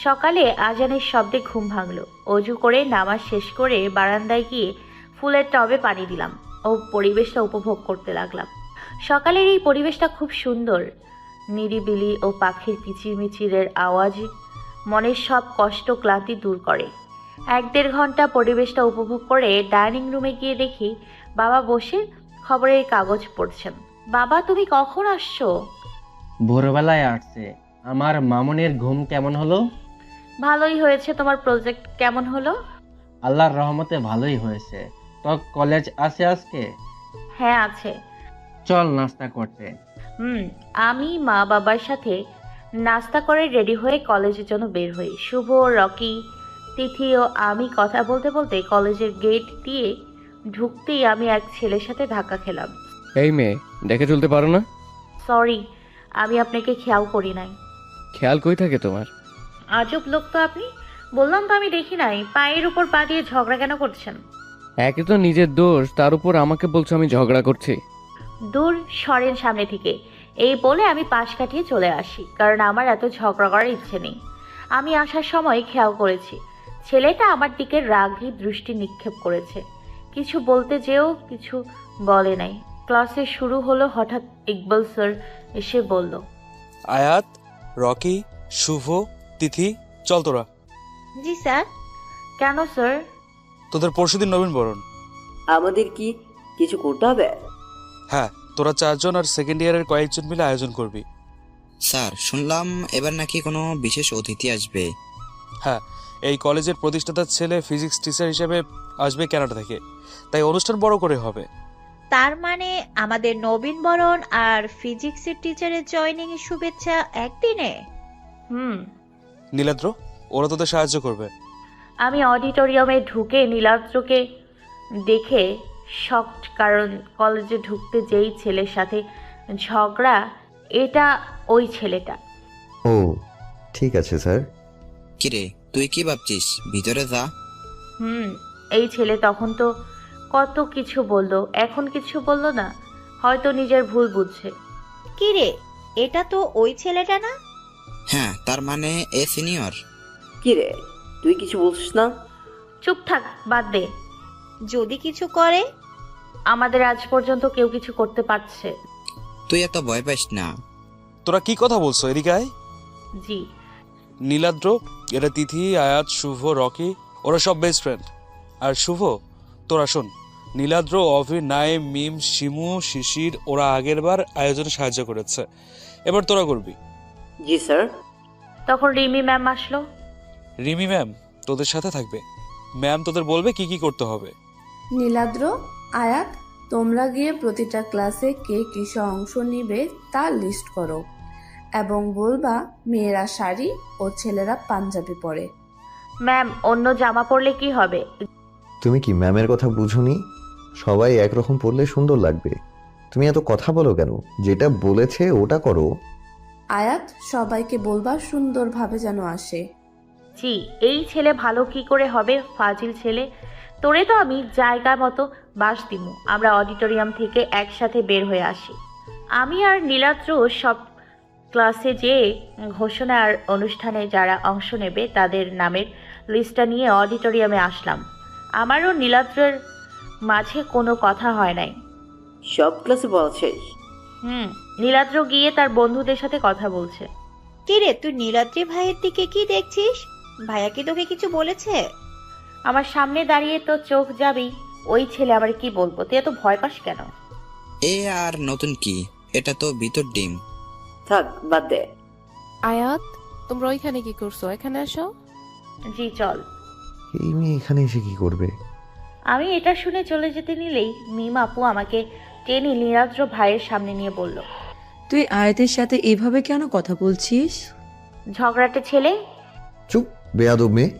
সকালে আজানের শব্দে ঘুম ভাঙলো। অজু করে নামাজ শেষ করে বারান্দায় গিয়ে ফুলের টবে পানি দিলাম ও পরিবেশটা উপভোগ করতে লাগলাম। সকালের এই পরিবেশটা খুব সুন্দর, নিরিবিলি ও পাখির কিচিরমিচিরের আওয়াজ মনের সব কষ্ট ক্লান্তি দূর করে। 1-1.5 ঘন্টা পরিবেশটা উপভোগ করে ডাইনিং রুমে গিয়ে দেখি বাবা বসে খবরের কাগজ পড়ছেন। বাবা, তুমি কখন আসছো? ভোরবেলায় আসছে। আমার মামুনের ঘুম কেমন হলো? ভালোই হয়েছে। তোমার প্রজেক্ট কেমন হলো? আল্লাহর রহমতে ভালোই হয়েছে। তো কলেজ আছে আজকে? হ্যাঁ আছে। চল নাস্তা করতে। আমি মা বাবার সাথে নাস্তা করে রেডি হয়ে কলেজের জন্য বের হই। শুভ, রকি, তিথি ও আমি কথা বলতে বলতে কলেজের গেট দিয়ে ঢুকতেই আমি এক ছেলের সাথে ধাক্কা খেলাম। এই মেয়ে, দেখে চলতে পারো না? সরি, আমি আপনাকে খেয়াল করি নাই। খেয়াল কই থাকে তোমার? আজব লোক তো আপনি। বললাম তো আমি দেখি নাই। পায়ের উপর পা দিয়ে ঝগড়া কেন করছেন? একে তো নিজের দোষ, তার উপর আমাকে বলছো আমি ঝগড়া করছি। দূর সরেন সামনে থেকে। এই বলে আমি পাশ কাটিয়ে চলে আসি, কারণ আমার এত ঝগড়া করার ইচ্ছে নেই। আমি আসার সময় খেয়াল করেছি ছেলেটা আমার দিকে রাগী দৃষ্টি নিক্ষেপ করেছে। কিছু বলতে যেও কিছু বলে নাই। ক্লাসে শুরু হলো, হঠাৎ ইকবাল স্যার এসে বলল, আয়াত, রকি, শুভ, তিথি, চল তোরা। জি স্যার। কেন স্যার? তোদের পরশুদিন নবীনবরণ। আমাদের কি কিছু করতে হবে? হ্যাঁ, তোরা 4 জন আর সেকেন্ড ইয়ারের কয়েকজন মিলে আয়োজন করবি। স্যার, শুনলাম এবার নাকি কোনো বিশেষ অতিথি আসবে। হ্যাঁ, এই কলেজের প্রতিষ্ঠাতার ছেলে ফিজিক্স টিচার হিসেবে আসবে কানাডা থেকে, তাই অনুষ্ঠান বড় করে হবে। তার মানে আমাদের নবীনবরণ আর ফিজিক্সের টিচারের জয়েনিং এর শুভেচ্ছা একদিনে? নীলাদ্র, ওরা তোদের সাহায্য করবে। আমি অডিটোরিয়ামে ঢুকে নীলাদ্রকে দেখে শকড, কারণ কলেজে ঢুকতে যেই ছেলের সাথে ঝগড়া, এটা ওই ছেলেটা। ও ঠিক আছে স্যার। কিরে, তুই কি ভাবছিস? ভিতরে যা। এই ছেলে তখন তো কত কিছু বললো, এখন কিছু বললো না, হয়তো নিজের ভুল বুঝছে। কি রে, এটা তো ওই ছেলেটা না? হ্যাঁ, তার মানে এ সিনিয়র। কি রে, তুই কিছু বলছিস না? চুপ থাক, বাদ দে। যদি কিছু করে? আমাদের আজ পর্যন্ত কেউ কিছু করতে পারছে। তুই এত ভয় পাস না। তোরা কি কথা বলছো? এদিকে আয়। জি। নীলাদ্র, এটা তিথি, আয়াত, শুভ, রকি, ওরা সব বেস্ট ফ্রেন্ড। আর শুভ, তোরা শোন, নীলাদ্র, অভি, নাইম, মিম, শিমু, শিশির ওরা আগের বার আয়োজনে সাহায্য করেছে, এবার তোরা করবি। জি স্যার। তখন রিমি ম্যাম আসলো। রিমি ম্যাম তোদের সাথে থাকবে। ম্যাম তোদের বলবে কি কি করতে হবে। নীলাদ্র, আয়াত, তোমরা গিয়ে প্রতিটা ক্লাসে কে কিসে অংশ নিবে তা লিস্ট করো এবং বলবা মেয়েরা শাড়ি ও ছেলেরা পাঞ্জাবি পরে। ম্যাম, অন্য জামা পরলে কি হবে? তুমি কি ম্যামের কথা বুঝোনি? সবাই একরকম পড়লে সুন্দর লাগবে। তুমি এত কথা বলো কেন? যেটা বলেছে ওটা করো। আয়াত, সবাইকে বলবা সুন্দরভাবে যেন আসে। জি। এই ছেলে ভালো কি করে হবে? ফাজিল ছেলে। তোরে তো আমি জায়গা মতো বাস দিমু। আমরা অডিটোরিয়াম থেকে একসাথে বের হয়ে আসি। আমি আর নীলাদ্র সব ক্লাসে যেয়ে ঘোষণা আর অনুষ্ঠানে যারা অংশ নেবে তাদের নামের লিস্টটা নিয়ে অডিটোরিয়ামে আসলাম। আমারও নীলাদ্রের মাঝে কোনো কথা হয় নাই। সব ক্লাসে বলা শেষ? নীলাদ্র গিয়ে তার বন্ধুদের সাথে কথা বলছে। কি রে, তুই নীলাদ্রি ভাইয়ের দিকে কি দেখছিস? ভাইয়া কি তোকে কিছু বলেছে? আমার সামনে দাঁড়িয়ে তো চোখ যাবি। ওই ছেলে আবার কি বলবো? তুই এত ভয় পাস কেন? এ আর নতুন কি, এটা তো ভিতর ডিম। থাক, বাদ দে। আয়াত, তোমরা ওইখানে কি করছো? এখানে আসো। জি চল। এই মেয়ে এখানে এসে কি করবে? আমি এটা শুনে চলে যেতে নিলেই মিম আপু আমাকে টেনে নীলাদ্র ভাইয়ের সামনে নিয়ে বলল, তুই আয়াতের সাথে এভাবে কেন কথা বলছিস? ঝগড়াটে ছেলে। চুপ, বেয়াদব মেয়ে।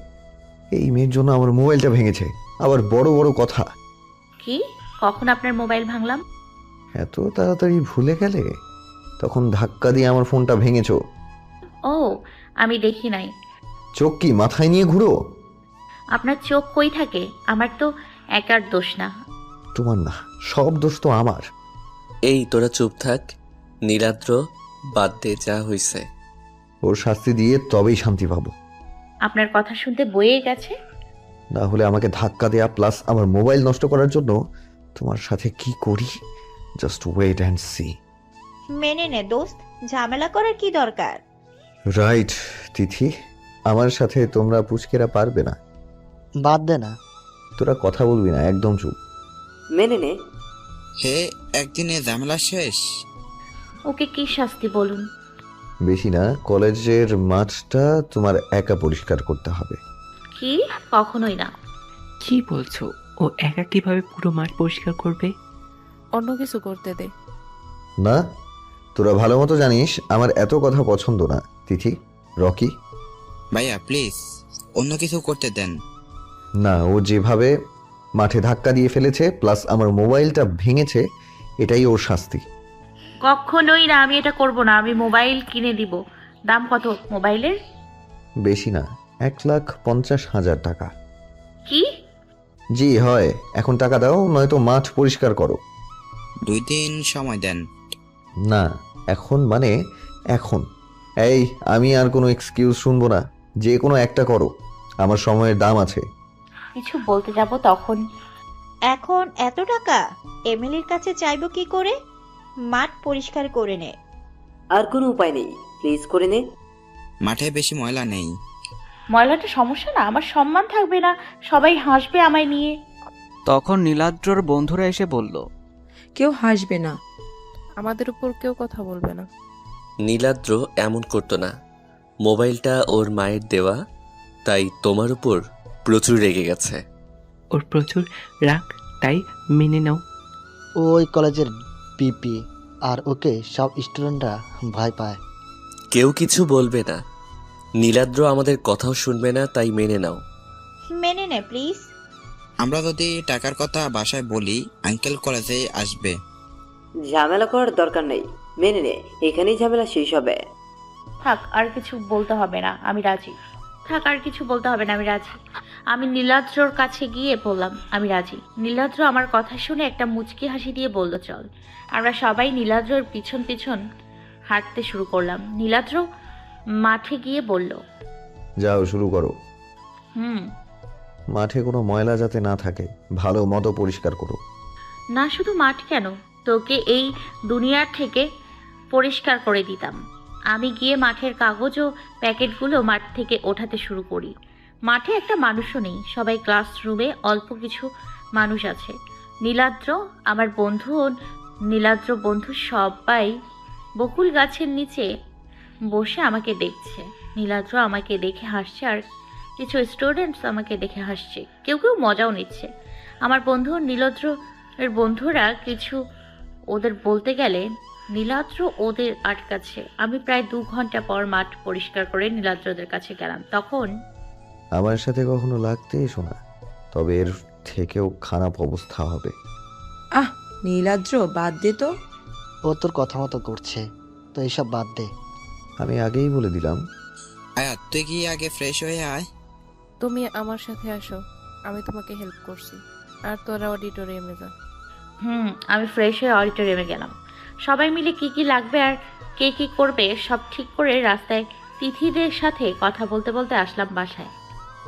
এই মেয়ের জন্য আমার মোবাইলটা ভেঙেছে, আবার বড় বড় কথা। কি? কখন আপনার মোবাইল ভাঙলাম? এত তাড়াতাড়ি ভুলে গেলে? তখন ধাক্কা দিয়ে আমার ফোনটা ভেঙেছো। ও, আমি দেখি নাই। চোখ কি মাথায় নিয়ে ঘুরো? আপনার চোখ কই থাকে? আমার তো একার দোষ না। তোমার না, সব দোষ তো আমার। এই তোরা চুপ থাক। নীলাদ্র, বাদ দে, যা হইছে। ওর শাস্তি দিয়ে তবেই শান্তি পাবো। আপনার কথা শুনতে বয়ে গেছে। না হলে আমাকে ধাক্কা দেয়া প্লাস আমার মোবাইল নষ্ট করার জন্য তোমার সাথে কি করি, জাস্ট ওয়েট অ্যান্ড সি। মেনে নে দোস্ত, ঝামেলা করার কি দরকার? রাইট তিথি, আমার সাথে তোমরা পুচকেরা পারবে না। বাদ দে না। তোরা কথা বলবি না, একদম চুপ। মেনে নে। হে, একদিনে ঝামেলা শেষ। ওকে কি শাস্তি বলুন? বেশি না, কলেজের মাঠটা তোমার একা পরিষ্কার করতে হবে। কি? কখনোই না। কি বলছো? ও একা কিভাবে পুরো মাঠ পরিষ্কার করবে? অন্য কিছু করতে দে। না, তোরা ভালো মতো জানিস আমার এত কথা পছন্দ না। তিথি, রকি, ভাইয়া প্লিজ অন্য কিছু করতে দেন। না, ও যেভাবে মাঠে ধাক্কা দিয়ে ফেলেছে প্লাস আমার মোবাইলটা ভেঙেছে, এটাই ওর শাস্তি। কখনোই না, আমি এটা করব না। আমি মোবাইল কিনে দিব। দাম কত মোবাইলের? বেশি না, 1,50,000 টাকা। কি? জি হয়, এখন টাকা দাও, নয়তো মাঠ পরিষ্কার করো। 2 দিন সময় দেন। না, এখন মানে এখন। এই, আমি আর কোনো এক্সকিউজ শুনবো না, যে কোনো একটা করো, আমার সময়ের দাম আছে। কিছু বলতে যাব তখন এখন এত টাকা এমিলির কাছে চাইবো কি করে? মাঠ পরিষ্কার করে নে। আর কোনো উপায় নেই, প্লিজ করে নে। মাঠে বেশি ময়লা নেই। ময়লাটা সমস্যা না, আমার সম্মান থাকবে না, সবাই হাসবে আমায় নিয়ে। তখন নীলাদ্রর বন্ধুরা এসে বলল, কেউ হাসবে না। আমাদের উপর কেউ কথা বলবে না। নীলাদ্র এমন করতো না। মোবাইলটা ওর মায়ের দেওয়া, তাই তোমার উপর প্রচুর রেগে গেছে। ওর প্রচুর রাগ, তাই মেনে নাও। ও ওই কলেজের পিপি, আর ওকে সব স্টুডেন্টরা ভয় পায়। কেউ কিছু বলবে না। নীলাদ্র আমাদের কথাও শুনবে না, তাই মেনে নাও। মেনে নে প্লিজ। আমরা যদি টাকার কথা বাসায় বলি, আঙ্কেল কলেজে আসবে। ঝামেলা করার দরকার নেই, মেনে নে, এখানেই ঝামেলা শেষ হবে। থাক, আর কিছু বলতে হবে না, আমি রাজি। থাক, আর কিছু বলতে হবে না, আমি রাজি। আমি নীলাদ্রর কাছে গিয়ে বললাম আমি রাজি। নীলাদ্র আমার কথা শুনে একটা মুচকি হাসি দিয়ে বলল চল। আমরা সবাই নীলাদ্রর পিছন পিছন হাঁটতে শুরু করলাম। নীলাদ্র মাঠে গিয়ে বলল, যাও শুরু করো। মাঠে কোনো ময়লা যাতে না থাকে, ভালো মতো পরিষ্কার করো। না, শুধু মাঠ কেন, তোকে এই দুনিয়ার থেকে পরিষ্কার করে দিতাম। আমি গিয়ে মাঠের কাগজ ও প্যাকেটগুলো মাঠ থেকে ওঠাতে শুরু করি। মাঠে একটা মানুষও নেই, সবাই ক্লাসরুমে, অল্প কিছু মানুষ আছে। নীলাদ্র, আমার বন্ধু ও নীলাদ্র বন্ধু সবাই বকুল গাছের নিচে বসে আমাকে দেখছে। নীলাদ্র আমাকে দেখে হাসছে, আর কিছু স্টুডেন্টস আমাকে দেখে হাসছে, কেউ কেউ মজাও নিচ্ছে। আমার বন্ধু নীলাদ্র এর বন্ধুরা কিছু ওদের বলতে গেলে নীলাদ্র ওদের আটকাচ্ছে। আমি প্রায় 2 ঘন্টা পর মাঠ পরিষ্কার করে নীলাদ্রদের কাছে গেলাম। তখন আমার সাথে কখনো লাগতে এসো না, তবে এর থেকেও খারাপ অবস্থা হবে। আহ নীলাদ্র, বাদ দে তো। ও তোর কথা মতো করছে, তো এইসব বাদ দে। আমি আগেই বলে দিলাম। আয়াত, তুই কি আগে ফ্রেশ হয়ে আয়। তুমি আমার সাথে আসো, আমি তোমাকে হেল্প করছি। আর তোরা অডিটোরিয়ামে যা। আমি ফ্রেশ হয়ে অডিটোরিয়ামে গেলাম। সবাই মিলে কি কি লাগবে আর কে কি করবে সব ঠিক করে রাস্তায় তিথিদের সাথে কথা বলতে বলতে আসলাম বাসায়।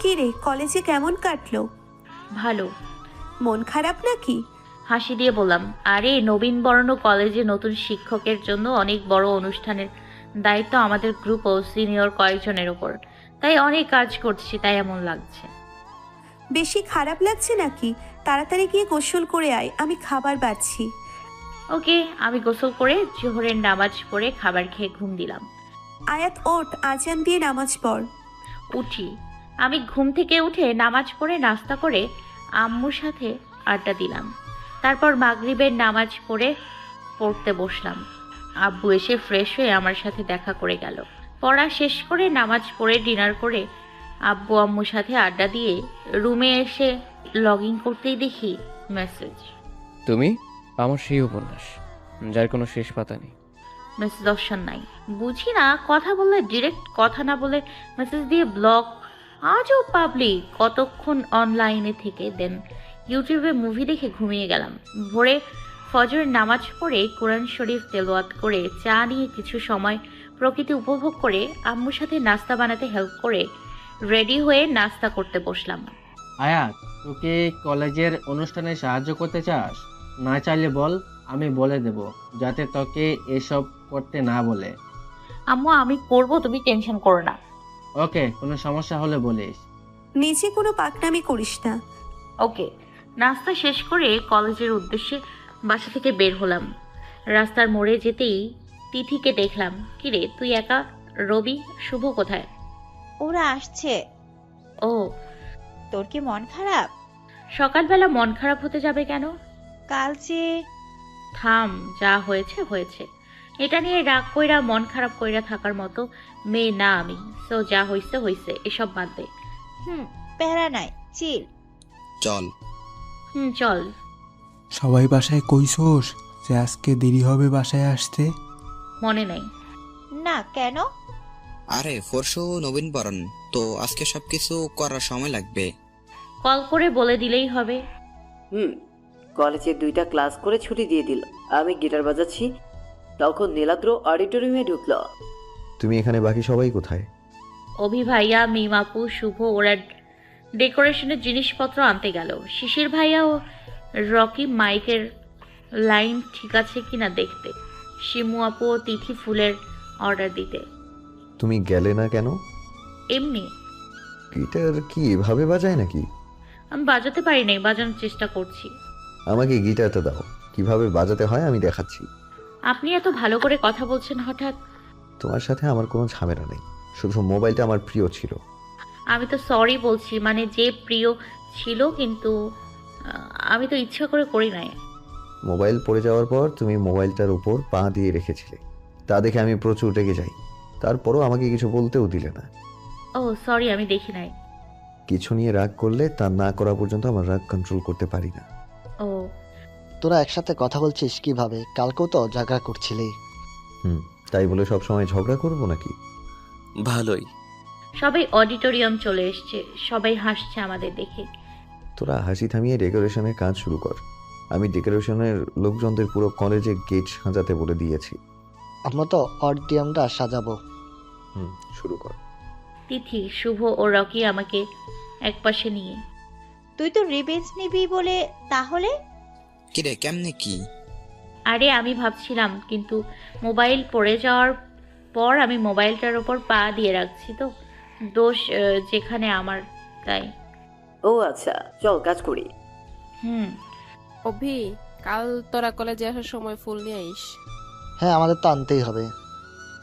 কি রে, কলেজে কেমন কাটলো? ভালো। মন খারাপ নাকি? হাসি দিয়ে বললাম, আরে নবীনবরণ কলেজে নতুন শিক্ষকের জন্য অনেক বড় অনুষ্ঠানের দায়িত্ব আমাদের গ্রুপ ও সিনিয়র কয়েকজনের উপর, তাই অনেক কাজ করছি, তাই এমন লাগছে। বেশি খারাপ লাগছে নাকি? তাড়াতাড়ি গিয়ে গোসল করে আয়, আমি খাবার বাড়ছি। ওকে। আমি গোসল করে জোহরের নামাজ পড়ে খাবার খেয়ে ঘুম দিলাম। আয়াত ওঠ, আজান দিয়ে নামাজ পড়। উঠি। আমি ঘুম থেকে উঠে নামাজ পড়ে নাস্তা করে আম্মুর সাথে আড্ডা দিলাম। তারপর মাগরিবের নামাজ পড়তে বসলাম। আব্বু এসে ফ্রেশ হয়ে আমার সাথে দেখা করে গেল। পড়া শেষ করে নামাজ পড়ে ডিনার করে আব্বু আম্মুর সাথে আড্ডা দিয়ে রুমে এসে লগ ইন করতেই দেখি মেসেজ। তুমি? আমার সেই উপন্যাস যার কোনো শেষ পাতা নেই। মেসেজ অপশন নাই। বুঝি না, কথা বললে ডিরেক্ট, কথা না বলে মেসেজ দিয়ে ব্লক। আজও পাবলিক। কতক্ষণ অনলাইনে থেকে দেন ইউটিউবে মুভি দেখে ঘুমিয়ে গেলাম। ভোরে ফজরের নামাজ পড়ে কোরআন শরীফ তেলাওয়াত করে চা নিয়ে কিছু সময় প্রকৃতি উপভোগ করে আম্মুর সাথে নাস্তা বানাতে হেল্প করে রেডি হয়ে নাস্তা করতে বসলাম। আয়াত, তুই কি কলেজের অনুষ্ঠানে সাহায্য করতে চাস? না চাইলে বল, আমি বলে দেব, যাতে তোকে এসব করতে না বলে। আম্মু আমি করব, তুমি টেনশন করো না। ওকে, কোনো সমস্যা হলে বলিস। নিচে কোনো পাকনামি করিস না। ওকে। নাস্তা শেষ করে কলেজের উদ্দেশ্যে বাসা থেকে বের হলাম। রাস্তার মোড়ে যেতেই তিথিকে দেখলাম। কিরে তুই একা? রবি, শুভ কোথায়? ওরা আসছে। ও, তোর কি মন খারাপ? সকালবেলা মন খারাপ হতে যাবে কেন? কাল যে থাম, যা হয়েছে হয়েছে। এটা নিয়ে রাগ কইরা মন খারাপ কইরা থাকার মতো মেয়ে না আমি। সো যা হইছে হইছে, এসব বাদ দে। প্যারা নাই, চিল। চল। চল। সবাই বাসায় কইছোস যে আজকে দেরি হবে বাসায় আসতে? মনে নাই। না, কেন? আরে পরশু নবীনবরণ, তো আজকে সবকিছু করার সময় লাগবে। কল করে বলে দিলেই হবে। কলেজে 2টা ক্লাস করে ছুটি দিয়ে দিল। আমি গিটার বাজাচ্ছি, তখন নীলাদ্র অডিটোরিয়ামে ঢুকলো। তুমি এখানে, বাকি সবাই কোথায়? অভি ভাইয়া, মিমাপু, শুভ ওরা ডেকোরেশনের জিনিসপত্র আনতে গেল। শিশির ভাইয়া ও রকি মাইকের লাইন ঠিক আছে কিনা দেখতে। শিমু আপু ও তিথি ফুলের অর্ডার দিতে। তুমি গেলে না কেন? এমনি। গিটার কি এভাবে বাজায় নাকি? আমি বাজাতে পারি নাই, বাজানোর চেষ্টা করছি। আমাকে গিটারটা দাও, কিভাবে বাজাতে হয় আমি দেখাচ্ছি। আপনি এত ভালো করে কথা বলছেন হঠাৎ? তোমার সাথে আমার কোনো ঝামেলা নেই, শুধু মোবাইলটা আমার প্রিয় ছিল। আমি তো সরি বলছি, মানে যে প্রিয় ছিল, কিন্তু আমি তো ইচ্ছা করে করি নাই। মোবাইল পড়ে যাওয়ার পর তুমি মোবাইলটার উপর পা দিয়ে রেখেছিলে, তা দেখে আমি প্রচুর রেগে যাই। তারপরও আমাকে কিছু বলতেও দিলে না। ও সরি, আমি দেখি নাই। কিছু নিয়ে রাগ করলে তা না করা পর্যন্ত আমার রাগ কন্ট্রোল করতে পারি না। ও, তোরা একসাথে কথা বলছিস কিভাবে? কালকেও তো ঝগড়া করছিলি। তাই বলে সব সময় ঝগড়া করবো নাকি? ভালোই। সবাই অডিটোরিয়াম চলে এসছে, সবাই হাসছে আমাদের দেখে। তোরা হাসি থামিয়ে ডেকোরেশনের কাজ শুরু কর। আমি ডেকোরেশনের লোকজনদের পুরো কলেজে গেট সাজাতে বলে দিয়েছি। আমরা তো অডিটোরিয়ামটা সাজাবো। শুরু কর। তিথি, শুভ ও রকি আমাকে একপাশে নিয়ে। তুই তো রিভেঞ্জ নিবি বলে, তাহলে? কিরে, কেমনে কি? আরে আমি ভাবছিলাম, কিন্তু মোবাইল পড়ে যাওয়ার পর আমি মোবাইলটার ওপর পা দিয়ে রাখছি, তো দোষ যেখানে আমার, তাই। ও আচ্ছা, চল কাজ করি। অভি, কাল তোরা কলেজে আসার সময় ফুল নিয়ে আইস। হ্যাঁ, আমাদের তো আনতেই হবে।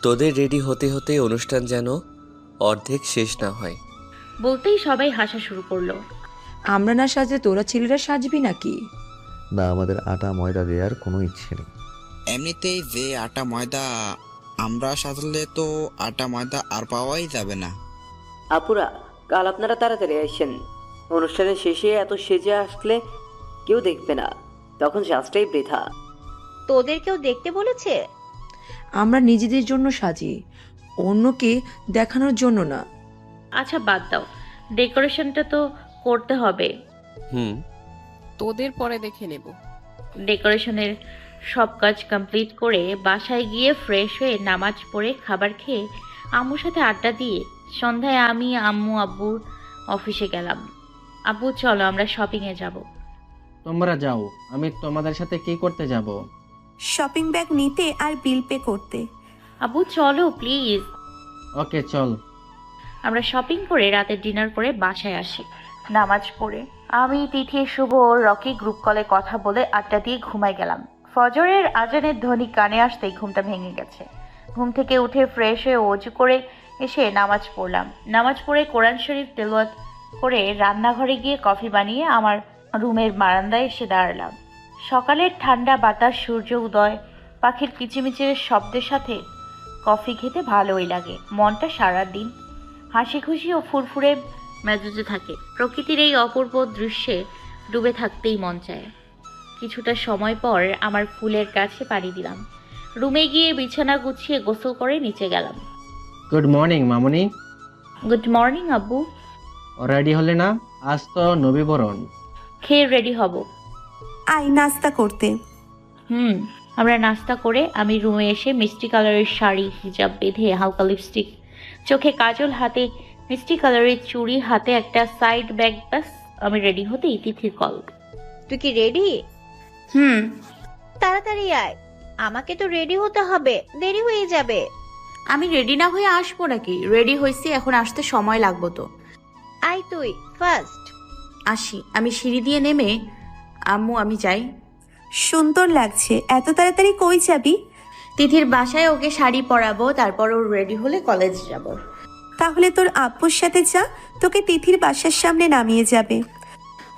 তোদের রেডি হতে হতে অনুষ্ঠান যেন অর্ধেক শেষ না হয়। বলতেই সবাই হাসা শুরু করলো। আমরা না সাজলে তোরা ছেলেরা সাজবি নাকি? না, আমাদের আটা ময়দা দেওয়ার কোনো ইচ্ছে নেই। এমনিতেই যে আটা ময়দা, আমরা সাজলে তো আটা ময়দা আর পাওয়াই যাবে না। আপুরা, কাল আপনারা তাড়াতাড়ি আসেন। অনুষ্ঠানের শেষে এত সেজে আসলে কেউ দেখবে না, তখন সাজটাই বৃথা। তোদের কেউ দেখতে বলেছে? আমরা নিজেদের জন্য সাজি, অন্যকে দেখানোর জন্য না। আচ্ছা বাদ দাও, ডেকোরেশনটা তো করতে হবে। তোদের পরে দেখে নেব। ডেকোরেশনের সব কাজ কমপ্লিট করে বাসায় গিয়ে ফ্রেশ হয়ে নামাজ পড়ে খাবার খেয়ে আম্মুর সাথে আড্ডা দিয়ে সন্ধ্যায় আমি, আম্মু, আব্বুর অফিসে গেলাম। আব্বু চলো আমরা শপিংয়ে যাব। তোমরা যাও, আমি তোমাদের সাথে কি করতে যাব? শপিং ব্যাগ নিতে আর বিল পে করতে। আব্বু চলো প্লিজ। ওকে চল। আমরা শপিং করে রাতে ডিনার করে বাসায় আসি। নামাজ পড়ে আমি, তিথি, শুভ ও রকি গ্রুপ কলে কথা বলে আড্ডা দিয়ে ঘুমাই গেলাম। ফজরের আজানের ধ্বনি কানে আসতেই ঘুমটা ভেঙে গেছে। ঘুম থেকে উঠে ফ্রেশ হয়ে ওযু করে এসে নামাজ পড়লাম। নামাজ পড়ে কোরআন শরীফ তেলাওয়াত করে রান্নাঘরে গিয়ে কফি বানিয়ে আমার রুমের বারান্দায় এসে দাঁড়ালাম। সকালের ঠান্ডা বাতাস, সূর্য উদয়, পাখির কিচিমিচির শব্দের সাথে কফি খেতে ভালোই লাগে। মনটা সারাদিন হাসি খুশি ও ফুরফুরে মেজাজে থাকে। প্রকৃতির এই অপূর্ব দৃশ্যে ডুবে থাকতেই মন চায়। কিছুটা সময় পর আমার ফুলের কাছে পাড়ি দিলাম। রুমে গিয়ে বিছানা গুছিয়ে গোসল করে নিচে গেলাম। গুড মর্নিং মামুনি। গুড মর্নিং আব্বু। রেডি হলে না? আজ তো নবীবরণ। খেয়ে রেডি হব। আই নাস্তা করতে। আমরা নাস্তা করে আমি রুমে এসে মিষ্টি কালারের শাড়ি, হিজাব বেঁধে, হালকা লিপস্টিক, চোখে কাজল, হাতে মিষ্টি কালারের চুড়ি, হাতে একটা সাইড ব্যাগ। ব্যাস আমি রেডি হতেই তিথির কল। তুই কি রেডি? হুম। তাড়াতাড়ি আয়, আমাকে তো রেডি হতে হবে, দেরি হয়ে যাবে। আমি রেডি না হয়ে আসবো নাকি? রেডি হয়েছি, এখন আসতে সময় লাগবো তো। আয় তুই ফার্স্ট। আসি। আমি সিঁড়ি দিয়ে নেমে, আম্মু আমি যাই। সুন্দর লাগছে, এত তাড়াতাড়ি কই যাবি? তিথির বাসায় ওকে শাড়ি পরাবো, তারপর ওর রেডি হলে কলেজ যাব। তাহলে তোর আব্বুর সাথে যা, তোকে তিথির বাসার সামনে নামিয়ে যাবে।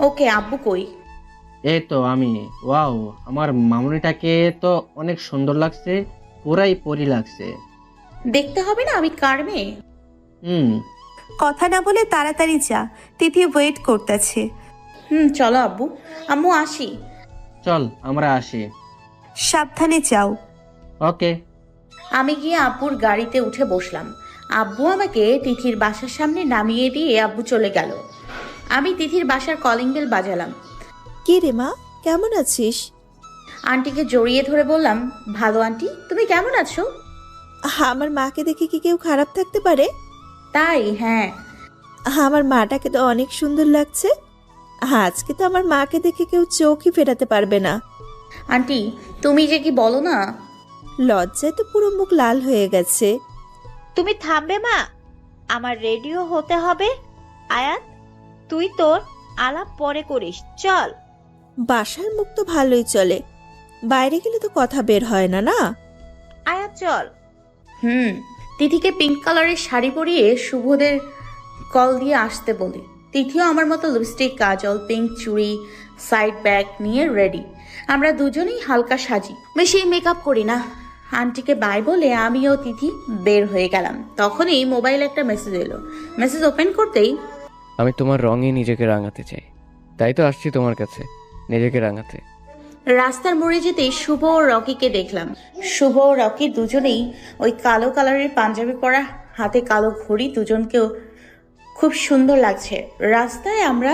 ওকে, আব্বু কই? এই তো আমি। ওয়াও, আমার মামুনিটাকে তো অনেক সুন্দর লাগছে, পুরাই পরি লাগছে। দেখতে হবে না আমি কার মেয়ে? হুম। কথা না বলে তাড়াতাড়ি যা, তিথি ওয়েট করতেছে। চলো আব্বু। আম্মু আসি। চল আমরা আসি। সাবধানে যাও। ওকে। আমি গিয়ে আব্বুর গাড়িতে উঠে বসলাম। আব্বু আমাকে তিথির বাসার সামনে নামিয়ে দিয়ে আব্বু চলে গেল। আমি তিথির বাসার কলিং বেল বাজালাম। কি রে মা, কেমন আছিস? আন্টিকে জড়িয়ে ধরে বললাম, ভালো আন্টি, তুমি কেমন আছো? আমার মাকে দেখে কি কেউ খারাপ থাকতে পারে? তাই? হ্যাঁ। আমার মাটাকে তো অনেক সুন্দর লাগছে। আজকে তো আমার মাকে দেখে কেউ চোখই ফেরাতে পারবে না। আন্টি তুমি যে কি বলো না। লজ্জায় তো পুরো মুখ লাল হয়ে গেছে। তুমি থামবে মা, আমার রেডিও হতে হবে। আয়াত, তুই তোর আলাপ পরে করিস, চল। বাসার মুখ তো ভালোই চলে, বাইরে গেলে তো কথা বের হয় না। না আয়াত চল। তিথিকে পিঙ্ক কালারের শাড়ি পরিয়ে শুভদের কল দিয়ে আসতে বলি। তিথিও আমার মতো লিপস্টিক, কাজল, পিঙ্ক চুড়ি, সাইড ব্যাগ নিয়ে রেডি। আমরা দুজনেই হালকা সাজি, বেশি মেকআপ করি না। আন্টিকে বাই বলে আমিও তিথি বের হয়ে গেলাম। তখনই মোবাইলে একটা মেসেজ এলো। মেসেজ ওপেন করতেই, আমি তোমার রঙে নিজেকে রাঙাতে চাই, তাই তো আসছি তোমার কাছে নিজেকে রাঙাতে। রাস্তার মোড়ে যেতেই শুভ ও রকিকে দেখলাম। শুভ ও রকি দুজনেই ওই কালো কালারের পাঞ্জাবি পরা, হাতে কালো ঘড়ি, দুজনকেও খুব সুন্দর লাগছে। রাস্তায় আমরা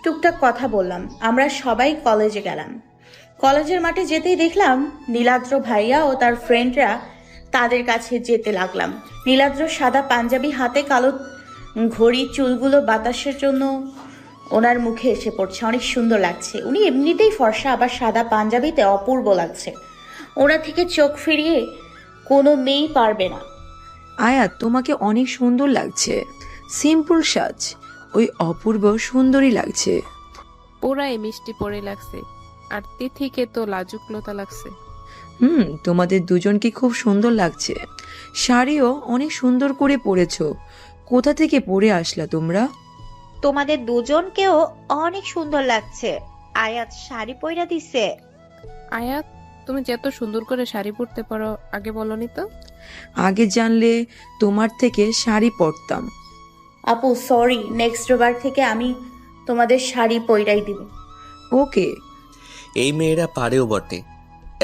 টুকটাক কথা বললাম। আমরা সবাই কলেজে গেলাম। কলেজের মাঠে যেতেই দেখলাম নীলাদ্র ভাইয়া ও তার ফ্রেন্ডরা, তাদের কাছে যেতে লাগলাম। নীলাদ্র সাদা পাঞ্জাবি, হাতে কালো ঘড়ি, চুলগুলো বাতাসের জন্য ওনার মুখে এসে পড়ছে। অনেক সুন্দর লাগছে। উনি এমনিতেই ফর্সা, আবার সাদা পাঞ্জাবিতে অপূর্ব লাগছে। ওনা থেকে চোখ ফিরিয়ে কোনো মেয়েই পারবে না। আয়াত, তোমাকে অনেক সুন্দর লাগছে। সিম্পল সাজ, ওই অপূর্ব সুন্দরী লাগছে। পুরাই মিষ্টি পরে লাগছে, আর তিথিকে তো লাজুকলতা লাগছে। তোমাদের দুজনকে খুব সুন্দর লাগছে। শাড়িও অনেক সুন্দর করে পরেছো। কোথা থেকে পরে আসলা তোমরা? তোমাদের দুজনকেও অনেক সুন্দর লাগছে। আয়াত শাড়ি পয়রা দিছে। আয়াত, তুমি যে এত সুন্দর করে শাড়ি পরতে পারো আগে বলনি তো? আগে জানলে তোমার থেকে শাড়ি পরতাম। আপু সরি, নেক্সট বার থেকে আমি তোমাদের শাড়ি পয়রাই দিব। ওকে। এই মেয়েরা পারেও বটে,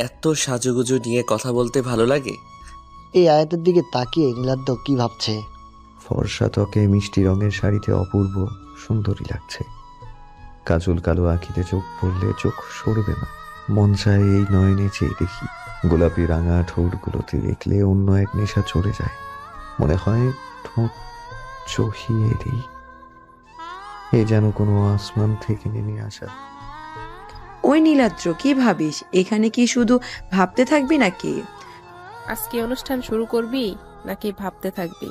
এত সাজুগুজু নিয়ে কথা বলতে ভালো লাগে। এই আয়াতের দিকে তাকিয়ে নীলাদ্র কি ভাবছে? ফর্সা ত্বকে মিষ্টি রঙের শাড়িতে অপূর্ব সুন্দরী লাগছে। কাজল কালো আঁখিতে চোখ পড়লে চোখ সরবে না। মন চায় এই নয়নে চেয়ে দেখি। গোলাপি রাঙা ঠোঁটগুলোতে দেখলে অন্য এক নেশা চড়ে যায়। মনে হয় ঠোঁট চহিয়ে দিই। এ যেন কোনো আসমান থেকে নেমে আসা। ওই নীলাদ্র, কি ভাবিস? এখানে কি শুধু ভাবতে থাকবি নাকি? আজকে অনুষ্ঠান শুরু করবি নাকি ভাবতে থাকবি?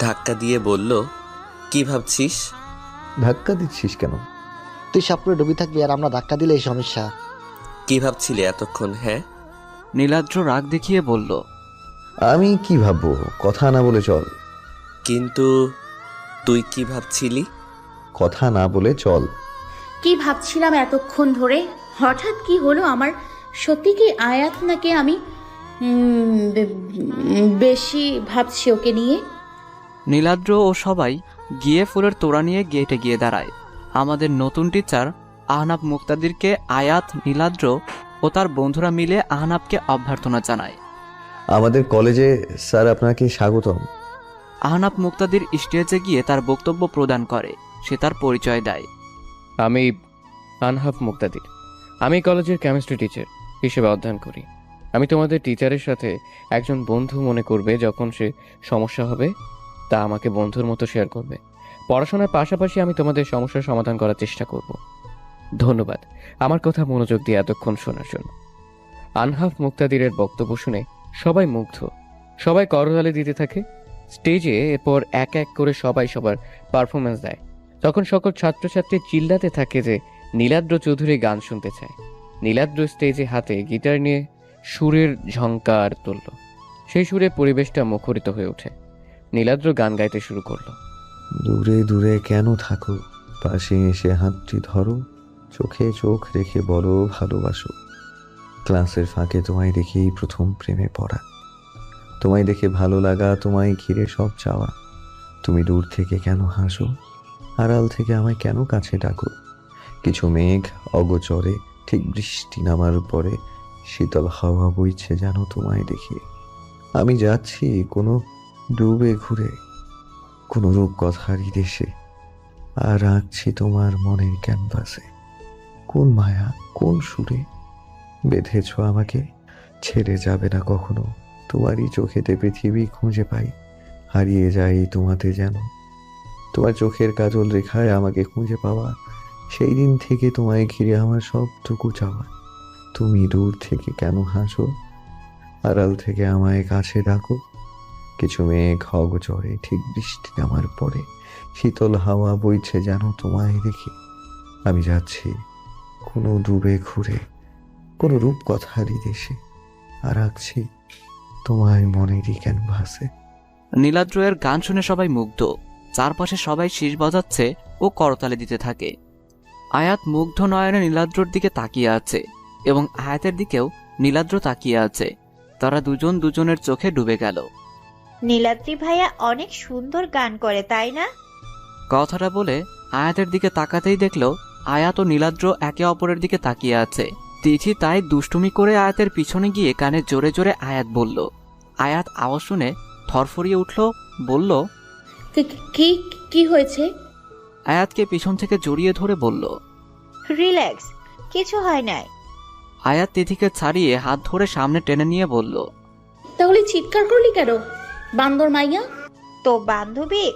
ধাক্কা দিয়ে বলল, কি ভাবছিস? ধাক্কা দিচ্ছিস কেন? তুই স্বপ্নে ডুবি থাকবি আর আমরা ধাক্কা দিলে এই সমস্যা। কি ভাবছিলে এতক্ষণ? হ্যাঁ। নীলাদ্র রাগ দেখিয়ে বলল, আমি কি ভাববো? কথা না বলে চল। কিন্তু তুই কি ভাবছিলি? কথা না বলে চল। কি ভাবছিলাম এতক্ষণ ধরে? হঠাৎ কি হলো আমার? সত্যি কি আয়াত নাকি আমি বেশি ভাবছি ওকে নিয়ে? নীলাদ্র ও সবাই গিয়ে ফুলের তোড়া নিয়ে গেটে গিয়ে দাঁড়ায়। আমাদের নতুন টিচার আহনাব মুক্তাদিরকে আয়াত, নীলাদ্র ও তার বন্ধুরা মিলে আহনাবকে অভ্যর্থনা জানায়। আমাদের কলেজে স্যার আপনাকে স্বাগতম। আহনাব মুক্তাদির স্টেজে গিয়ে তার বক্তব্য প্রদান করে। সে তার পরিচয় দেয়। আমি আনহাব মুক্তাদির। আমি কলেজের কেমিস্ট্রি টিচার হিসেবে অধ্যয়ন করি। আমি তোমাদের টিচারের সাথে একজন বন্ধু মনে করবে যখন সে সমস্যা হবে। তা আমাকে বন্ধুর মতো শেয়ার করবে। পড়াশোনার পাশাপাশি আমি তোমাদের সমস্যার সমাধান করার চেষ্টা করব। ধন্যবাদ আমার কথা মনোযোগ দিয়ে এতক্ষণ শোনার জন্য। আনহাফ মুক্তাদিরের বক্তব্য শুনে সবাই মুগ্ধ, সবাই করতালি দিতে থাকে। স্টেজে এরপর এক এক করে সবাই সবার পারফরমেন্স দেয়। তখন সকল ছাত্রছাত্রী চিল্লাতে থাকে যে নীলাদ্র চৌধুরী গান শুনতে চায়। নীলাদ্র স্টেজে হাতে গিটার নিয়ে সুরের ঝংকার তুলল। সেই সুরে পরিবেশটা মুখরিত হয়ে ওঠে। নীলাদ্র গান গাইতে শুরু করলো। দূরে দূরে কেন থাকো, পাশে এসে হাতটি ধরো, চোখে চোখ রেখে বলো ভালোবাসো। ক্লাসের ফাঁকে তোমায় দেখেই প্রথম প্রেমে পড়া, তোমায় দেখে ভালো লাগা, তোমায় ঘিরে সব চাওয়া। তুমি দূর থেকে কেন হাসো, আড়াল থেকে আমায় কেন কাছে ডাকো। কিছু মেঘ অগোচরে, ঠিক বৃষ্টি নামার পরে, শীতল হাওয়া বইছে যেন তোমায় দেখে। আমি যাচ্ছি কোনো ডুবে ঘুরে, কোনো রূপকথারই দেশে, আর আঁকছি তোমার মনের ক্যানভাসে। কোন মায়া কোন সুরে বেঁধেছ আমাকে, ছেড়ে যাবে না কখনো। তোমারই চোখেতে পৃথিবী খুঁজে পাই, হারিয়ে যাই তোমাতে যেন। তোমার চোখের কাজল রেখায় আমাকে খুঁজে পাওয়া, সেই দিন থেকে তোমায় ঘিরে আমার সবটুকু চাওয়া। তুমি দূর থেকে কেন হাসো, আড়াল থেকে আমায় কাছে ডাকো। কিছু মেঘ অগোচরে, ঠিক বৃষ্টি নামার পরে, শীতল হাওয়া বইছে যেন তোমায় দেখে। আমি যাচ্ছি কোনো ডুবে ঘুরে, কোনো রূপকথারই দেশে, আর আঁকছি তোমায় মনেরই ক্যানভাসে। নীলাদ্রয়ের গান শুনে সবাই মুগ্ধ। চারপাশে সবাই শীষ বাজাচ্ছে ও করতালি দিতে থাকে। আয়াত মুগ্ধ নয়নে নীলাদ্রর দিকে তাকিয়ে আছে এবং আয়াতের দিকেও নীলাদ্র তাকিয়ে আছে। তারা দুজন দুজনের চোখে ডুবে গেল। নীলাদ্রি ভাইয়া অনেক সুন্দর গান করে, তাই না? কথাটা বলে আয়াতের দিকে তাকাতেই দেখলো আয়াত ও নীলাদ্র একে অপরের দিকে তাকিয়ে আছে। তিথি তাই দুষ্টুমি করে আয়াতের পিছনে গিয়ে কানে জোরে জোরে আয়াত বলল। আয়াত আওয়াজ শুনে থরফরিয়ে উঠল, বলল, কি কি হয়েছে? আয়াতকে পিছন থেকে জড়িয়ে ধরে বলল, রিল্যাক্স, কিছু হয় নাই। আয়াত তিথিকে ছাড়িয়ে হাত ধরে সামনে টেনে নিয়ে বলল, তাহলে চিৎকার করলি কেন বান্দর মাইয়া? তো বান্ধবী,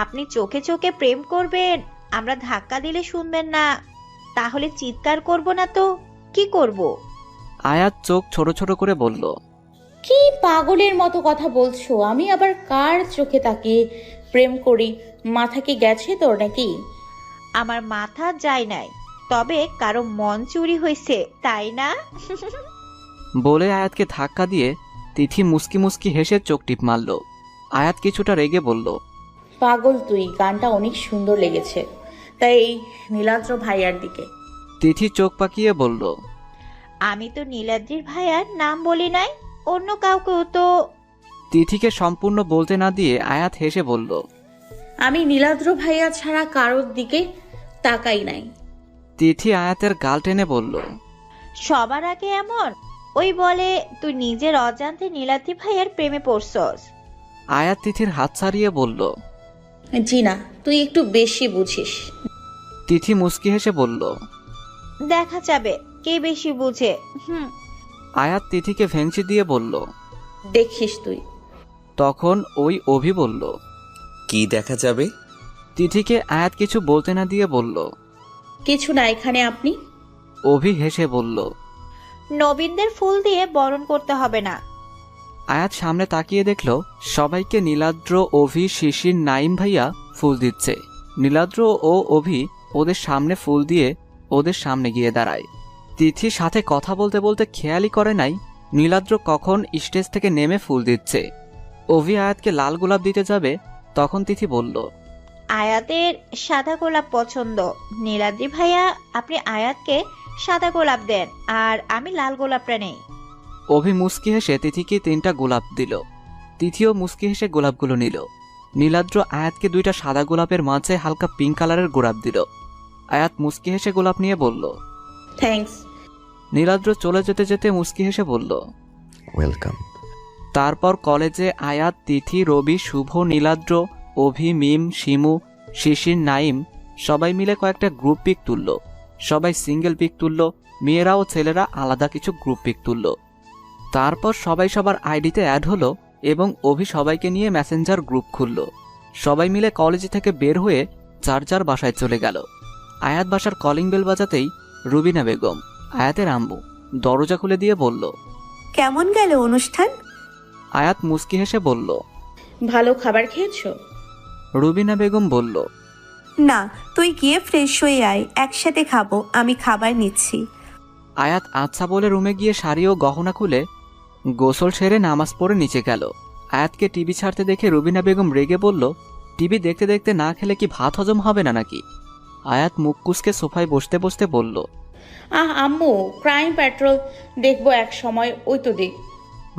আপনি চোখে চোখে প্রেম করবেন, আমরা ধাক্কা দিলে শুনবেন না, তাহলে চিৎকার করব না তো কি করব? আয়াত চোখ ছোট ছোট করে বলল, কি পাগলের মতো কথা বলছো? আমি আবার কার চোখে তাকিয়ে প্রেম করি? মাথা কি গেছে তোর নাকি? আমার মাথা যায় নাই, তবে কারো মন চুরি হয়েছে, তাই না? বলে আয়াতকে ধাক্কা দিয়ে তিথি মুস্কি মুস্কি হেসে চোখ টিপ মারল। আয়াত কিছুটা রেগে বলল, পাগল তুই, গানটা অনেক সুন্দর লেগেছে, তাই নীলাদ্র ভাইয়ার দিকে। তিথি চোখ পাকিয়ে বলল, আমি তো নীলাদ্রির ভাইয়ার নাম বলি নাই, অন্য কাউকেও তো। তিথিকে সম্পূর্ণ বলতে না দিয়ে আয়াত হেসে বলল, আমি নীলাদ্র ভাইয়া ছাড়া কারোর দিকে তাকাই নাই। তিথি আয়াতের গাল টেনে বলল, সবার আগে এমন? ওই বলে তুই নিজের অজান্তে নীলাদ্রি ভাইয়ার প্রেমে পড়ছস। আয়াত তিথির হাত ছাড়িয়ে বলল, জি না, তুই একটু বেশি বুঝিস। তিথি মুস্কি হেসে বলল, দেখা যাবে কে বেশি বুঝে। আয়াত তিথিকে ভেঙচি দিয়ে বলল, দেখিস তুই। তখন ওই অভি বলল, কি দেখা যাবে? তিথিকে আয়াত কিছু বলতে না দিয়ে বলল, কিছু না, এখানে আপনি। অভি হেসে বলল, নবীনদের ফুল দিয়ে বরণ করতে হবে না। আয়াত সামনে তাকিয়ে দেখল সবাইকে নীলাদ্র, অভি, শিশির, নাইম ভাইয়া ফুল দিচ্ছে। নীলাদ্র ও অভি ওদের সামনে ফুল দিয়ে ওদের সামনে গিয়ে দাঁড়ায়। তিথির সাথে কথা বলতে বলতে খেয়ালই করে নাই নীলাদ্র কখন স্টেজ থেকে নেমে ফুল দিচ্ছে। অভি আয়াতকে লাল গোলাপ দিতে যাবে, তখন তিথি বলল, আয়াতের সাদা গোলাপ পছন্দ। নীলাদ্রি ভাইয়া, আপনি আয়াতকে সাদা গোলাপ দেন, আর আমি লাল গোলাপটা নেই। অভি মুস্কি হেসে তিথিকে 3টা গোলাপ দিল। তিথিও মুস্কি হেসে গোলাপগুলো নিল। নীলাদ্র আয়াতকে 2টা সাদা গোলাপের মাঝে হালকা পিঙ্ক কালারের গোলাপ দিল। আয়াত মুস্কি হেসে গোলাপ নিয়ে বলল, থ্যাঙ্কস। নীলাদ্র চলে যেতে যেতে মুস্কি হেসে বলল, ওয়েলকাম। তারপর কলেজে আয়াত, তিথি, রবি, শুভ, নীলাদ্র, অভি, মিম, শিমু, শিশির, নাইম সবাই মিলে কয়েকটা গ্রুপ পিক তুলল। সবাই সিঙ্গেল পিক তুলল, মেয়েরা ও ছেলেরা আলাদা কিছু গ্রুপ পিক তুলল। তারপর সবাই সবার আইডিতে অ্যাড হলো এবং অভি সবাইকে নিয়ে মেসেঞ্জার গ্রুপ খুলল। সবাই মিলে কলেজ থেকে বের হয়ে যার যার বাসায় চলে গেল। আয়াত বাসার কলিং বেল বাজাতেই রুবিনা বেগম, আয়াতের আম্মু, দরজা খুলে দিয়ে বলল, কেমন গেল অনুষ্ঠান? আয়াত মুচকি হেসে বলল, ভালো খাবার খেয়েছো? রুবিনা বেগম বলল, না, তুই গিয়ে ফ্রেশ হয়ে আয়, একসাথে খাবো, আমি খাবার নিচ্ছি। আয়াত আচ্ছা বলে রুমে গিয়ে শাড়ি ও গহনা খুলে গোসল সেরে নামাজ পড়ে নিচে গেল। আয়াতকে টিভি ছাড়তে দেখে রুবিনা বেগম রেগে বলল, টিভি দেখতে দেখতে না খেলে কি ভাত হজম হবে না নাকি? আয়াত মুখ কুঁচকে সোফায় বসতে বসতে বলল, আম্মু, ক্রাইম পেট্রোল দেখবো এক সময়, ওই তো দেখ।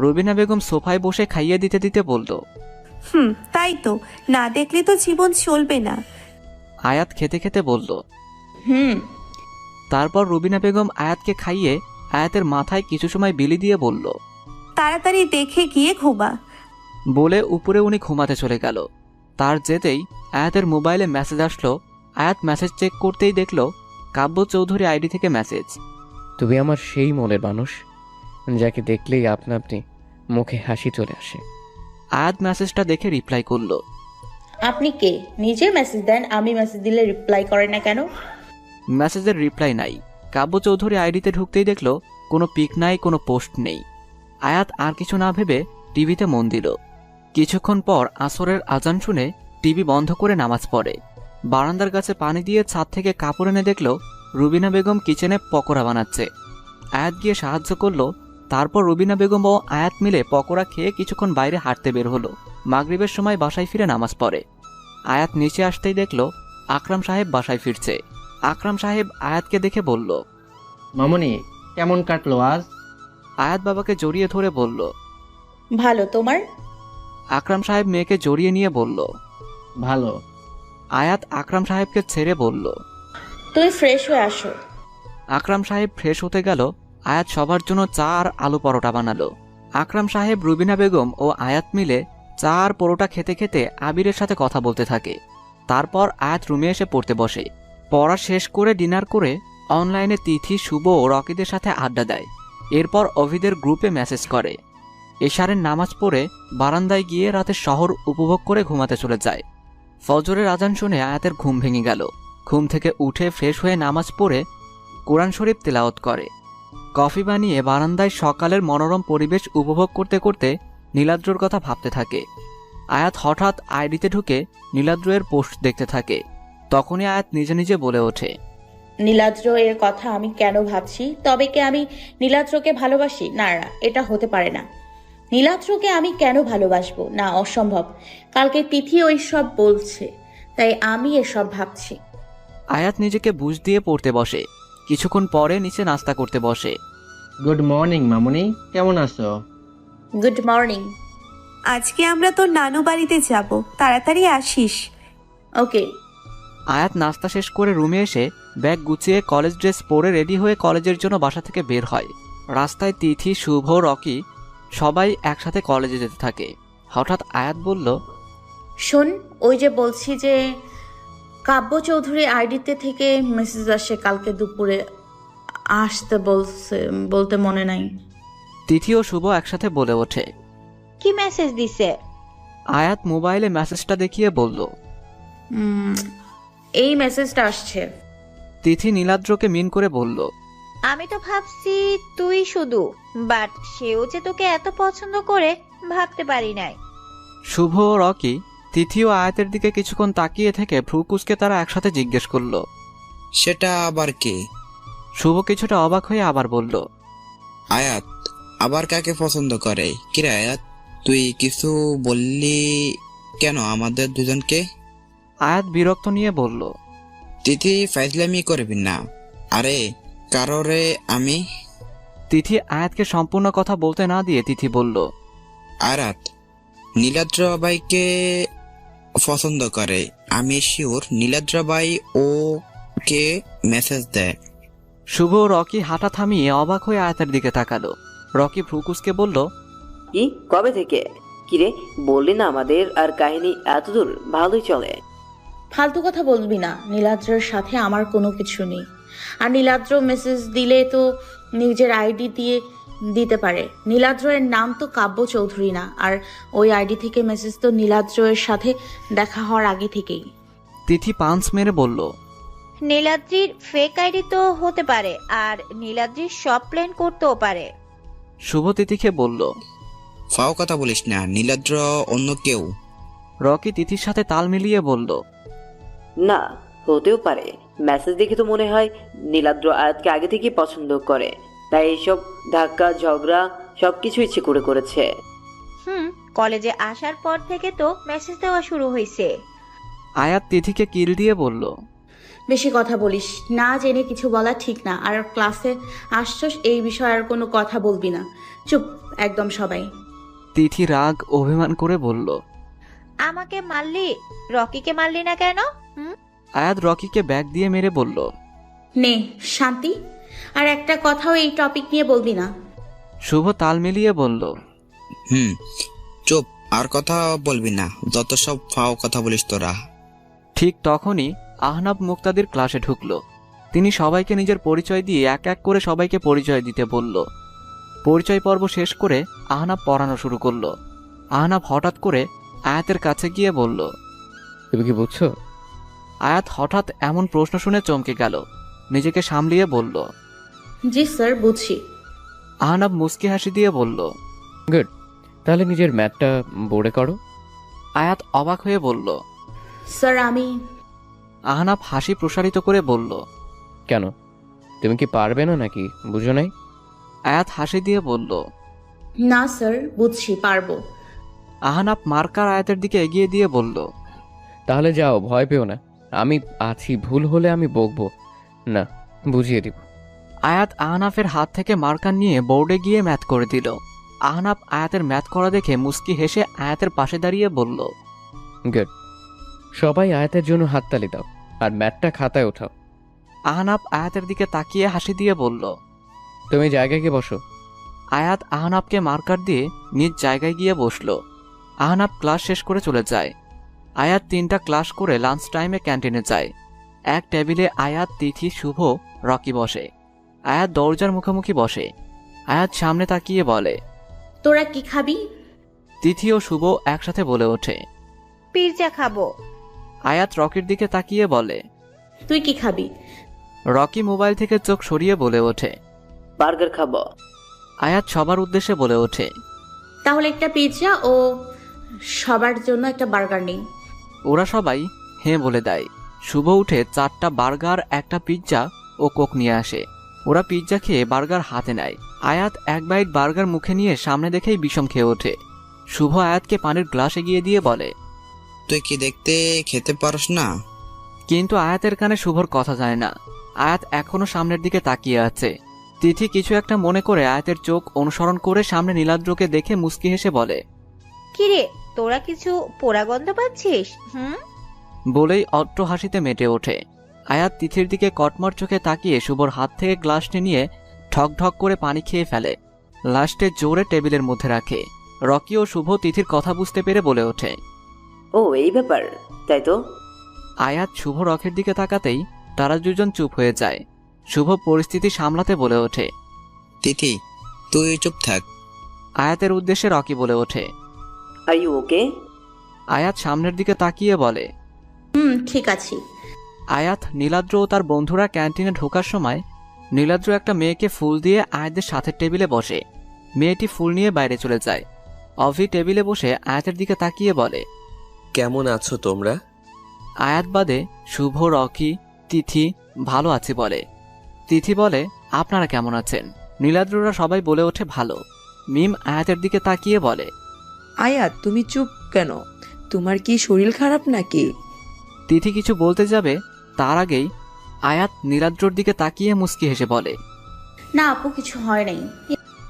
রুবিনা বেগম সোফায় বসে খাইয়ে দিতে দিতে বলল, তাই তো, না দেখলে তো জীবন চলবে না। আয়াত খেতে খেতে বলল, তারপর রুবিনা বেগম আয়াতকে খাইয়ে আয়াতের মাথায় কিছু সময় বিলি দিয়ে বলল, তাড়াতাড়ি দেখে গিয়ে ঘুমা। বলে উপরে উনি ঘুমাতে চলে গেল। তার যেতেই আয়াতের মোবাইলে মেসেজ আসলো। আয়াত মেসেজ চেক করতেই দেখল কাব্য চৌধুরী আইডি থেকে মেসেজ। তুমি আমার সেই মনের মানুষ যাকে দেখলেই আপনা আপনি মুখে হাসি চলে আসে। আয়াত মেসেজটা দেখে রিপ্লাই করল, আপনি কে? নিজে মেসেজ দেন, আমি মেসেজ দিলে রিপ্লাই করে না কেন? মেসেজের রিপ্লাই নাই। কাব্য চৌধুরী আইডিতে ঢুকতেই দেখল কোনো পিক নাই, কোনো পোস্ট নেই। আয়াত আর কিছু না ভেবে টিভিতে মন দিল। কিছুক্ষণ পর আসরের আজান শুনে টিভি বন্ধ করে নামাজ পড়ে। বারান্দার কাছে পানি দিয়ে ছাদ থেকে কাপড় এনে দেখল রুবিনা বেগম কিচেনে পকোড়া বানাচ্ছে। আয়াত গিয়ে সাহায্য করল। তারপর রুবিনা বেগম ও আয়াত মিলে পকোড়া খেয়ে কিছুক্ষণ বাইরে হাঁটতে বের হলো। মাগরিবের সময় বাসায় ফিরে নামাজ পড়ে। আয়াত নিচে আসতেই দেখল আকরাম সাহেব বাসায় ফিরছে। আকরাম সাহেব আয়াতকে দেখে বলল, মামুনি, কেমন কাটলো আজ? আয়াত বাবাকে জড়িয়ে ধরে বলল, ভালো। তোমার? আকরাম সাহেব মেয়েকে জড়িয়ে নিয়ে বলল, ভালো। আয়াত আকরাম সাহেবকে ছেড়ে বলল, তুমি ফ্রেশ হয়ে আসো। আকরাম সাহেব ফ্রেশ হতে গেল। আয়াত সবার জন্য চা আর আলু পরোটা বানালো। আকরাম সাহেব, রুবিনা বেগম ও আয়াত মিলে চা আর পরোটা খেতে খেতে আবিরের সাথে কথা বলতে থাকে। তারপর আয়াত রুমে এসে পড়তে বসে। পড়া শেষ করে ডিনার করে অনলাইনে তিথি, শুভ ও রকিদের সাথে আড্ডা দেয়। এরপর অভিদের গ্রুপে মেসেজ করে। এশারের নামাজ পড়ে বারান্দায় গিয়ে রাতের শহর উপভোগ করে ঘুমাতে চলে যায়। ফজরের আজান শুনে আয়াতের ঘুম ভেঙে গেল। ঘুম থেকে উঠে ফ্রেশ হয়ে নামাজ পড়ে কোরআন শরীফ তেলাওয়াত করে। কফি বানিয়ে বারান্দায় সকালের মনোরম পরিবেশ উপভোগ করতে করতে নীলাদ্রর কথা ভাবতে থাকে। আয়াত হঠাৎ আইডিতে ঢুকে নীলাদ্রের পোস্ট দেখতে থাকে। তখনই আয়াত নিজে নিজে বলে ওঠে, নীলাদ্র এর কথা আমি কেন ভাবছি? তবে কি আমি নীলাদ্রকে ভালোবাসি? না, এটা হতে পারে না। নীলাদ্রকে আমি কেন ভালোবাসবো? না, অসম্ভব। কালকে তিথি ওই সব বলছে, তাই আমি এসব ভাবছি। আয়াত নিজেকে বুঝ দিয়ে পড়তে বসে। কিছুক্ষণ পরে নিচে নাস্তা করতে বসে। গুড মর্নিং মামুনি, কেমন আছো? Good morning. আজকে আমরা তোর নানু বাড়িতে যাব, তাড়াতাড়ি আসিস। ওকে। আয়াত নাস্তা শেষ করে রুমে এসে ব্যাগ গুছিয়ে কলেজ ড্রেস পরে রেডি হয়ে কলেজের জন্য বাসা থেকে বের হয়। রাস্তায় তিথি, শুভ, রকি সবাই একসাথে কলেজে যেতে থাকে। হঠাৎ আয়াত বলল, শোন, ওই যে বলছি যে কাব্য চৌধুরী আইডিতে থেকে মেসেজ আসে, কালকে দুপুরে আসতে বলতে মনে নাই। তিথি ও শুভ একসাথে বলে ওঠে, কি মেসেজ দিছে? আয়াত মোবাইলে মেসেজটা দেখিয়ে বলল, এই মেসেজটা আসছে। তিথি নীলাদ্রকে মিন করে বলল, আমি তো ভাবছি তুই শুধু, বাট সেও যে তোকে এত পছন্দ করে ভাবতে পারি নাই। শুভ ও রকি তিথি ও আয়াতের দিকে কিছুক্ষণ তাকিয়ে থেকে ভ্রু কুঁচকে তারা একসাথে জিজ্ঞেস করলো, সেটা আবার কে? শুভ কিছুটা অবাক হয়ে আবার বলল, আয়াত আবার কাকে পছন্দ করে? কিরে আয়াত, তুই কিছু বললি কেন আমাদের দুজনকে? আয়াত বিরক্ত নিয়ে বলল, তিথি ফাইজলামি করবি না। আরে কারোরে আমি। তিথি আয়াতকে সম্পূর্ণ কথা বলতে না দিয়ে তিথি বলল, আয়াত নীলাদ্র ভাইকে পছন্দ করে। আমি শিওর নীলাদ্র ভাই ও কে মেসেজ দেয়। শুভ ও রকি হাঁটা থামিয়ে অবাক হয়ে আয়াতের দিকে তাকালো। রকি ভ্রুকুসকে বলল, কি, কবে থেকে? কিরে, বললি না আমাদের আর কাহিনী এতদূর ভালোই চলে। ফালতু কথা বলবি না। নীলাদ্রের সাথে আমার কোনো কিছু নেই। আর নীলাদ্র মেসেজ দিলে তো নিজের আইডি দিয়ে দিতে পারে। নীলাদ্রয়ের নাম তো কাব্য চৌধুরী না, আর ওই আইডি থেকে মেসেজ তো নীলাদ্রয়ের সাথে দেখা হওয়ার আগে থেকেই। তিথি পাঞ্চ মেরে বলল, নীলাদ্রির ফেক আইডি তো হতে পারে, আর নীলাদ্রির সব প্ল্যান করতেও পারে। শুভ তিথিকে বলল, ফাও কথা বলিস না, নীলাদ্র অন্য কেউ। রকি তিথির সাথে তাল মিলিয়ে বলল, না, হতেও পারে। মেসেজ দেখে তো মনে হয় নীলাদ্র আয়াতকে আগে থেকেই পছন্দ করে, তাই এইসব ধাক্কা ঝগড়া সবকিছু ইচ্ছে করে করেছে। কলেজে আসার পর থেকে তো মেসেজ দেওয়া শুরু হয়েছে। আয়াত তিথিকে কিল দিয়ে বলল, বেশি কথা বলিস না, জেনে কিছু বলা ঠিক না। আর ক্লাসে আসছস, এই বিষয়ে আর কোনো কথা বলবি না। চুপ একদম সবাই। তিথি রাগ অভিমান করে বলল, আমাকে মারলি, রকিকে মারলি না কেন? আয়াত রকিকে ব্যাগ দিয়ে মেরে বলল, নে শান্তি, আর একটা কথাও এই টপিক নিয়ে বলবি না। শুভ তাল মিলিয়ে বলল, চুপ, আর কথা বলবি না, যত সব ফাও কথা বলিস তোরা। ঠিক তখনই আহনাব মুক্তাদির ক্লাসে ঢুকলো। তিনি সবাইকে নিজের পরিচয় দিয়ে এক এক করে সবাইকে পরিচয় দিতে বলল। পরিচয় পর্ব শেষ করে আহনাব পড়ানো শুরু করলো। আহনাব হঠাৎ করে আয়াতের কাছে গিয়ে বলল, তুমি কি বুঝছো? আয়াত হঠাৎ এমন প্রশ্ন শুনে চমকে গেল। নিজেকে সামলিয়ে বলল, জি স্যার, বুঝছি। আহনাব মুস্কি হাসি দিয়ে বলল, গুড, তাহলে নিজের ম্যাথটা বোর্ডে করো। আয়াত অবাক হয়ে বলল, স্যার আমি। আহনাব হাসি প্রসারিত করে বলল, কেন, তুমি কি পারবে না নাকি, বুঝো নাই? আয়াত হাসি দিয়ে বলল, না স্যার, বুঝছি, পারবো। আহনাব মার্কার আয়াতের দিকে এগিয়ে দিয়ে বলল, তাহলে যাও, ভয় পেও না, আমি আছি, ভুল হলে আমি বকবো না, বুঝিয়ে দিব। আয়াত আহনাফের হাত থেকে মার্কার নিয়ে বোর্ডে গিয়ে ম্যাথ করে দিল। আহনাব আয়াতের ম্যাথ করা দেখে মুস্কি হেসে আয়াতের পাশে দাঁড়িয়ে বলল, গুড, সবাই আয়াতের জন্য হাততালি দাও, আর ম্যাথটা খাতায় ওঠাও। আহনাব আয়াতের দিকে তাকিয়ে হাসি দিয়ে বলল, তুমি জায়গায় গিয়ে বসো। আয়াত আহনাবকে মার্কার দিয়ে নিজ জায়গায় গিয়ে বসল। আহনাব ক্লাস শেষ করে চলে যায়। আয়াত 3টা ক্লাস করে লাঞ্চ টাইমে ক্যান্টিনে যায়। এক টেবিলে আয়াত, তিথি, শুভ, রকি বসে। আয়াত দরজার মুখোমুখি বসে। আয়াত সামনে তাকিয়ে বলে, তোরা কি খাবি? তিথি ও শুভ একসাথে বলে ওঠে, পিৎজা খাবো। আয়াত রকির দিকে তাকিয়ে বলে, তুই কি খাবি? রকি মোবাইল থেকে চোখ সরিয়ে বলে ওঠে, বার্গার খাবো। আয়াত সবার উদ্দেশ্যে বলে ওঠে, তাহলে একটা পিৎজা ও সবার জন্য একটা বার্গার নেই। ওরা সবাই হ্যাঁ বলে দেয়। শুভ উঠে 4টা বার্গার, একটা পিৎজা ও কোক নিয়ে আসে। ওরা পিৎজা খেয়ে বার্গার হাতে নেয়। আয়াত এক বাইট বার্গার মুখে নিয়ে সামনে দেখেই বিষম খেয়ে ওঠে। শুভ আয়াতকে পানির গ্লাস এগিয়ে দিয়ে বলে, তুই কি দেখতে খেতে পারস না? কিন্তু আয়াতের কানে শুভর কথা যায় না। আয়াত এখনো সামনের দিকে তাকিয়ে আছে। তিথি কিছু একটা মনে করে আয়াতের চোখ অনুসরণ করে সামনে নীলাদ্রকে দেখে মুস্কি হেসে বলে, কিরে, তোরা কিছু পোড়া গন্ধ পাচ্ছিস? বলেই অট্ট হাসিতে মেতে ওঠে। আয়াত তিথির দিকে কটমট চোখে তাকিয়ে শুভর হাত থেকে গ্লাসটি নিয়ে ঠক ঠক করে পানি খেয়ে ফেলে। লাস্টে জোরে টেবিলের মধ্যে রাখে। রকি ও শুভ তিথির কথা বুঝতে পেরে বলে ওঠে, ও এই ব্যাপার, তাই তো। আয়াত শুভ রকির দিকে তাকাতেই তারা দুজন চুপ হয়ে যায়। শুভ পরিস্থিতি সামলাতে বলে ওঠে, তিথি তুই চুপ থাক। আয়াতের উদ্দেশ্যে রকি বলে ওঠে, আর ইউ ওকে? আয়াত সামনের দিকে তাকিয়ে বলে, ঠিক আছে। আয়াত, নীলাদ্র ও তার বন্ধুরা ক্যান্টিনে ঢোকার সময় নীলাদ্র একটা মেয়েকে ফুল দিয়ে আয়াতের সাথের টেবিলে বসে। মেয়েটি ফুল নিয়ে বাইরে চলে যায়। অভি টেবিলে বসে আয়াতের দিকে তাকিয়ে বলে, কেমন আছো তোমরা? আয়াত বাদে শুভ, রকি, তিথি ভালো আছে বলে। তিথি বলে, আপনারা কেমন আছেন? নীলাদ্ররা সবাই বলে ওঠে ভালো। মিম আয়াতের দিকে তাকিয়ে বলে, আয়াত তুমি চুপ কেন? তোমার কি শরীর খারাপ নাকি? তিথি কিছু বলতে যাবে, তার আগেই আয়াত নীলাদ্রর দিকে তাকিয়ে মুস্কি হেসে বলে, না আপু, কিছু হয় নাই।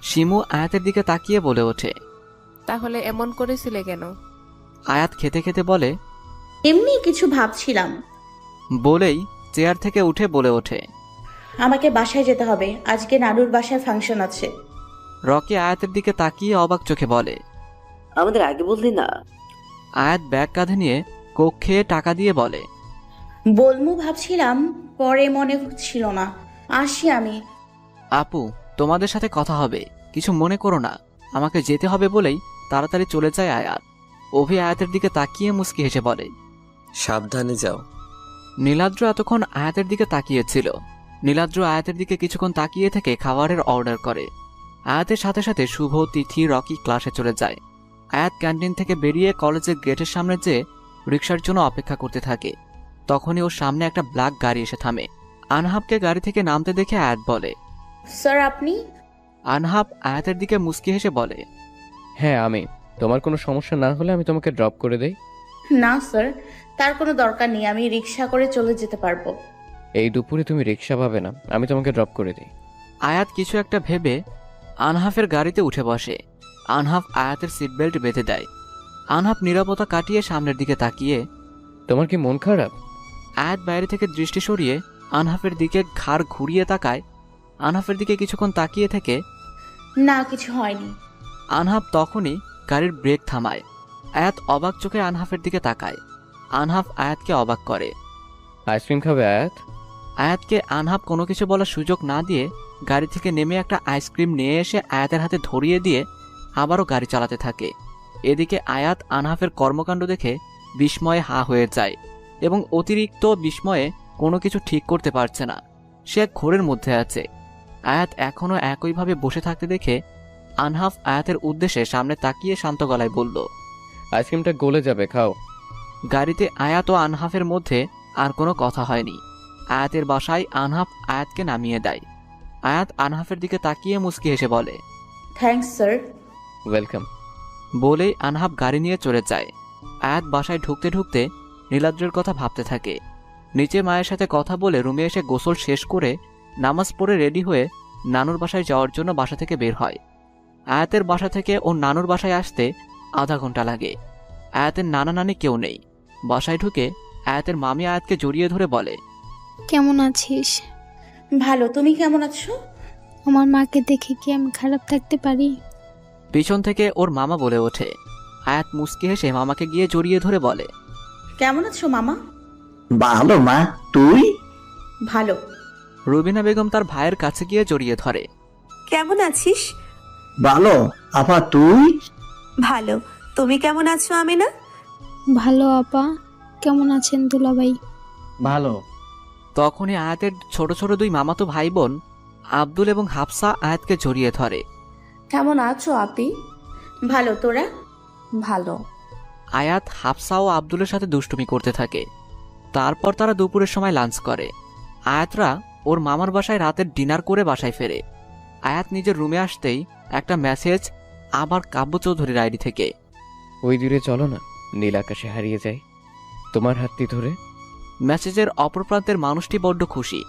শিমু আয়াতের দিকে তাকিয়ে বলে ওঠে, তাহলে এমন করেছিলে কেন? আয়াত খেতে খেতে বলে, এমনি কিছু ভাবছিলাম। বলেই চেয়ার থেকে উঠে বলে ওঠে, আমাকে বাসায় যেতে হবে, আজকে নানুর বাসায় ফাংশন আছে। রকি আয়াতের দিকে তাকিয়ে অবাক চোখে বলে, আমাদের আগে বললি না? আয়াত ব্যাগ কাঁধে নিয়ে কোক খেয়ে টাকা দিয়ে বলে, বলমু ভাবছিলাম, পরে মনে ছিল না। আসি আমি। আপু তোমাদের সাথে কথা হবে, কিছু মনে করো না, আমাকে যেতে হবে বলেই তাড়াতাড়ি চলে যায় আয়াত। অভি আয়াতের দিকে তাকিয়ে মুচকি হেসে বলে, সাবধানে যাও। নীলাদ্র এতক্ষণ আয়াতের দিকে তাকিয়েছিল। নীলাদ্র আয়াতের দিকে কিছুক্ষণ তাকিয়ে থেকে খাবারের অর্ডার করে। আয়াতের সাথে সাথে শুভ, তিথি, রকি ক্লাসে চলে যায়। আয়াত ক্যান্টিন থেকে বেরিয়ে কলেজের গেটের সামনে যেয়ে রিকশার জন্য অপেক্ষা করতে থাকে। তখনই ওর সামনে একটা ব্ল্যাক গাড়ি এসে থামে। আনহাবকে গাড়ি থেকে নামতে দেখে আয়াত বলে, স্যার আপনি? আনহাব আয়াতের দিকে মুচকি হেসে বলে, হ্যাঁ আমি। তোমার কোনো সমস্যা না হলে আমি তোমাকে ড্রপ করে দেই। না স্যার, তার কোনো দরকার নেই, আমি রিক্সা করে চলে যেতে পারবো। এই দুপুরে তুমি রিক্সা পাবে না, আমি তোমাকে ড্রপ করে দিই। আয়াত কিছু একটা ভেবে আনহাফের গাড়িতে উঠে বসে। আনহাফ আয়াতের সিট বেল্ট বেঁধে দেয়। আনহাফ নীরবতা কাটিয়ে সামনের দিকে তাকিয়ে, তোমার কি মন খারাপ? আয়াত বাইরে থেকে দৃষ্টি সরিয়ে আনহাফের দিকে ঘাড় ঘুরিয়ে তাকায়। আনহাফের দিকে কিছুক্ষণ তাকিয়ে থেকে, না কিছু হয়নি। আনহাফ তখনই গাড়ির ব্রেক থামায়। আয়াত অবাক চোখে আনহাফের দিকে তাকায়। আনহাফ আয়াতকে অবাক করে। আইসক্রিম খাবে আয়াত? আয়াতকে আনহাফ কোনো কিছু বলার সুযোগ না দিয়ে গাড়ি থেকে নেমে একটা আইসক্রিম নিয়ে এসে আয়াতের হাতে ধরিয়ে দিয়ে আবারও গাড়ি চালাতে থাকে। এদিকে আয়াত আনহাফের কর্মকাণ্ড দেখে বিস্ময়ে হা হয়ে যায় এবং অতিরিক্ত বিস্ময়ে কোনো কিছু ঠিক করতে পারছে না। সে এক ঘোরের মধ্যে আছে। আয়াত এখনও একইভাবে বসে থাকতে দেখে আনহাফ আয়াতের উদ্দেশ্যে সামনে তাকিয়ে শান্ত গলায় বলল, আইসক্রিমটা গলে যাবে, খাও। গাড়িতে আয়াত ও আনহাফের মধ্যে আর কোনো কথা হয়নি। আয়াতের বাসায় আনহাফ আয়াতকে নামিয়ে দেয়। আয়াত আনহাফের দিকে তাকিয়ে মুচকি হেসে বলে, থ্যাঙ্কস স্যার। ওয়েলকাম। বলেই আনহাফ গাড়ি নিয়ে চলে যায়। আয়াত বাসায় ঢুকতে ঢুকতে নীলাদ্রের কথা ভাবতে থাকে। নিচে মায়ের সাথে কথা বলে রুমে এসে গোসল শেষ করে নামাজ পড়ে রেডি হয়ে নানুর বাসায় যাওয়ার জন্য বাসা থেকে বের হয়। আয়াতের বাসা থেকে ও নানুর বাসায় আসতে আধা ঘন্টা লাগে। আয়াতের নানা নানি কেউ নেই। বাসায় ঢুকে আয়াতের মামি আয়াতকে জড়িয়ে ধরে বলে, কেমন আছিস? ভালো, তুমি কেমন আছো? আমার মাকে দেখে কি আমি খারাপ থাকতে পারি? পিছন থেকে ওর মামা বলে ওঠে। আয়াত মুচকি হেসে মামাকে গিয়ে জড়িয়ে ধরে বলে, কেমন আছো মামা? ভালো মা, তুই? ভালো। রুবিনা বেগম তার ভাইয়ের কাছে গিয়ে জড়িয়ে ধরে, কেমন আছিস? ভালো আপা, তুই? ভালো। তুমি কেমন আছো আমিনা? ভালো আপা। কেমন আছেন দুলাভাই? ভালো। তখনই আয়াতের ছোট ছোট দুই মামাতো ভাই বোন আব্দুল এবং হাফসা আয়াতকে জড়িয়ে ধরে। কেমন আছো আপি? ভালো, তোরা? ভালো। আয়াত হাফসা ও আব্দুলের সাথে দুষ্টুমি করতে থাকে। তারপর তারা দুপুরের সময় লাঞ্চ করে। আয়াতরা ওর মামার বাসায় রাতের ডিনার করে বাসায় ফেরে। আয়াত নিজের রুমে আসতেই একটা মেসেজ আবার কাব্য চৌধুরীর আইডি থেকে, ওই দূরে চলো না, নীল আকাশে হারিয়ে যায়, তোমার হাতটি ধরে। মেসেজের অপর প্রান্তের মানুষটি বড্ড খুশি,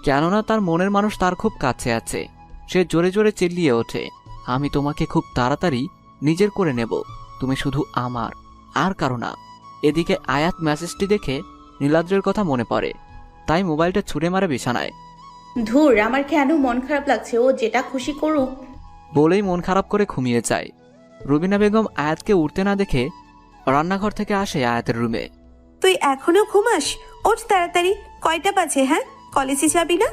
কেননা তার মনের মানুষ তার খুব কাছে আছে। সে জোরে জোরে চিল্লিয়ে ওঠে, আমি তোমাকে খুব তাড়াতাড়ি নিজের করে নেব, তুমি শুধু আমার, আর কারো না। এদিকে আয়াত মেসেজটি দেখে নীলাদ্রের কথা মনে পড়ে, তাই মোবাইলটা ছুঁড়ে মারে বিছানায়। ধুর, আমার কেন মন খারাপ লাগছে, ও যেটা খুশি করুক। বলেই মন খারাপ করে ঘুমিয়ে যায়। রুবিনা বেগম আয়াতকে উঠতে না দেখে রান্নাঘর থেকে আসে আয়াতের রুমে। তুই এখনো ঘুমাস? ওঠ তাড়াতাড়ি। কয়টা বাজে? হ্যাঁ, কলেজে যাবি না?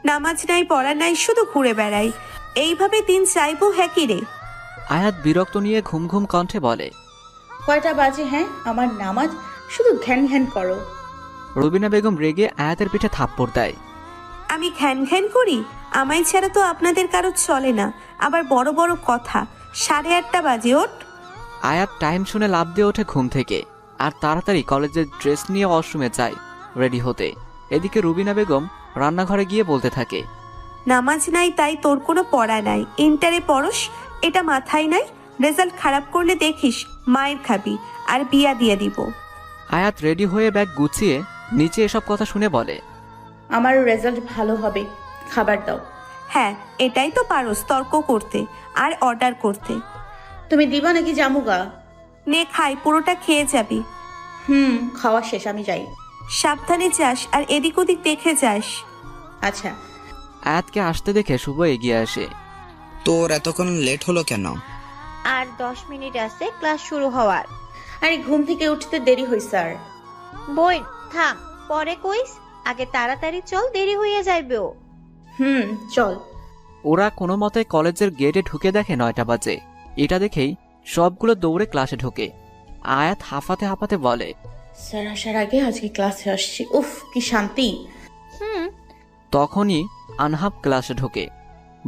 নামাজ নাই, পড়া নাই, শুধু ঘুরে বেড়াই। এইভাবে দিন চাইবো হ্যাঁ কি রে? আয়াত বিরক্ত নিয়ে ঘুম ঘুম কণ্ঠে বলে, কয়টা বাজে? হ্যাঁ, আমার নামাজ, শুধু ঘ্যান ঘ্যান করো। রুবিনা বেগম রেগে আয়াতের পিঠে থাপ্পড় দেয়। আমি ঘ্যান ঘ্যান করি? আমায় ছাড়া তো আপনাদের কারো চলে না। আবার বড় বড় কথা। 8:30 বাজে, ওঠ। আয়াত টাইম শুনে লাফ দিয়ে ওঠে ঘুম থেকে আর তাড়াতাড়ি কলেজের ড্রেস নিয়ে ওয়াশরুমে যায় রেডি হতে। এদিকে রুবিনা বেগম রান্নাঘরে গিয়ে বলতে থাকে, নামাজ নাই তাই তোর কোনো পড়া নাই, ইন্টারে পড়স, এটা মাথায় নাই। রেজাল্ট খারাপ করলে দেখিস মায়ের খাবি, আর বিয়া দিয়ে দিব। আয়াত রেডি হয়ে ব্যাগ গুছিয়ে নিচে এসব কথা শুনে বলে, আমার রেজাল্ট ভালো হবে, খাবার দাও। হ্যাঁ, এটাই তো পারস, তর্ক করতে আর অর্ডার করতে। তুমি দিবা নাকি জামুগা? নে খাই, পুরোটা খেয়ে যাবি। খাওয়া শেষ, আমি যাই। সাবধানে যাস আর এদিক ওদিক দেখে যাস। আচ্ছা। আয়াতকে আসতে দেখে শুভ এগিয়ে আসে। তোর এতক্ষণ লেট হলো কেন? আর 10 মিনিট আছে ক্লাস শুরু হওয়ার। আরে ঘুম থেকে উঠতে দেরি হই স্যার। বই থাম, পরে কইস, আগে তাড়াতাড়ি চল, দেরি হয়ে যাইবে। চল। ওরা কোনো মতে কলেজের গেটে ঢুকে দেখে 9টা বাজে। এটা দেখেই সবগুলো দৌড়ে ক্লাসে ঢোকে। আয়াত হাঁফাতে হাঁপাতে বলে, স্যার আসার আগে আজকে ক্লাসে আসছি, উফ কি শান্তি। তখনই আনহাব ক্লাসে ঢোকে।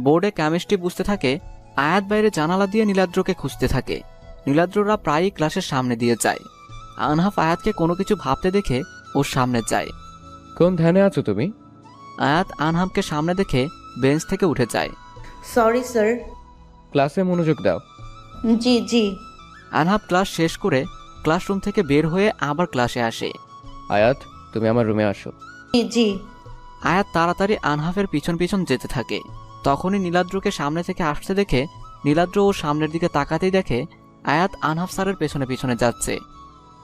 বোর্ডে কেমিস্ট্রি বুঝতে থাকে। আয়াত বাইরে জানালা দিয়ে নীলাদ্রকে খুঁজতে থাকে। নীলাদ্ররা প্রায়ই ক্লাসের সামনে দিয়ে যায়। আনহাব আয়াতকে কোনো কিছু ভাবতে দেখে ওর সামনে যায়। কোন ধ্যানে আছো তুমি? আয়াত আনহাবকে সামনে দেখে বেঞ্চ থেকে উঠে যায়। Sorry sir. ক্লাসে মনোযোগ দাও। জি জি। আনহাব ক্লাস শেষ করে ক্লাসরুম থেকে বের হয়ে আবার ক্লাসে আসে। আয়াত, তুমি আমার রুমে আসো। জি জি। আয়াত তাড়াতাড়ি আনহাফের পিছন পিছন যেতে থাকে। তখনই নীলাদ্রকে সামনে থেকে আসতে দেখে নীলাদ্র ওর সামনের দিকে তাকাতেই দেখে আয়াত আনহাফ স্যারের পেছনে পিছনে যাচ্ছে।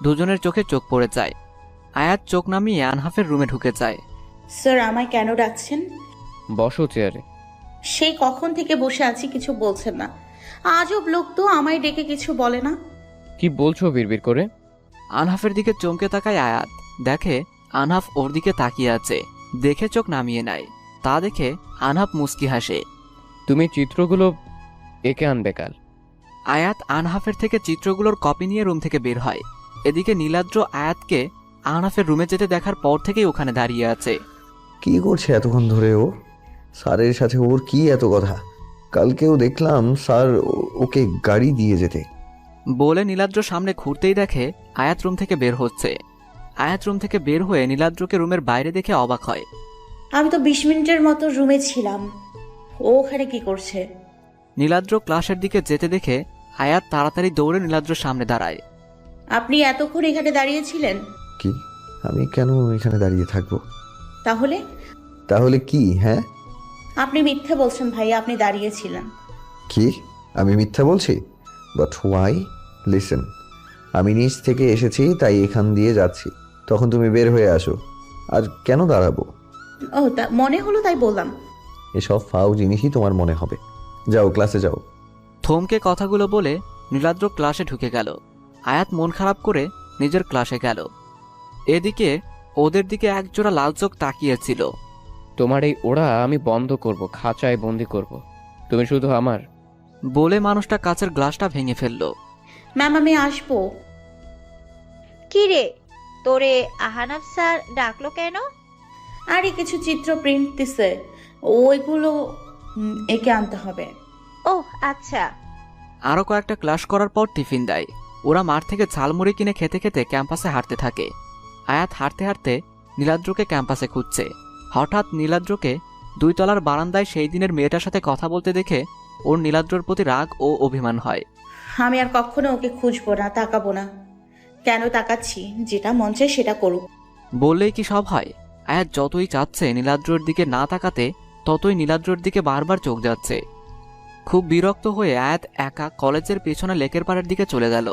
দুজনের চোখে চোখ পড়ে যায়। আয়াত চোখ নামিয়ে আনহাফের রুমে ঢুকে যায়। স্যার আমায় কেন ডাকছেন? বসো চেয়ারে। সেই কখন থেকে বসে আছি, কিছু বলছেন না। আজব লোক তো, আমায় ডেকে কিছু বলে না। কি বলছো বিড়বিড় করে? আনহাফের দিকে চমকে তাকায় আয়াত। দেখে আনহাফ ওর দিকে তাকিয়ে আছে। দেখে চোখ নামিয়ে নেয়। তা দেখে আনহাফ মুস্কি হাসে। তুমি চিত্রগুলো এঁকে আনবে কাল। আয়াত আনহাফের থেকে চিত্রগুলোর কপি নিয়ে রুম থেকে বের হয়। এদিকে নীলাদ্র আয়াতকে আনহাফের রুমে যেতে দেখার পর থেকেই ওখানে দাঁড়িয়ে আছে। কি করছে এতক্ষণ ধরে ও? স্যারের সাথে ওর কি এত কথা? কালকেও দেখলাম স্যার ওকে গাড়ি দিয়ে যেতে। বলে নীলাদ্র সামনে ঘুরতেই দেখে আয়াত রুম থেকে বের হচ্ছে। আয়াত রুম থেকে বের হয়ে নীলাদ্রকে রুমের বাইরে দেখে অবাক হয়। আমি তো 20 মিনিটের মতো রুমে ছিলাম, ও ওখানে কি করছে? নীলাদ্র ক্লাসের দিকে যেতে দেখে আয়াত তাড়াতাড়ি দৌড়ে নীলাদ্রর সামনে দাঁড়ায়। আপনি এতক্ষণ এখানে দাঁড়িয়েছিলেন? কি, আমি কেন এখানে দাঁড়িয়ে থাকবো? তাহলে? তাহলে কি? হ্যাঁ, আপনি মিথ্যে বলছেন ভাইয়া, আপনি দাঁড়িয়েছিলেন। কি আমি মিথ্যা বলছি? But why? লিসেন, আমি নিচ থেকে এসেছি তাই এখান দিয়ে যাচ্ছি, তখন তুমি বের হয়ে আসো। আর কেন দাঁড়াবো? ও তা মনে হলো তাই বললাম। এসব ফাউ জিনিসই তোমার মনে হবে। যাও ক্লাসে যাও। থমকে কথাগুলো বলে নীলাদ্র ক্লাসে ঢুকে গেল। আয়াত মন খারাপ করে নিজের ক্লাসে গেল। এদিকে ওদের দিকে একজোড়া লাল চোখ তাকিয়েছিল। তোমার এই ওড়া আমি বন্ধ করব, খাঁচায় বন্দি করব, তুমি শুধু আমার। বলে মানুষটা কাচের গ্লাসটা ভেঙে ফেললো। ম্যাম আমি আসবো। কি রে, তোরে আহানাফ স্যার ডাকলো কেন? আরে কিছু চিত্র প্রিন্ট দিছে, ওইগুলো এঁকে আনতে হবে। ও আচ্ছা। আরো কয়েকটা ক্লাস করার পর টিফিন দেয়। ওরা মাঠ থেকে ঝালমুড়ি কিনে খেতে খেতে ক্যাম্পাসে হাঁটতে থাকে। আয়াত হাঁটতে হাঁটতে নীলাদ্রকে ক্যাম্পাসে খুঁজছে। হঠাৎ নীলাদ্রকে 2 তলার বারান্দায় সেই দিনের মেয়েটার সাথে কথা বলতে দেখে ওর নীলাদ্রর প্রতি রাগ ও অভিমান হয়। আমি আর কখনো ওকে খুঁজবো না, তাকাবো না। কেন তাকাচ্ছি? যেটা মন চায় সেটা করুক। বললেই কি সব হয়? আয়াত যতই চাচ্ছে নীলাদ্রর দিকে না তাকাতে, ততই নীলাদ্রর দিকে বারবার চোখ যাচ্ছে। খুব বিরক্ত হয়ে আয়াত একা কলেজের পেছনে লেকের পাড়ের দিকে চলে গেল।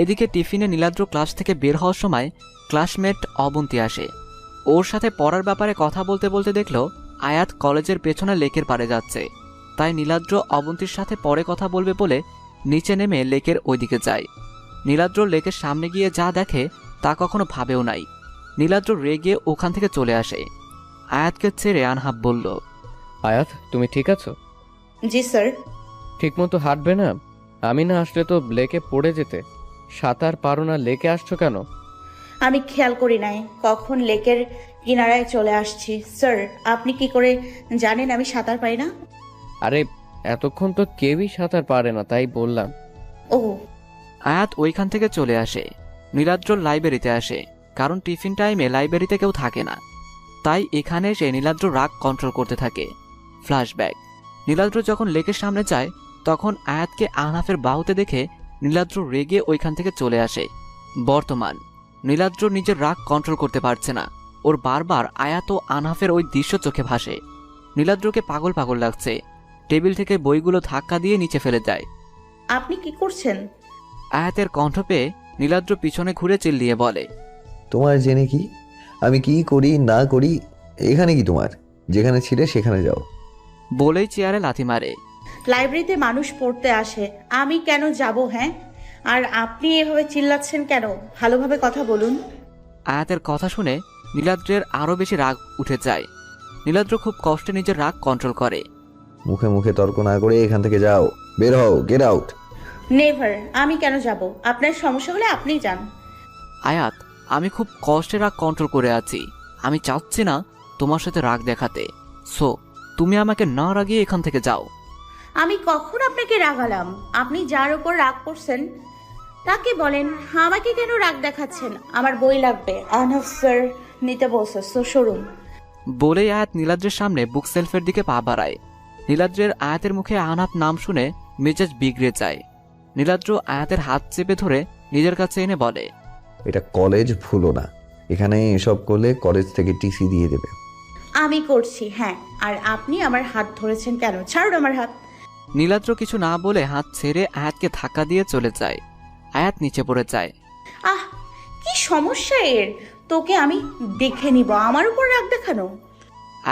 এদিকে টিফিনে নীলাদ্র ক্লাস থেকে বের হওয়ার সময় ক্লাসমেট অবন্তী আসে। ওর সাথে পড়ার ব্যাপারে কথা বলতে বলতে দেখলো আয়াত কলেজের পেছনে লেকের পাড়ে যাচ্ছে। তাই নীলাদ্র অবন্তীর সাথে পরে কথা বলবে বলে নিচে নেমে লেকের ওইদিকে যায়। নীলাদ্র লেকের সামনে গিয়ে যা দেখে তা কখনো ভাবেও নাই। নীলাদ্র রেগে ওখান থেকে চলে আসে। আয়াতকে ছেড়ে আনহাব বলল, আয়াত তুমি ঠিক আছো? জি স্যার। ঠিকমতো হাঁটবে না? আমি না আসলে তো লেকে পড়ে যেতে। সাঁতার পারো না, লেকে আসছো কেন? আমি খেয়াল করি নাই কখন লেকের কিনারায় চলে আসছি। স্যার আপনি কি করে জানেন আমি সাঁতার পারি না? আরে এতক্ষণ তো কেউই সাঁতার পারে না, তাই বললাম। ও। আয়াত ওইখান থেকে চলে আসে। নীলাদ্র লাইব্রেরিতে আসে, কারণ টিফিন টাইমে লাইব্রেরিতে কেউ থাকে না। তাই এখানে এসে নীলাদ্র রাগ কন্ট্রোল করতে থাকে। ফ্ল্যাশব্যাক। নীলাদ্র যখন লেকের সামনে যায় তখন আয়াতকে আহনাফের বাহুতে দেখে নীলাদ্র রেগে ওইখান থেকে চলে আসে। বর্তমান নীলাদ্র নিজের রাগ কন্ট্রোল করতে পারছে না। ওর বারবার আয়াত ও আহনাফের ওই দৃশ্য চোখে ভাসে। নীলাদ্রকে পাগল পাগল লাগছে। টেবিল থেকে বইগুলো ধাক্কা দিয়ে নিচে ফেলে দেয়। আপনি কি করছেন? আয়াতের কণ্ঠ পেয়ে নীলাদ্র পিছনে ঘুরে চিল্লিয়ে বলে, তোমার জেনে কি? আমি কি করি না করি এখানে কি তোমার? যেখানে ছিলে সেখানে যাও। বলেই চেয়ারে লাথি মারে। লাইব্রেরিতে মানুষ পড়তে আসে, আমি কেন যাব? হ্যাঁ, আর আপনি এভাবে চিল্লাচ্ছেন কেন? ভালোভাবে কথা বলুন। আয়াতের কথা শুনে নীলাদ্রের আরো বেশি রাগ উঠে যায়। নীলাদ্র খুব কষ্টে নিজের রাগ কন্ট্রোল করে। মুখে মুখে তর্ক না করে এখান থেকে যাও, বের হও, গেট আউট। নেভার। আমি কেন যাব? আপনার সমস্যা হলে আপনিই যান। আয়াত, আমি খুব কষ্টে রাগ কন্ট্রোল করে আছি। আমি চাচ্ছি না তোমার সাথে রাগ দেখাতে। সো তুমি আমাকে না রাগিয়ে এখান থেকে যাও। আমি কখন আপনাকে রাগালাম? আপনি যার উপর রাগ করছেন তাকে বলেন, আমাকে কেন রাগ দেখাচ্ছেন? আমার বই লাগবে, আনহাফ স্যার নিতে বলছে, সো সরুন। বলেই আয়াত নীলাদ্রের সামনে বুক সেলফের দিকে পা বাড়ায়। নীলাদ্রের আয়াতের মুখে আহনাফ নাম শুনে মেজাজ বিগড়ে যায়। নীলাদ্র আয়াতের হাত চেপে ধরে নিজের কাছে এনে বলে, এটা কলেজ, ভুলো না। এখানে এসব করলে কলেজ থেকে টিসি দিয়ে দেবে। আমি করছি, হ্যাঁ। আর আপনি আমার হাত ধরেছেন কেন? ছাড়ুন আমার হাত। নীলাদ্র কিছু না বলে হাত ছেড়ে আয়াতকে ধাক্কা দিয়ে চলে যায়। আয়াত নিচে পড়ে যায়। আহ, কি সমস্যা এর? তোকে আমি দেখে নিব, আমার উপর রাগ দেখানো।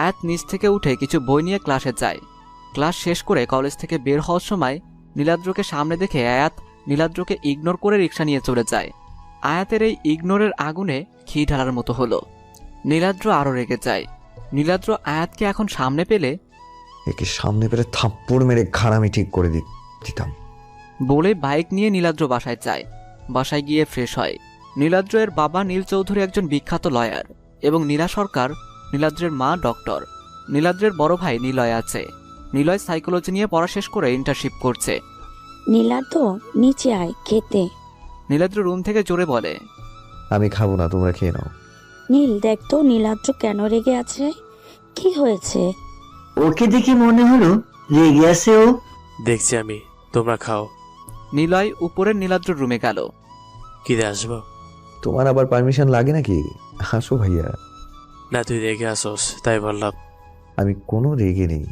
আয়াত নিচ থেকে উঠে কিছু বই নিয়ে ক্লাসে যায়। ক্লাস শেষ করে কলেজ থেকে বের হওয়ার সময় নীলাদ্রকে সামনে দেখে আয়াত নীলাদ্রকে ইগনোর করে রিক্সা নিয়ে চলে যায়। আয়াতের এই ইগনোরের আগুনে ঘি ঢালার মতো হলো। নীলাদ্র আরো রেগে যায়। নীলাদ্র আয়াতকে এখন সামনে পেলে একে সামনে পেলে থাপ্পড় মেরে ঘাড়ামি ঠিক করে দিতাম। বলে বাইক নিয়ে নীলাদ্র বাসায় যায়। বাসায় গিয়ে ফ্রেশ হয়। নীলাদ্র এর বাবা নীল চৌধুরী একজন বিখ্যাত লয়ার এবং নীলা সরকার নীলাদ্রের মা ডক্টর। নীলাদ্রের বড় ভাই নিলয় আছে। নিলয় সাইকোলজি নিয়ে পড়া শেষ করে ইন্টার্নশিপ করছে। নীলাদ্র নিচে আয় খেতে। নীলাদ্র রুম থেকে জোরে বলে, আমি খাবো না, তোমরা খেয়ে নাও। নীল দেখ তো নীলাদ্র কেন রেগে আছে, কি হয়েছে? ওকে দেখে মনে হলো রেগে আছে ও। দেখছি আমি, তোমরা খাও। নিলয় উপরের নীলাদ্র রুমে গেল। কিরে আসবো? তোমার আবার পারমিশন লাগে নাকি? হাসো ভাইয়া। না, তুই রেগে আসোস তাই বললাম। আমি কোনো রেগে নেই।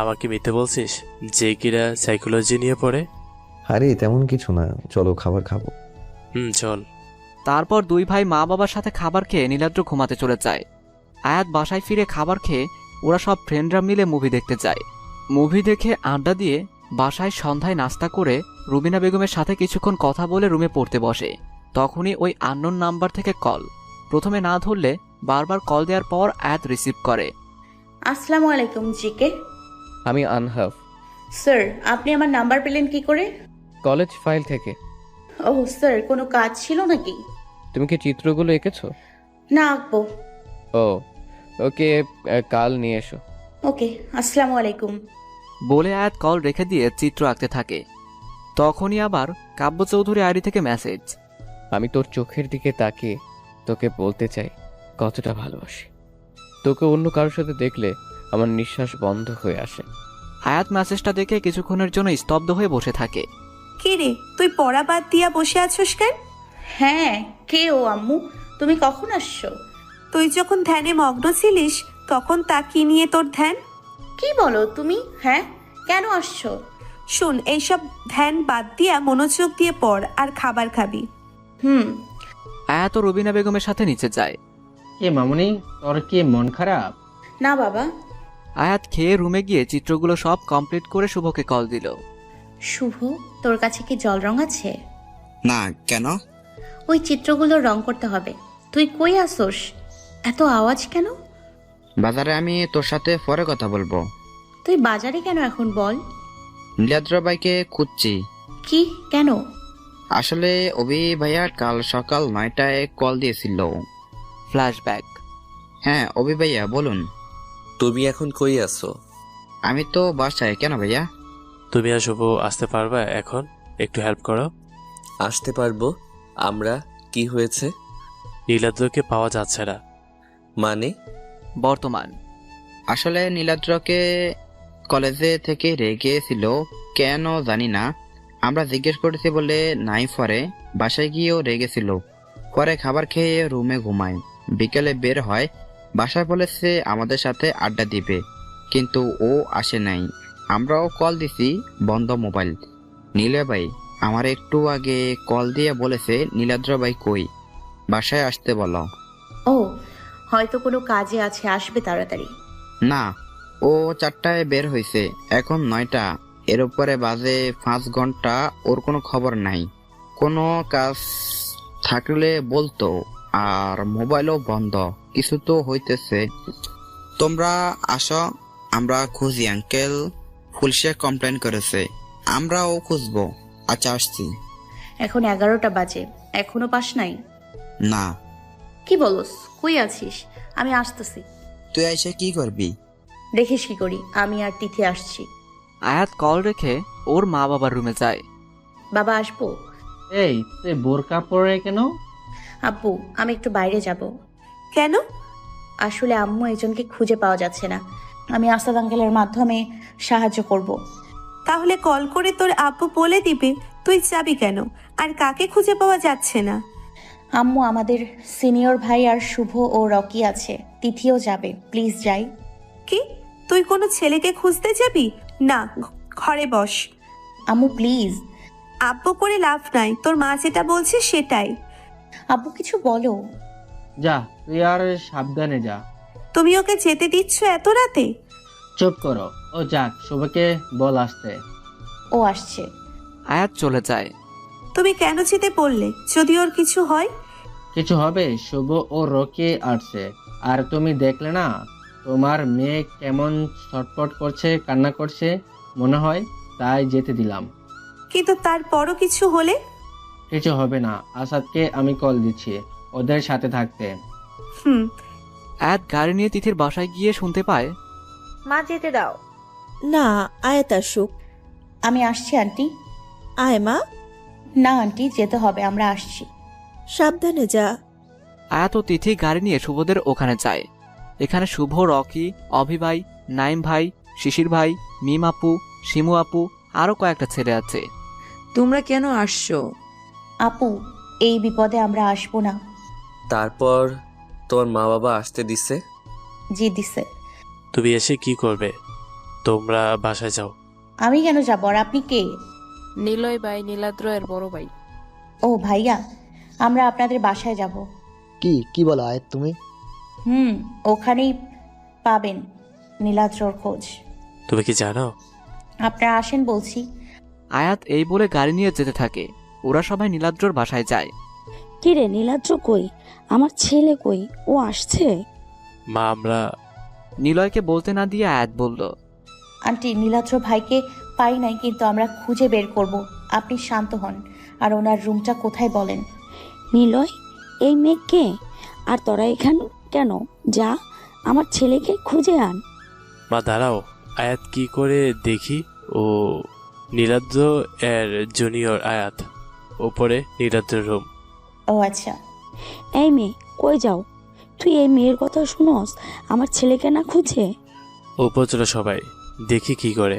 আমাকে মিথ্যে বলছিস যে কিরা সাইকোলজি নিয়ে পড়ে? আরে তেমন কিছু না, চলো খাবার খাবো। চল। তারপর দুই ভাই মা বাবার সাথে খাবার খেয়ে নীলাদ্র ঘুমাতে চলে যায়। আয়াত বাসায় ফিরে খাবার খেয়ে ওরা সব ফ্রেন্ডরা মিলে মুভি দেখতে যায়। মুভি দেখে আড্ডা দিয়ে বাসায় সন্ধ্যায় নাস্তা করে রুবিনা বেগমের সাথে কিছুক্ষণ কথা বলে রুমে পড়তে বসে। তখনই ওই আননোন নাম্বার থেকে কল। প্রথমে না ধরলে বারবার কল দেওয়ার পর আয়াত রিসিভ করে। আসসালামু আলাইকুম জিকে। আমি আনহাফ। স্যার, আপনি আমার নাম্বার পেলেন কি করে? কলেজ ফাইল থেকে। ও স্যার, কোনো কাজ ছিল নাকি? তুমি কি চিত্রগুলো এঁকেছো? না, আঁকবো। ও ওকে, কাল নিয়ে এসো। ওকে, আসসালামু আলাইকুম। বলে আয়াত কল রেখে দিয়ে চিত্র আঁকতে থাকে। তখনই আবার কাব্য চৌধুরী আইডি থেকে মেসেজ। আমি তোর চোখের দিকে তাকিয়ে তোকে বলতে চাই কতটা ভালোবাসি। তোকে অন্য কারোর সাথে দেখলে আমার নিঃশ্বাস বন্ধ হয়ে আসে। আয়াত মেসেজটা দেখে কিছুক্ষণের জন্য স্তব্ধ হয়ে বসে থাকে। কি রে, তুই পড়া বাদ দিয়া বসে আছোস কেন? হ্যাঁ, কে ও আম্মু? তুমি কখন আসছো? তুই যখন ধ্যানে মগ্ন ছিলিস তখন তা কি নিয়ে তোর ধ্যান? কি বলো তুমি? হ্যাঁ, কেন আসছো? শোন, এইসব ধ্যান বাদ দিয়া মনোযোগ দিয়ে পড় আর খাবার খাবি। আয়াত ও রুবিনা বেগমের সাথে নিচে যায়। এ মামুনি, তোর কি মন খারাপ? না বাবা। আয়াত খেয়ে রুমে গিয়ে চিত্রগুলো সব কমপ্লিট করে শুভকে কল দিল। শুভ, তোর কাছে কি জল রং আছে? না, কেন? ওই চিত্রগুলো রং করতে হবে। তুই কই আসোস? এত আওয়াজ কেন? বাজারে আমি তোর সাথে পরে কথা বলবো। তুই বাজারে কেন এখন বল? নীলাদ্র ভাইকে খুঁজছি। কি, কেন? আসলে অভি ভাইয়া কাল সকাল 9টায় কল দিয়েছিল। ফ্ল্যাশব্যাক। হ্যাঁ অভি ভাইয়া বলুন। তুমি এখন কই আছো? আমি তো বাসায়। কেন ভাইয়া? তুমি আর শুভ আসতে পারবা এখন? একটু হেল্প করো। আসতে পারবো। আমরা? কি হয়েছে? নীলাদ্রকে পাওয়া যাচ্ছে না। মানে? বর্তমান। আসলে নীলাদ্রকে কলেজে থেকে রেগেছিল, কেন জানি না। আমরা জিজ্ঞেস করেছি বলে নাই, পরে বাসায় গিয়েও রেগেছিল। পরে খাবার খেয়ে রুমে ঘুমায়, বিকেলে বের হয়। বাসায় বলেছে আমাদের সাথে আড্ডা দিবে, কিন্তু ও আসে নাই। আমরাও কল দিছি, বন্ধ মোবাইল। নীলা ভাই আমার একটু আগে কল দিয়ে বলেছে নীলাদ্র ভাই কই, বাসায় আসতে বলো। ও, হয়তো কোনো কাজে আছে, আসবে তাড়াতাড়ি। না, ও 4টায় বের হয়েছে, এখন 9টা। এর উপরে বাজে 5 ঘন্টা, ওর কোনো খবর নাই। কোনো কাজ থাকলে বলতো, আর মোবাইলও বন্ধ। কিছু তো হইতেছে। তোমরা আসো, আমরা খুঁজি আঙ্কেল। পুলিশে কমপ্লেন করেছে, আমরাও খুঁজবো। আচ্ছা আসছি। এখন 11টা বাজে, এখনো পাস নাই? না। কি বলস? কই আছিস? আমি আসতেছি। তুই এসে কি করবি? দেখিস কি করি। আমি আর তিথি আসছি। আয়াত কল রেখে ওর মা বাবার রুমে যায়। বাবা আসবো? এই তুই বোরকা পরে কেন? আব্বু আমি একটু বাইরে যাব। কেন? আসলে আম্মু একজনকে খুঁজে পাওয়া যাচ্ছে না, আমি আসাদ আঙ্কেলের মাধ্যমে সাহায্য করব। তাহলে কল করে তোর আব্বু বলে দিবে তুই যাবি কেন, আর কাকে খুঁজে পাওয়া যাচ্ছে না। আম্মু আমাদের সিনিয়র ভাই আর শুভ ও রকি আছে, তিথিও যাবে, প্লিজ যাই। কি তুই কোনো ছেলেকে খুঁজতে যাবি? না, ঘরে বস। আম্মু প্লিজ। আব্বু করে লাভ নাই, তোর মা যেটা বলছে সেটাই। আব্বু কিছু বলো। যা, তুই আর সাবধানে যা। তুমি ওকে যেতে দিচ্ছ এত রাতে? চুপ করো। ও যাক, শুভকে বল আসতে। ও আসছে। আয়াত চলে যায়। তুমি কেন যেতে বললে? যদি ওর কিছু হয়? কিছু হবে? শুভ ও রকি আসছে, আর তুমি দেখলে না তোমার মেয়ে কেমন ছটফট করছে, কান্না করছে মনে হয়, তাই যেতে দিলাম। কিন্তু তারপরও কিছু হলে? কিছু হবে না, আসাদকে আমি কল দিচ্ছি ওদের সাথে থাকতে। আয়াত গাড়ি নিয়ে তিথির বাসায় গিয়ে শুনতে পায়, মা যেতে দাও। না, আয়াত আসুক। আমি আসছি আন্টি। আয় মা। না আন্টি, যেতে হবে, আমরা আসছি। সাবধানে যা। আয়াত ও তিথি গাড়ি নিয়ে শুভদের ওখানে যায়। এখানে শুভ, রকি, অভি ভাই, নাইম ভাই, শিশির ভাই, মিম আপু, শিমু আপু, আরো কয়েকটা ছেলে আছে। তোমরা কেন আসছো? আপু এই বিপদে আমরা আসবো না। তারপর তোমার মা বাবা আসতে দিছে? জি দিছে। তুমি এসে কি করবে? তোমরা বাসায় যাও। আমি কেন যাব? আর আপনি কে? নিলয় ভাই, নীলাদ্র এর বড় ভাই। ও ভাইয়া, আমরা আপনাদের বাসায় যাব। কি বলো আয়াত তুমি? ওখানেই পাবেন নীলাদ্রর খোঁজ। তুমি কি জানো? আপনারা আসেন বলছি। আয়াত এই বলে গাড়ি নিয়ে যেতে থাকে। ওরা সবাই নীলাদ্রর বাসায় যায়। কি রে নীলাদ্র কই? আমার ছেলে কই? ও আসছে? মা আমরা নিলয়কে বলতে না দিয়ে আয়াত বলল, আন্টি নীলাদ্র ভাইকে পাই নাই, কিন্তু আমরা খুঁজে বের করব। আপনি শান্ত হন, আর ওনার রুমটা কোথায় বলেন। নিলয়, এই মেয়ে কে? আর তোরা এখানে কেন? যা আমার ছেলেকে খুঁজে আন। মা দাঁড়াও, আয়াত কি করে দেখি। ও নীলাদ্র এর জুনিয়র আয়াত, ওপরে নীলাদ্রের রুম। ও আচ্ছা। এই মেয়ে কই যাও? তুই এই মেয়ের কথা শুনস? আমার ছেলেকে না খুঁজে? ওপর চলো সবাই, দেখি কি করে।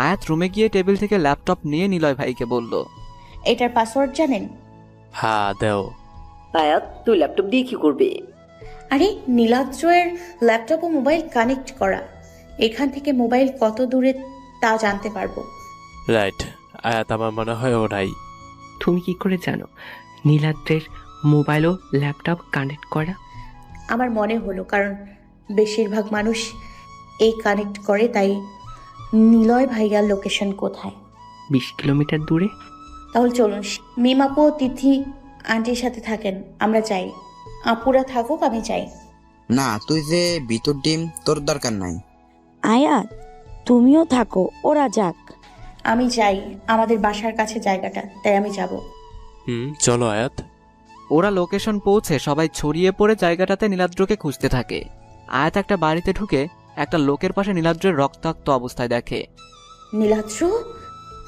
আয়াত রুমে গিয়ে টেবিল থেকে ল্যাপটপ নিয়ে নিলয় ভাইকে বলল, এটার পাসওয়ার্ড জানেন? হ্যাঁ দেও। আয়াত তুই ল্যাপটপ দিয়ে কি করবি? আরে নীলাদ্রের ল্যাপটপ ও মোবাইল কানেক্ট করা, এখান থেকে মোবাইল কত দূরে তা জানতে পারবো। রাইট, আয়াত আমার মনে হয় ও নাই। তুমি কি করে জানো নীলাদ্রের মোবাইল ও ল্যাপটপ কানেক্ট করা? আমার মনে হলো, কারণ বেশিরভাগ মানুষ এই কানেক্ট করে, তাই নিলয় ভাইয়ার লোকেশন কোথায়? 20 কিলোমিটার দূরে। তাহলে চলুন, মিম আপু ও তিথি আন্টির সাথে থাকেন, আমরা যাই। আপুরা থাকুক, আমি যাই। না, তুই যে ভিতর ডিম, তোর দরকার নাই। আয়াত তুমিও থাকো, ওরা যাক। আমি যাই, আমাদের বাসার কাছে জায়গাটা, তাই আমি যাব। চলো আয়াত। ওরা লোকেশন পৌঁছে সবাই ছড়িয়ে পড়ে জায়গাটাতে নীলাদ্রকে খুঁজতে থাকে। আয়াত একটা বাড়িতে ঢুকে একটা লোকের পাশে নীলাদ্রের রক্তাক্ত অবস্থায় দেখে। নীলাদ্র!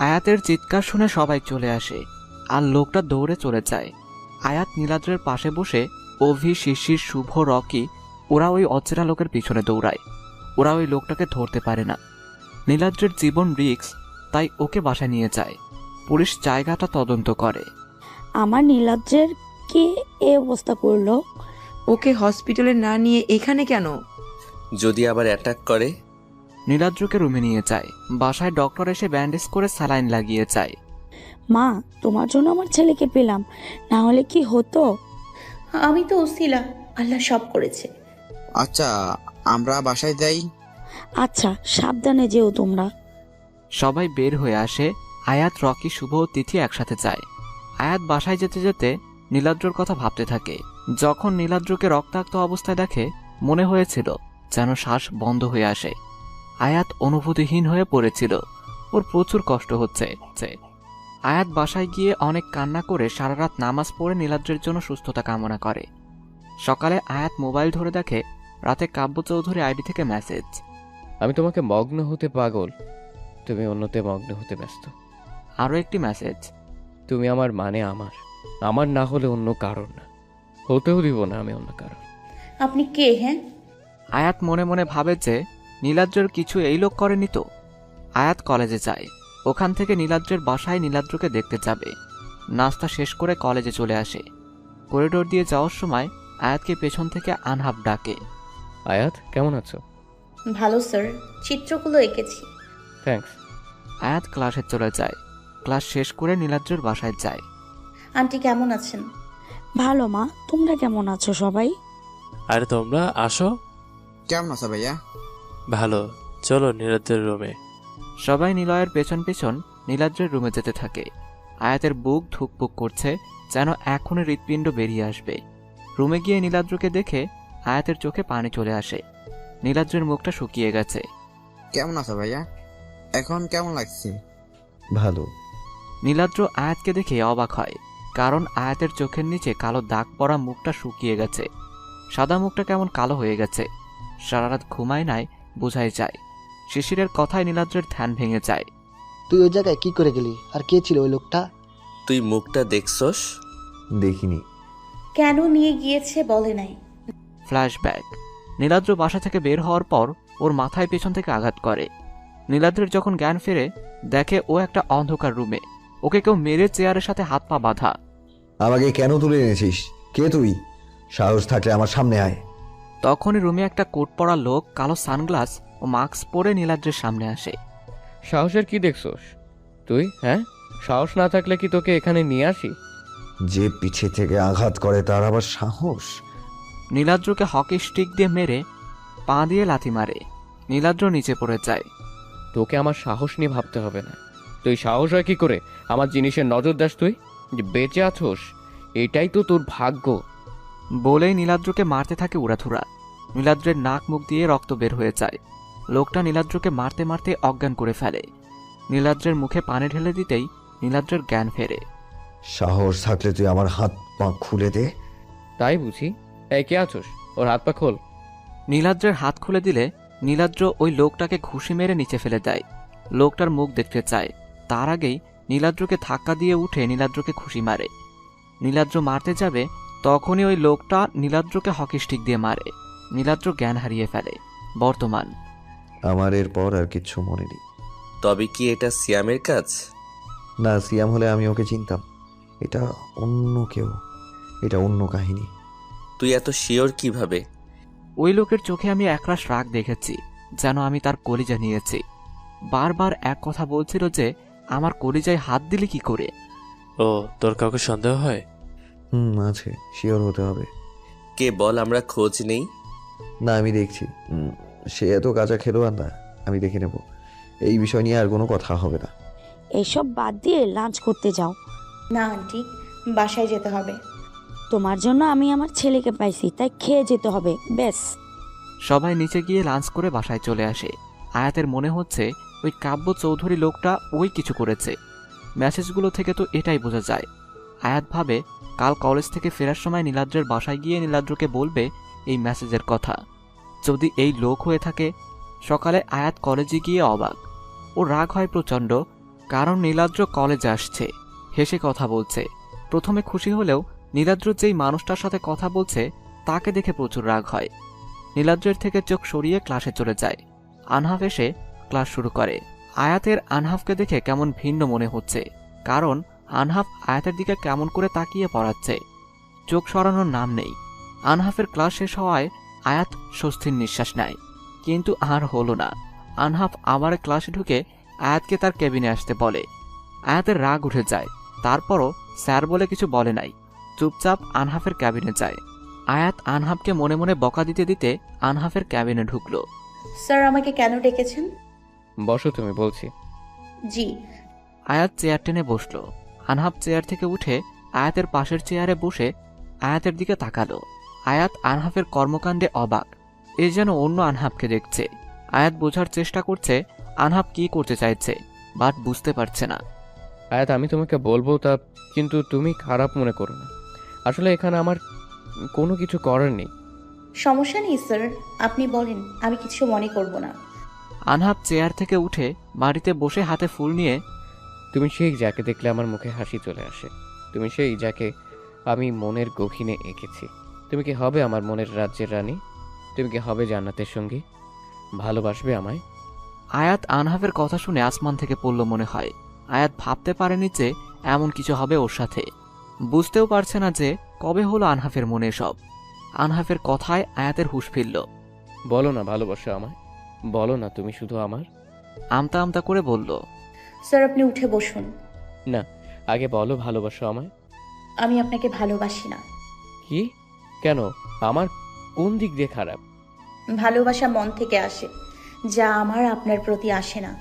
আয়াতের চিৎকার শুনে সবাই চলে আসে, আর লোকটা দৌড়ে চলে যায়। আয়াত নীলাদ্রের পাশে বসে অভি, শিশির, শুভ, রকি ওরা ওই অচেনা লোকের পিছনে দৌড়ায়। ওরা ওই লোকটাকে ধরতে পারে না। নীলাদ্রের জীবন রিস্ক, তাই ওকে বাসায় নিয়ে যায়। পুলিশ জায়গাটা তদন্ত করে। আমার নীলাদ্রের কি এই অবস্থা করলো? ওকে হসপিটালে না নিয়ে এখানে কেন? যদি আবার অ্যাটাক করে? নীলাদ্রকে রুমে নিয়ে যায়। বাসায় ডক্টর এসে ব্যান্ডেজ করে স্যালাইন লাগিয়ে যায়। মা, তোমার জন্য আমার ছেলেকে পেলাম, না হলে কি হতো? আমি তো উসিলা, আল্লাহ সব করেছে। আচ্ছা আমরা বাসায় যাই। আচ্ছা, সাবধানে যেও তোমরা। সবাই বের হয়ে আসে। আয়াত, রকি, শুভ ও তিথি একসাথে যায়। আয়াত বাসায় যেতে যেতে নীলাদ্রর কথা ভাবতে থাকে। যখন নীলাদ্রকে রক্তাক্ত অবস্থায় দেখে মনে হয়েছিল যেন শ্বাস বন্ধ হয়ে আসে। আয়াত অনুভূতিহীন হয়ে পড়েছিল। ওর প্রচুর কষ্ট হচ্ছে। আয়াত বাসায় গিয়ে অনেক কান্না করে সারা রাত নামাজ পড়ে নীলাদ্রের জন্য সুস্থতা কামনা করে। সকালে আয়াত মোবাইল ধরে দেখে রাতে কাব্য চৌধুরী আইডি থেকে মেসেজ। আমি তোমাকে মগ্ন হতে পাগল, তুমি অন্যতে মগ্ন হতে ব্যস্ত। আরও একটি মেসেজ। তুমি আমার মানে আমার না হলে অন্য কারণ না, হতেও দিব না আমি অন্য কারণ। আপনি কে? হ্যাঁ, আয়াত মনে মনে ভাবে যে নীলাদ্রের কিছু এই লোক করেনি তো। আয়াত কলেজে যায়। ওখান থেকে নীলাদ্রের বাসায় নীলাদ্রকে দেখতে যাবে। নাস্তা শেষ করে কলেজে চলে আসে। করিডোর দিয়ে যাওয়ার সময় আয়াতকে পেছন থেকে আনহাফ ডাকে। আয়াত, কেমন আছো? ভালো স্যার, চিত্রগুলো এঁকেছি। থ্যাঙ্কস। আয়াত ক্লাসে চলে যায়। ক্লাস শেষ করে নীলাদ্রের বাসায় যায়। আন্টি কেমন আছেন? ভালো মা, তোমরা কেমন আছো সবাই? আরে তোমরা আসো। কেমন আছো ভাইয়া? ভালো, চলো নীলাদ্রের রুমে। সবাই নিলয়ের পেছন পেছন নীলাদ্রের রুমে যেতে থাকে। আয়াতের বুক ধুকপুক করছে, যেন এখনই হৃৎপিণ্ড বেরিয়ে আসবে। রুমে গিয়ে নীলাদ্রকে দেখে আয়াতের চোখে পানি চলে আসে। নীলাদ্রের মুখটা শুকিয়ে গেছে। কেমন আছো ভাইয়া? এখন কেমন লাগছে? ভালো। নীলাদ্র আয়াতকে দেখে অবাক হয়, কারণ আয়াতের চোখের নিচে কালো দাগ পড়া মুখটা শুকিয়ে গেছে। সাদা মুখটা কেমন কালো হয়ে গেছে। সারা রাত ঘুমায় নাই বোঝাই যায়। শিশিরের কথায় নীলাদ্রের ধ্যান ভেঙে যায়। তুই ওই জায়গায় কি করে গেলি? আর কে ছিল ওই লোকটা? তুই মুখটা দেখছস? দেখিনি। কেন নিয়ে গিয়েছে বলে নাই। ফ্ল্যাশব্যাক। নীলাদ্র বাসা থেকে বের হওয়ার পর ওর মাথায় পেছন থেকে আঘাত করে। নীলাদ্রের যখন জ্ঞান ফেরে, দেখে ও একটা অন্ধকার রুমে। ওকে কেউ মেরে চেয়ারের সাথে হাত পা বাঁধা। আমাকে কেন তুলে এনেছিস? কে তুই? সাহস থাকলে আমার সামনে আয়। তখনই রুমে একটা কোট পরা লোক কালো সানগ্লাস ও মাস্ক পরে নীলাদ্রের সামনে আসে। সাহসের কি দেখছস তুই? হ্যাঁ, সাহস না থাকলে কি তোকে এখানে নিয়ে আসি? যে পিছে থেকে আঘাত করে তার আবার সাহস? নীলাদ্রকে হকি স্টিক দিয়ে মেরে পা দিয়ে লাথি মারে। নীলাদ্র নিচে পড়ে যায়। তোকে আমার সাহস নিয়ে ভাবতে হবে না। তুই সাহস হয় কি করে আমার জিনিসের নজর দাস? তুই যে বেঁচে আছোস এটাই তো তোর ভাগ্য। বলেই নীলাদ্রকে মারতে থাকে উড়াধুরা। নীলাদ্রের নাক মুখ দিয়ে রক্ত বের হয়ে যায়। লোকটা নীলাদ্রকে মারতে মারতে অজ্ঞান করে ফেলে। নীলাদ্রের মুখে পানি ঢেলে দিতেই নীলাদ্রের জ্ঞান ফেরে। সাহস থাকলে তুই আমার হাত পা খুলে দে। তাই বুঝি? এই কে আছোস? ওর হাত পা খোল। নীলাদ্রের হাত খুলে দিলে নীলাদ্র ওই লোকটাকে ঘুষি মেরে নিচে ফেলে দেয়। লোকটার মুখ দেখতে চায়, তার আগেই নীলাদ্রকে ধাক্কা দিয়ে উঠে নীলাদ্রকে ঘুষি মারে। নীলাদ্র মারতে যাবে, তখনই ওই লোকটা নীলাদ্রকে হকি স্টিক দিয়ে মারে। নীলাদ্র জ্ঞান হারিয়ে ফেলে। বর্তমান। আমার এরপর আর কিচ্ছু মনে নেই। তবে কি এটা সিয়ামের কাজ? না, সিয়াম হলে আমি ওকে চিনতাম। এটা অন্য কেউ, এটা অন্য কাহিনী। তুই এত শিওর কিভাবে? ওই লোকের চোখে আমি একরাশ রাগ দেখেছি, যেন আমি তার কলিজা নিয়েছি। বারবার এক কথা বলছিল যে আমার কলিজায় হাত দিলি কি করে। ও, তোর কাউকে সন্দেহ হয়? আছে, শিওর হতে হবে। কে বল, আমরা খোঁজ নেই। না, আমি দেখছি। সে এত কাঁচা খেলোয়াড় না, আমি দেখে নেব। এই বিষয় নিয়ে আর কোনো কথা হবে না। এইসব বাদ দিয়ে লাঞ্চ করতে যাও। না আন্টি, বাসায় যেতে হবে। তোমার জন্য আমি আমার ছেলেকে পাইছি, তাই খেয়ে যেতে হবে ব্যাস। সবাই নিচে গিয়ে লাঞ্চ করে বাসায় চলে আসে। আয়াতের মনে হচ্ছে ওই কাব্য চৌধুরী লোকটা ওই কিছু করেছে। মেসেজগুলো থেকে তো এটাই বোঝা যায়। আয়াত ভাবে কাল কলেজ থেকে ফেরার সময় নীলাদ্রের বাসায় গিয়ে নীলাদ্রকে বলবে এই মেসেজের কথা। যদি এই লোক হয়ে থাকে। সকালে আয়াত কলেজে গিয়ে অবাক। ও রাগ হয় প্রচণ্ড, কারণ নীলাদ্র কলেজে আসছে, হেসে কথা বলছে। প্রথমে খুশি হলেও নীলাদ্র যেই মানুষটার সাথে কথা বলছে তাকে দেখে প্রচুর রাগ হয়। নীলাদ্রের থেকে চোখ সরিয়ে ক্লাসে চলে যায়। আনহাফ এসে ক্লাস শুরু করে। আয়াতের আনহাফকে দেখে কেমন ভিন্ন মনে হচ্ছে, কারণ আনহাফ আয়াতের দিকে কেমন করে তাকিয়ে পড়াচ্ছে। চোখ সরানোর নাম নেই। আনহাফের ক্লাস শেষ হওয়ায় আয়াত স্বস্তির নিঃশ্বাস নেয়, কিন্তু আর হলো না। আনহাফ আবার ক্লাসে ঢুকে আয়াতকে তার কেবিনে আসতে বলে। আয়াতের রাগ উঠে যায়, তারপরও স্যার বলে কিছু বলে নাই, চুপচাপ আনহাফের ক্যাবিনে যায়। আয়াত আনহাফকে মনে মনে বকা দিতে দিতে আনহাফের ক্যাবিনে ঢুকলো। স্যার আমাকে কেন ডেকেছেন? বসো, তুমি বলছি। জি। আয়াত চেয়ার টেনে বসলো। আনহাফ চেয়ার থেকে উঠে আয়াতের পাশের চেয়ারে বসে আয়াতের দিকে তাকালো। আয়াত আনহাফের কর্মকাণ্ডে অবাক। এ যেন অন্য আনহাফকে দেখছে। আয়াত বোঝার চেষ্টা করছে আনহাব কি করতে চাইছে, বাট বুঝতে পারছে না। আয়াত, আমি তোমাকে বলবো তা, কিন্তু তুমি খারাপ মনে করো না। আসলে এখানে আমার কোনো কিছু করার নেই। সমস্যা নেই স্যার, আপনি বলেন, আমি কিছু মনে করব না। আনহাব চেয়ার থেকে উঠে বাড়িতে বসে হাতে ফুল নিয়ে, তুমি সেই যাকে দেখলে আমার মুখে হাসি চলে আসে, তুমি সেই যাকে আমি মনের গভীরে এঁকেছি। তুমি কি হবে আমার মনের রাজ্যের রানী? তুমি কি হবে জান্নাতের সঙ্গী? ভালোবাসবে আমায়? আয়াত আনহাফের কথা শুনে আসমান থেকে পড়ল মনে হয়। আয়াত ভাবতে পারেনি যে এমন কিছু হবে ওর সাথে, বুঝতেও পারছে না যে কবে হলো আনহাফের মনে সব। আনহাফের কথায় আয়াতের হুঁশ ফিরল। বলো না ভালোবাসো আমায়, বলো না তুমি শুধু আমার। আমতা আমতা করে বলল, স্যার আপনি উঠে বসুন। না, আগে বলো ভালোবাসো আমায়। আমি আপনাকে ভালোবাসি না। কি? কেন? আমার কোন দিক দিয়ে খারাপ? ভালোবাসা মন থেকে আসে, যা আমার আপনার প্রতি আসে না।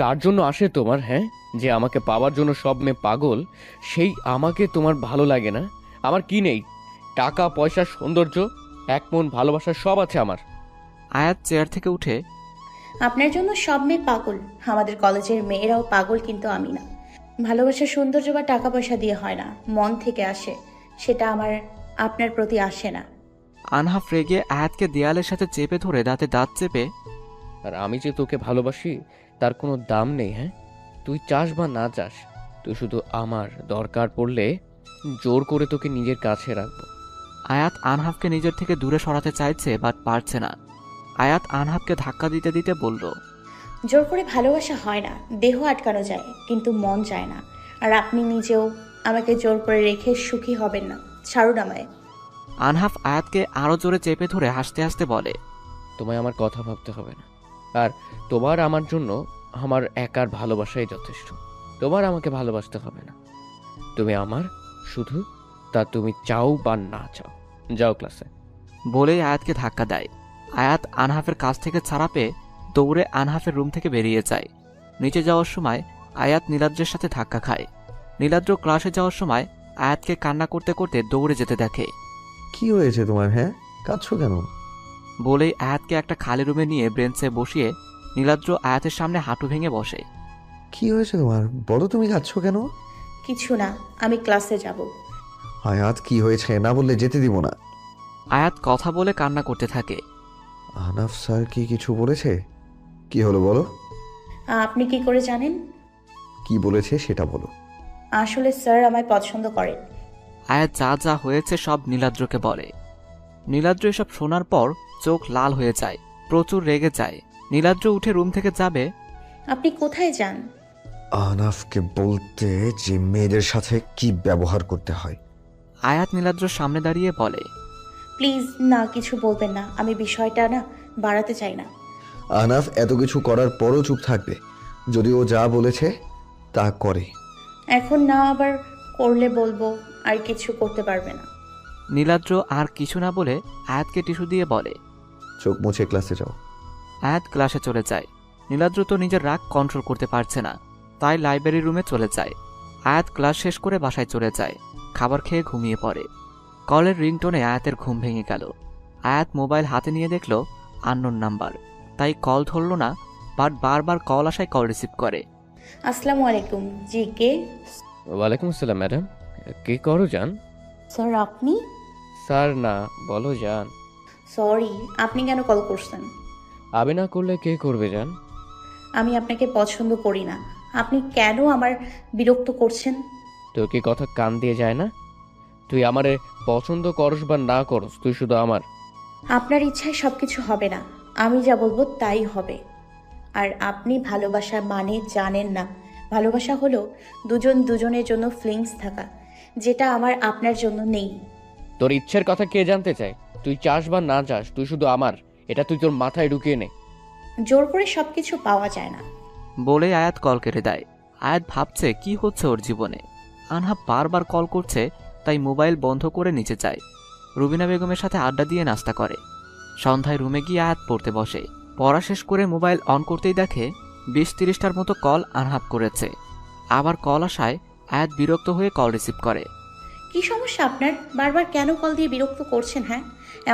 কার জন্য আসে তোমার? হ্যাঁ, যে আমাকে পাওয়ার জন্য সব মেয়ে পাগল, সেই আমাকে তোমার ভালো লাগে না? আমার কি নেই? টাকা পয়সা, সৌন্দর্য, এক মন, ভালোবাসা সব আছে আমার। আয়াত চেয়ার থেকে উঠে, আপনার জন্য সব মেয়ে পাগল, আমাদের কলেজের মেয়েরাও পাগল, কিন্তু আমি না। ভালোবাসা সৌন্দর্য বা টাকা পয়সা দিয়ে হয় না, মন থেকে আসে, সেটা আমার আপনার প্রতি আসে না। আনহাফ রেগে আয়াতকে দেয়ালের সাথে চেপে ধরে দাঁতে দাঁত চেপে, আর আমি যে তোকে ভালোবাসি তার কোনো দাম নেই। হ্যাঁ, তুই চাস বা না চাস, তুই শুধু আমার। দরকার পড়লে জোর করে তোকে নিজের কাছে রাখবো। আয়াত আনহাফকে নিজের থেকে দূরে সরাতে চাইছে, বাট পারছে না। আয়াত আনহাফকে ধাক্কা দিতে দিতে বলল, জোর করে ভালোবাসা হয় না, দেহ আটকানো যায় কিন্তু মন যায় না। আর আপনি নিজেও আমাকে জোর করে রেখে সুখী হবেন না, ছাড়ুন আমায়। আনহাফ আয়াতকে আরো জোরে চেপে ধরে হাসতে হাসতে বলে, তোমায় আমার কথা ভাবতে হবে না, আর তোমার আমার জন্য আমার একার ভালোবাসাই যথেষ্ট। তোমার আমাকে ভালোবাসতে হবে না, তুমি আমার শুধু, তা তুমি চাও বা না চাও। যাও ক্লাসে। বলেই আয়াতকে ধাক্কা দেয়। আয়াত আনহাফের কাছ থেকে ছাড়া পেয়ে দৌড়ে আনহাফের রুম থেকে বেরিয়ে যায়। নিচে যাওয়ার সময় আয়াত নীলাদ্রের সাথে ধাক্কা খায়। নীলাদ্র ক্লাসে যাওয়ার সময় আয়াতকে কান্না করতে করতে দৌড়ে যেতে দেখে। কি হয়েছে তোমার? হ্যাঁ, কাঁদছো কেন? বলেই আয়াতকে একটা খালি রুমে নিয়ে বেঞ্চে বসিয়ে নীলাদ্র আয়াতের সামনে হাঁটু ভেঙে বসে। কি হয়েছে তোমার? বলো, তুমি কাঁদছো কেন? কিছু না, আমি ক্লাসে যাব। আয়াত, কি হয়েছে? না বললে যেতে দিব না। আয়াত কথা বলে কান্না করতে থাকে। আহনাফ স্যার কি কিছু বলেছে? কি হলো বলো। আপনি কি করে জানেন? কি বলেছে সেটা বলো। আসলে স্যার আমায় পছন্দ করেন। আয়াত যা যা হয়েছে সব নীলাদ্রকে বলে। নীলাদ্র এসব শোনার পর চোখ লাল হয়ে যায়, প্রচুর রেগে যায়। নীলাদ্র উঠে রুম থেকে যাবে। আপনি কোথায় যান? আহনাফকে বলতে যে মেয়েদের সাথে কি ব্যবহার করতে হয়। আয়াত নীলাদ্রর সামনে দাঁড়িয়ে বলে, প্লিজ না, কিছু বলবেন না, আমি বিষয়টা না বাড়াতে চাই না। আহনাফ এত কিছু করার পরও চুপ থাকবে, যদি ও যা বলেছে তা করে। এখন না, আবার করলে বলবো, আর কিছু করতে পারবে না। নীলাদ্র আর কিছু না বলে আয়াতকে টিস্যু দিয়ে বলে, চোখ মুছে ক্লাসে যাও। আয়াত ক্লাসে চলে যায়। নীলাদ্র তো নিজের রাগ কন্ট্রোল করতে পারছে না, তাই লাইব্রেরি রুমে চলে যায়। আয়াত ক্লাস শেষ করে বাসায় চলে যায়। খাবার খেয়ে ঘুমিয়ে পড়ে। কলের রিংটোনে আয়াতের ঘুম ভেঙে গেল। আয়াত মোবাইল হাতে নিয়ে দেখল আননোন নাম্বার, তাই কল ধরল না, বাট বারবার কল আসায় কল রিসিভ করে। আসসালামু আলাইকুম। জি, কে? ওয়ালাইকুম আসসালাম ম্যাডাম। কে করো জান? স্যার আপনি? স্যার না, বলো জান। সরি, আপনি কেন কল করছেন? আমি না করলে কে করবে জান? আমি আপনাকে পছন্দ করি না, আপনি কেন আমার বিরক্ত করছেন? তোর কি কথা কান দিয়ে যায় না? তুই আমারে পছন্দ করস বা না করস, তুই শুধু আমার। আপনার ইচ্ছায় সবকিছু হবে না, আমি যা বলবো তাই হবে। আর আপনি ভালোবাসার মানে জানেন না। ভালোবাসা হলো দুজন দুজনের জন্য ফিলিংস থাকা, যেটা আমার আপনার জন্য নেই। তোর ইচ্ছের কথা কে জানতে চায়? তুই চাস বা না চাস, তুই শুধু আমার, এটা তুই তোর মাথায় ঢুকিয়ে নে। জোর করে সবকিছু পাওয়া যায় না। বলে আয়াত কল কেটে দেয়। আয়াত ভাবছে কি হচ্ছে ওর জীবনে। আনহাব বারবার কল করছে, তাই মোবাইল বন্ধ করে নিচে যায়। রুবিনা বেগমের সাথে আড্ডা দিয়ে নাস্তা করে। সন্ধ্যায় রুমে গিয়ে আয়াত পড়তে বসে। পড়া শেষ করে মোবাইল অন করতেই দেখে 20-30টার মতো কল আনহাব করেছে। আবার কল আসায় আয়াত বিরক্ত হয়ে কল রিসিভ করে। কি সমস্যা আপনার? বারবার কেন কল দিয়ে বিরক্ত করছেন? হ্যাঁ,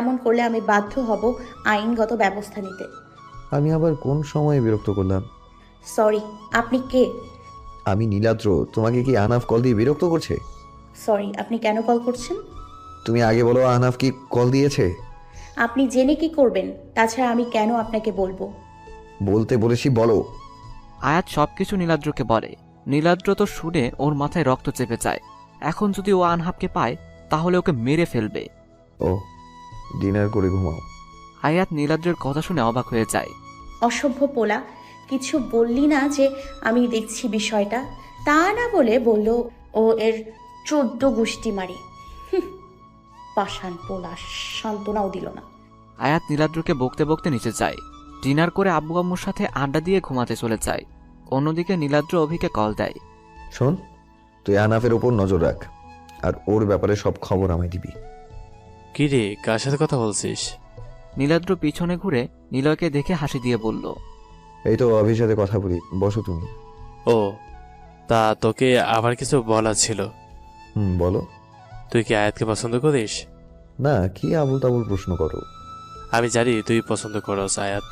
এমন করলে আমি বাধ্য হব আইনগত ব্যবস্থা নিতে। আমি আবার কোন সময়ে বিরক্ত করলাম? সরি, আপনি কে? আমি নীলাদ্র। তোমাকে কি আহনাফ কল দিয়ে বিরক্ত করছে? সরি, আপনি কেন কল করছেন? তুমি আগে বলো, আহনাফ কি কল দিয়েছে? আপনি জেনে কি করবেন? তাছাড়া আমি কেন আপনাকে বলবো? বলতে বলেছি, বলো। আয়াত সবকিছু নীলাদ্রকে বলে। নীলাদ্র তো শুনে ওর মাথায় রক্ত চেপে যায়। এখন যদি ও আনহাবকে পায় তাহলে ওকে মেরে ফেলবে। ও, ডিনার করে ঘুমাও। আয়াত নীলাদ্রের কথা শুনে অবাক হয়ে যায়। অসভ্য পোলা, কিছু বললি না যে আমি দেখছি বিষয়টা? তা না বলে বলল ও এর 14 গুষ্টি মারি। পাষাণ পোলা, সান্ত্বনাও দিল না। আয়াত নীলাদ্রকে বকতে বকতে নিচে যায়। ডিনার করে আব্বু আম্মুর সাথে আড্ডা দিয়ে ঘুমাতে চলে যায়। অন্যদিকে নীলাদ্র অভিকে কল দেয়। শোন, তুই আহনাফের ওপর নজর রাখ, আর ওর ব্যাপারে সব খবর আমায় দিবি। কি রে, কার সাথে কথা বলছিস? নীলাদ্র পিছনে ঘুরে নিলয়কে দেখে হাসি দিয়ে বলল, এই তো অভির সাথে কথা বলি, বসো তুমি। ও, তা তোকে আবার কিছু বলা ছিল। বলো। তুই কি আয়াতকে পছন্দ করিস? না, কি আবুল তাবুল প্রশ্ন করো। আমি জানি তুই পছন্দ করস আয়াত,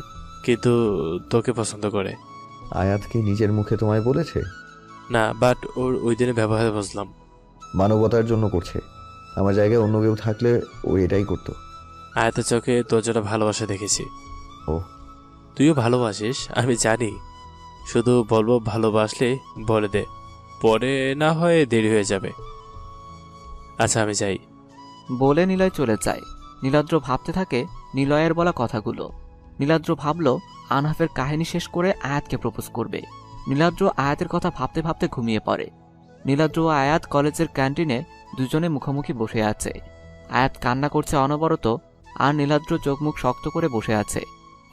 কিন্তু তোকে পছন্দ করে। আয়াত কি নিজের মুখে তোমায় বলেছে? না, বাট ওর ওই দিনে ব্যবহারে বুঝলাম। মানবতার জন্য করছে। আমার জায়গায় অন্য কেউ থাকলে ও এটাই করতো। আয়াতের চোখে তোর জন্য ভালোবাসা দেখেছি। ও, তুইও ভালোবাসিস আমি জানি, শুধু বলবো ভালোবাসলে বলে দে, পরে না হয় দেরি হয়ে যাবে। আচ্ছা, আমি যাই। বলে নিলয় চলে যায়। নীলাদ্র ভাবতে থাকে নিলয়ের বলা কথাগুলো। নীলাদ্র ভাবল আনহাফের কাহিনী শেষ করে আয়াতকে প্রপোজ করবে। নীলাদ্র আয়াতের কথা ভাবতে ভাবতে ঘুমিয়ে পড়ে। নীলাদ্র ও আয়াত কলেজের ক্যান্টিনে দুজনে মুখোমুখি বসে আছে। আয়াত কান্না করছে অনবরত, আর নীলাদ্র চোখ মুখ শক্ত করে বসে আছে।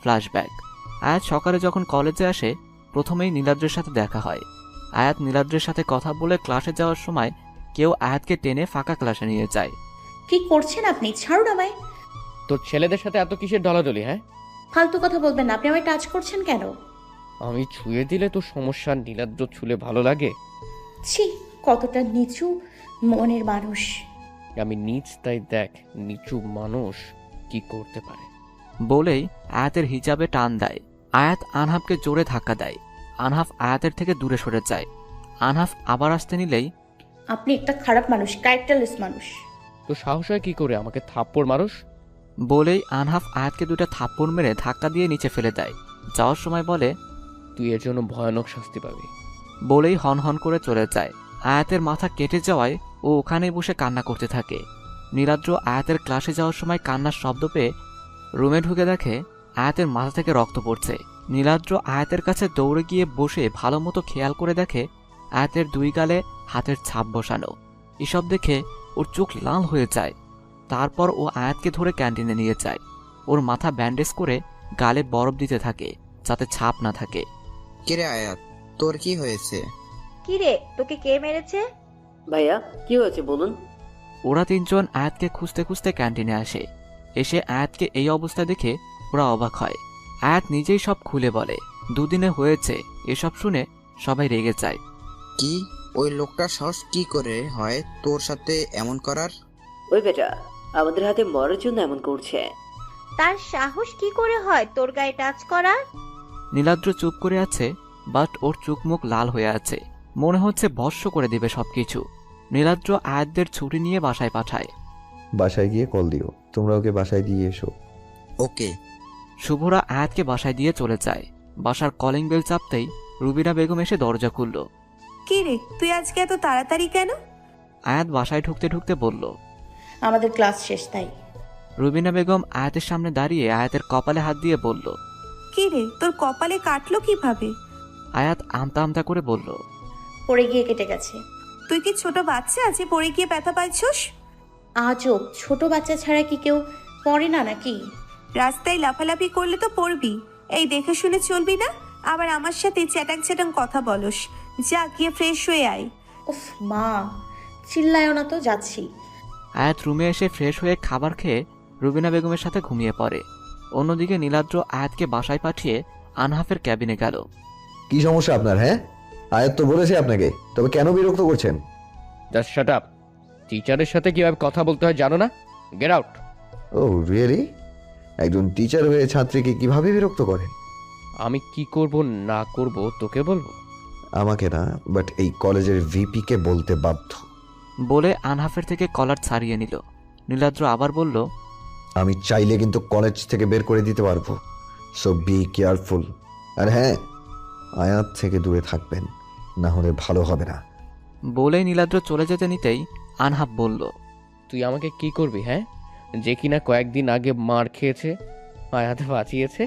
ফ্ল্যাশব্যাক। আয়াত সকালে যখন কলেজে আসে প্রথমেই নীলাদ্রের সাথে দেখা হয়। আয়াত নীলাদ্রের সাথে কথা বলে ক্লাসে যাওয়ার সময় কেউ আয়াতকে টেনে ফাঁকা ক্লাসে নিয়ে যায়। কি করছেন আপনি? ছাড়ুন আমায়। তোর ছেলেদের সাথে এত কিসের ডলাডলি? হ্যাঁ, ফালতু কথা বলবেন না। আপনি আমায় টাচ করছেন কেন? আমি ছুঁয়ে দিলে তোর সমস্যা, নীলাদ্র ছুলে ভালো লাগে? ছি, কতটা নিচু মনের মানুষ। আমি নিচ, তাই দেখ নিচু মানুষ কি করতে পারে। বলেই আয়াতের হিজাবে টান দেয়। আয়াত আনহাফকে জোরে ধাক্কা দেয়। আনহাফ আয়াতের থেকে দূরে সরে যায়। আনহাফ আবার আসতে নিলেই, আপনি একটা খারাপ মানুষ, ক্যারেক্টারলেস মানুষ। তো সাহস হয় কি করে আমাকে থাপ্পড় মারুস? বলেই আনহাফ আয়াতকে দুটো থাপ্পড় মেরে ধাক্কা দিয়ে নিচে ফেলে দেয়। যাওয়ার সময় বলে, তুই এর জন্য ভয়ানক শাস্তি পাবি। বলেই হনহন করে চলে যায়। আয়াতের মাথা কেটে যাওয়ায় ও ওখানেই বসে কান্না করতে থাকে। নীলাদ্র আয়াতের ক্লাসে যাওয়ার সময় কান্নার শব্দ পেয়ে রুমে ঢুকে দেখে আয়াতের মাথা থেকে রক্ত পড়ছে। নীলাদ্র আয়াতের কাছে দৌড়ে গিয়ে বসে ভালো মতো খেয়াল করে দেখে আয়াতের 2 গালে হাতের ছাপ বসানো। এসব দেখে ওর চোখ লাল হয়ে যায়। তারপর ও আয়াতকে ধরে ক্যান্টিনে নিয়ে যায়। ওর মাথা ব্যান্ডেজ করে গালে বরফ দিতে থাকে যাতে ছাপ না থাকে। কিরে আয়াত, তোর কি হয়েছে? কি রে, তোকে কে মেরেছে? ভাইয়া, কি হয়েছে বলুন। ওরা 3 জন আয়াতকে খুঁজতে খুঁজতে ক্যান্টিনে আসে। এসে আয়াতকে এই অবস্থা দেখে ওরা অবাক হয়। আয়াত নিজেই সব খুলে বলে। 2 দিনে হয়েছে এসব শুনে সবাই রেগে যায়। কি, ওই লোকটার সাহস কি করে হয় তোর সাথে এমন করার? ওই বেটা আমাদের হাতে মরার জন্য এমন করছে। তার সাহস কি করে হয় তোর গায়ে টাচ করার? নীলাদ্র চুপ করে আছে, বাট ওর চোখ মুখ লাল হয়ে আছে। মনে হচ্ছে ভস্ম করে দিবে সবকিছু। নীলাদ্র আয়াতদের ছুটি নিয়ে বাসায় পাঠায়। বাসায় গিয়ে কল দিও, তোমরা ওকে বাসায় দিয়ে এসো। ওকে। শুভরা আয়াতকে বাসায় দিয়ে চলে যায়। বাসার কলিং বেল চাপতেই রুবিনা বেগম এসে দরজা খুলল। কি রে, তুই আজকে এত তাড়াতাড়ি কেন? আয়াত বাসায় ঢুকতে ঢুকতে বলল, আমাদের ক্লাস শেষ তাই। রুবিনা বেগম আয়াতের সামনে দাঁড়িয়ে আয়াতের কপালে হাত দিয়ে বলল, কি রে, তোর কপালে কাটলো কিভাবে? আয়াত আমতা আমতা করে বলল, পড়ে গিয়ে কেটে গেছে। তুই কি ছোট বাচ্চা আছে পড়ে গিয়ে ব্যথা পাইছস? আজব, ছোট বাচ্চা ছাড়া কি কেউ পড়ে না নাকি? রাস্তায় লাফালাফি করলে তো পড়বি। এই দেখে শুনে চলবি না, আবার আমার সাথে চ্যাটাং চ্যাটাং কথা বলস। যা গিয়ে ফ্রেশ হয়ে আয়। উফ মা, চিল্লায়ও না তো, যাচ্ছি। আয়াত রুমে এসে ফ্রেশ হয়ে খাবার খেয়ে রুবিনা বেগমের সাথে ঘুমিয়ে পড়ে। অন্যদিকে নীলাদ্র আয়াতকে বাসায় পাঠিয়ে আনহাফের ক্যাবিনে গেল। কি সমস্যা আপনার? হ্যাঁ, আয়াত তো বলেছে আপনাকে, তবে কেন বিরক্ত করছেন? Just shut up. টিচারের সাথে কিভাবে কথা বলতে হয় জানো না? Get out. Oh really? একজন টিচার হয়ে ছাত্রীকে কিভাবে বিরক্ত করেন? আমি কি করব না করব তোকে বলবো? আমাকে না, বাট এই কলেজের ভিপিকে বলতে বাধ্য। বলে আনহাফের থেকে কলার ছাড়িয়ে নিল। নীলাদ্র আবার বলল, আমি চাইলে কিন্তু কলেজ থেকে বের করে দিতে পারবো, সো বি কেয়ারফুল। আর হ্যাঁ, আয়াত থেকে দূরে থাকবেন, না হলে ভালো হবে না। বলেই নীলাদ্র চলে যেতে নিতেই আনহাফ বলল, তুই আমাকে কি করবি? হ্যাঁ, যে কিনা কয়েকদিন আগে মার খেয়েছে, আয়াতে বাঁচিয়েছে,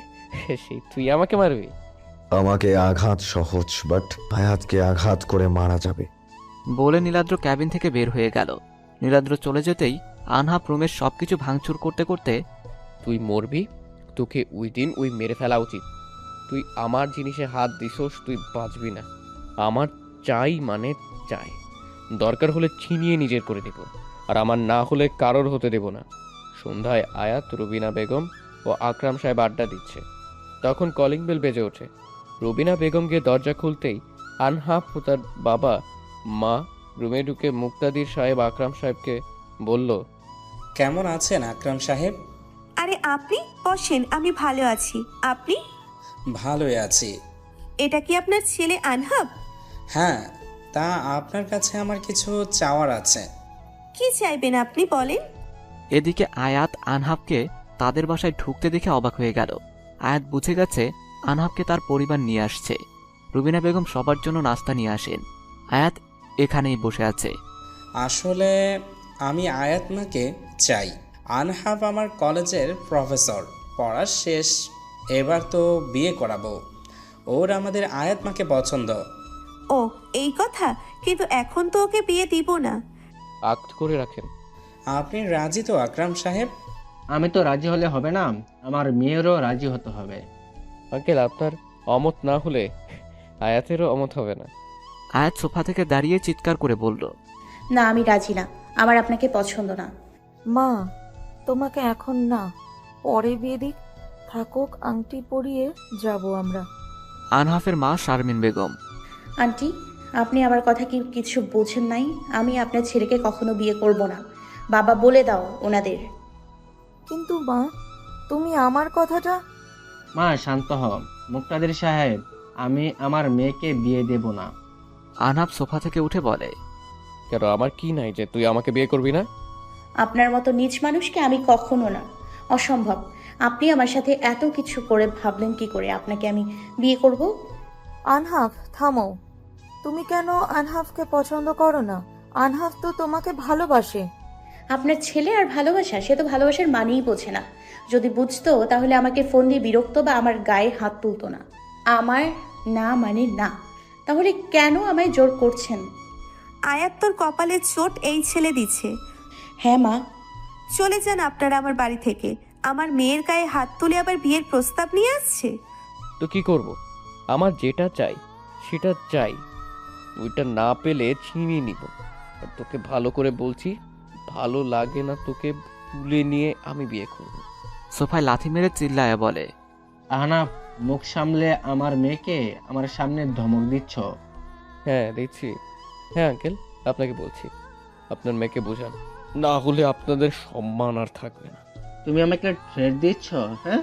সেই তুই আমাকে মারবি? আমাকে আঘাত সহজ, বাট আয়াতকে আঘাত করে মারা যাবে। বলে নীলাদ্র ক্যাবিন থেকে বের হয়ে গেল। নীলাদ্র চলে যেতেই আনহাফ রুমের সবকিছু ভাঙচুর করতে করতে, তুই মরবি, তোকে ওই দিন মেরে ফেলা উচিত। তুই আমার জিনিসে হাত দিছস, তুই বাঁচবি না। আমার চাই মানে চাই, দরকার হলে ছিনিয়ে নিজের করে দেব, আর আমার না হলে কারোর হতে দেব না। সন্ধ্যায় আয়াত, রুবিনা বেগম ও আকরাম সাহেব আড্ডা দিচ্ছে। তখন কলিং বেল বেজে ওঠে। রুবিনা বেগম গিয়ে দরজা খুলতেই আনহাফ ও তার বাবা মা রুমে ঢুকে মুক্তাদির সাহেব আকরাম সাহেবকে বলল, কেমন আছেন আকরাম সাহেব? আরে আপনি বসেন, আমি ভালো আছি। আপনি? ভালোই আছি। এটা কি আপনার ছেলে আনহাব? হ্যাঁ, তা আপনার কাছে আমার কিছু চাওয়ার আছে। কি চাইবেন আপনি বলেন। এদিকে আয়াত আনহাবকে তাদের বাসায় ঢুকতে দেখে অবাক হয়ে গেল। আয়াত বুঝে গেছে আনহাবকে তার পরিবার নিয়ে আসছে। রুবিনা বেগম সবার জন্য নাস্তা নিয়ে আসেন। আয়াত এখানেই বসে আছে। আসলে আমি আয়াত মাকে চাই। আনহাব আমার কলেজের প্রফেসর, পড়া শেষ, এবার তো বিয়ে করাবো। ওর আমাদের আয়াত মাকে পছন্দ। ও এই কথা, কিন্তু এখন তো ওকে বিয়ে দিব না। আক্ট করে রাখেন। আপনি রাজি তো আকরাম সাহেব? আমি তো রাজি হলে হবে না, আমার মেয়েরও রাজি হতে হবে। আঙ্কেল, আপনার অমত না হলে আয়াতেরও অমত হবে না। আয়াত সোফা থেকে দাঁড়িয়ে চিৎকার করে বলল, না, আমি রাজি না, আমার আপনাকে পছন্দ না। মা, তোমাকে এখন না, পরে বিয়ে দিক, থাকুক, আংটি পরিয়ে যাব আমরা। আনহাফের মা শারমিন বেগম, আন্টি, আপনি আমার কথা কি কিছু বোঝেন নাই? আমি আপনার ছেলেকে কখনো বিয়ে করব না। বাবা বলে দাও ওনাদের। কিন্তু মা, তুমি আমার কথাটা। মা শান্ত হ মুক্তাদির সাহেব, আমি আমার মেয়েকে বিয়ে দেব না। আনহাফ সোফা থেকে উঠে বলে, কেন, আমার কি নাই যে তুই আমাকে বিয়ে করবি না? আপনার মতো নীচ মানুষকে আমি কখনো না, অসম্ভব। আপনি আমার সাথে এত কিছু করে ভাবলেন কি করে আপনাকে আমি বিয়ে করব? আনহাফ থামো, তুমি কেন আনহাফকে পছন্দ করো না? আনহাফ তো তোমাকে ভালোবাসে। আপনার ছেলে আর ভালোবাসা, সে তো ভালোবাসার মানেই বোঝে না। যদি বুঝতো তাহলে আমাকে ফোন দিয়ে বিরক্ত বা আমার গায়ে হাত তুলতো না। আমার না মানে না, তাহলে কেন আমায় জোর করছেন? আয়াত তোর কপালে চোট এই ছেলে দিচ্ছে। হ্যাঁ মা। চলে যান আপনারা আমার বাড়ি থেকে। আমার মেয়ের গায়ে হাত তুলে আবার বিয়ের প্রস্তাব নিয়ে আসছে। তো কি করব? আমার যেটা চাই সেটা চাই, ওইটা না পেলে ছিনিয়ে নিব। আর তোকে ভালো করে বলছি, ভালো লাগে না তোকে তুলে নিয়ে আমি বিয়ে করব। সোফায় লাথি মেরে চিল্লায়া বলে, আহনাফ, মুখ সামলে আমার মেয়েকে আমার সামনে ধমক দিচ্ছ? হ্যাঁ দিচ্ছি। হ্যাঁ আঙ্কেল, আপনাকে বলছি, আপনার মেয়েকে বোঝান, না হলে আপনাদের সম্মান আর থাকবে না। তুমি আমাকে থ্রেট দিচ্ছ? হ্যাঁ,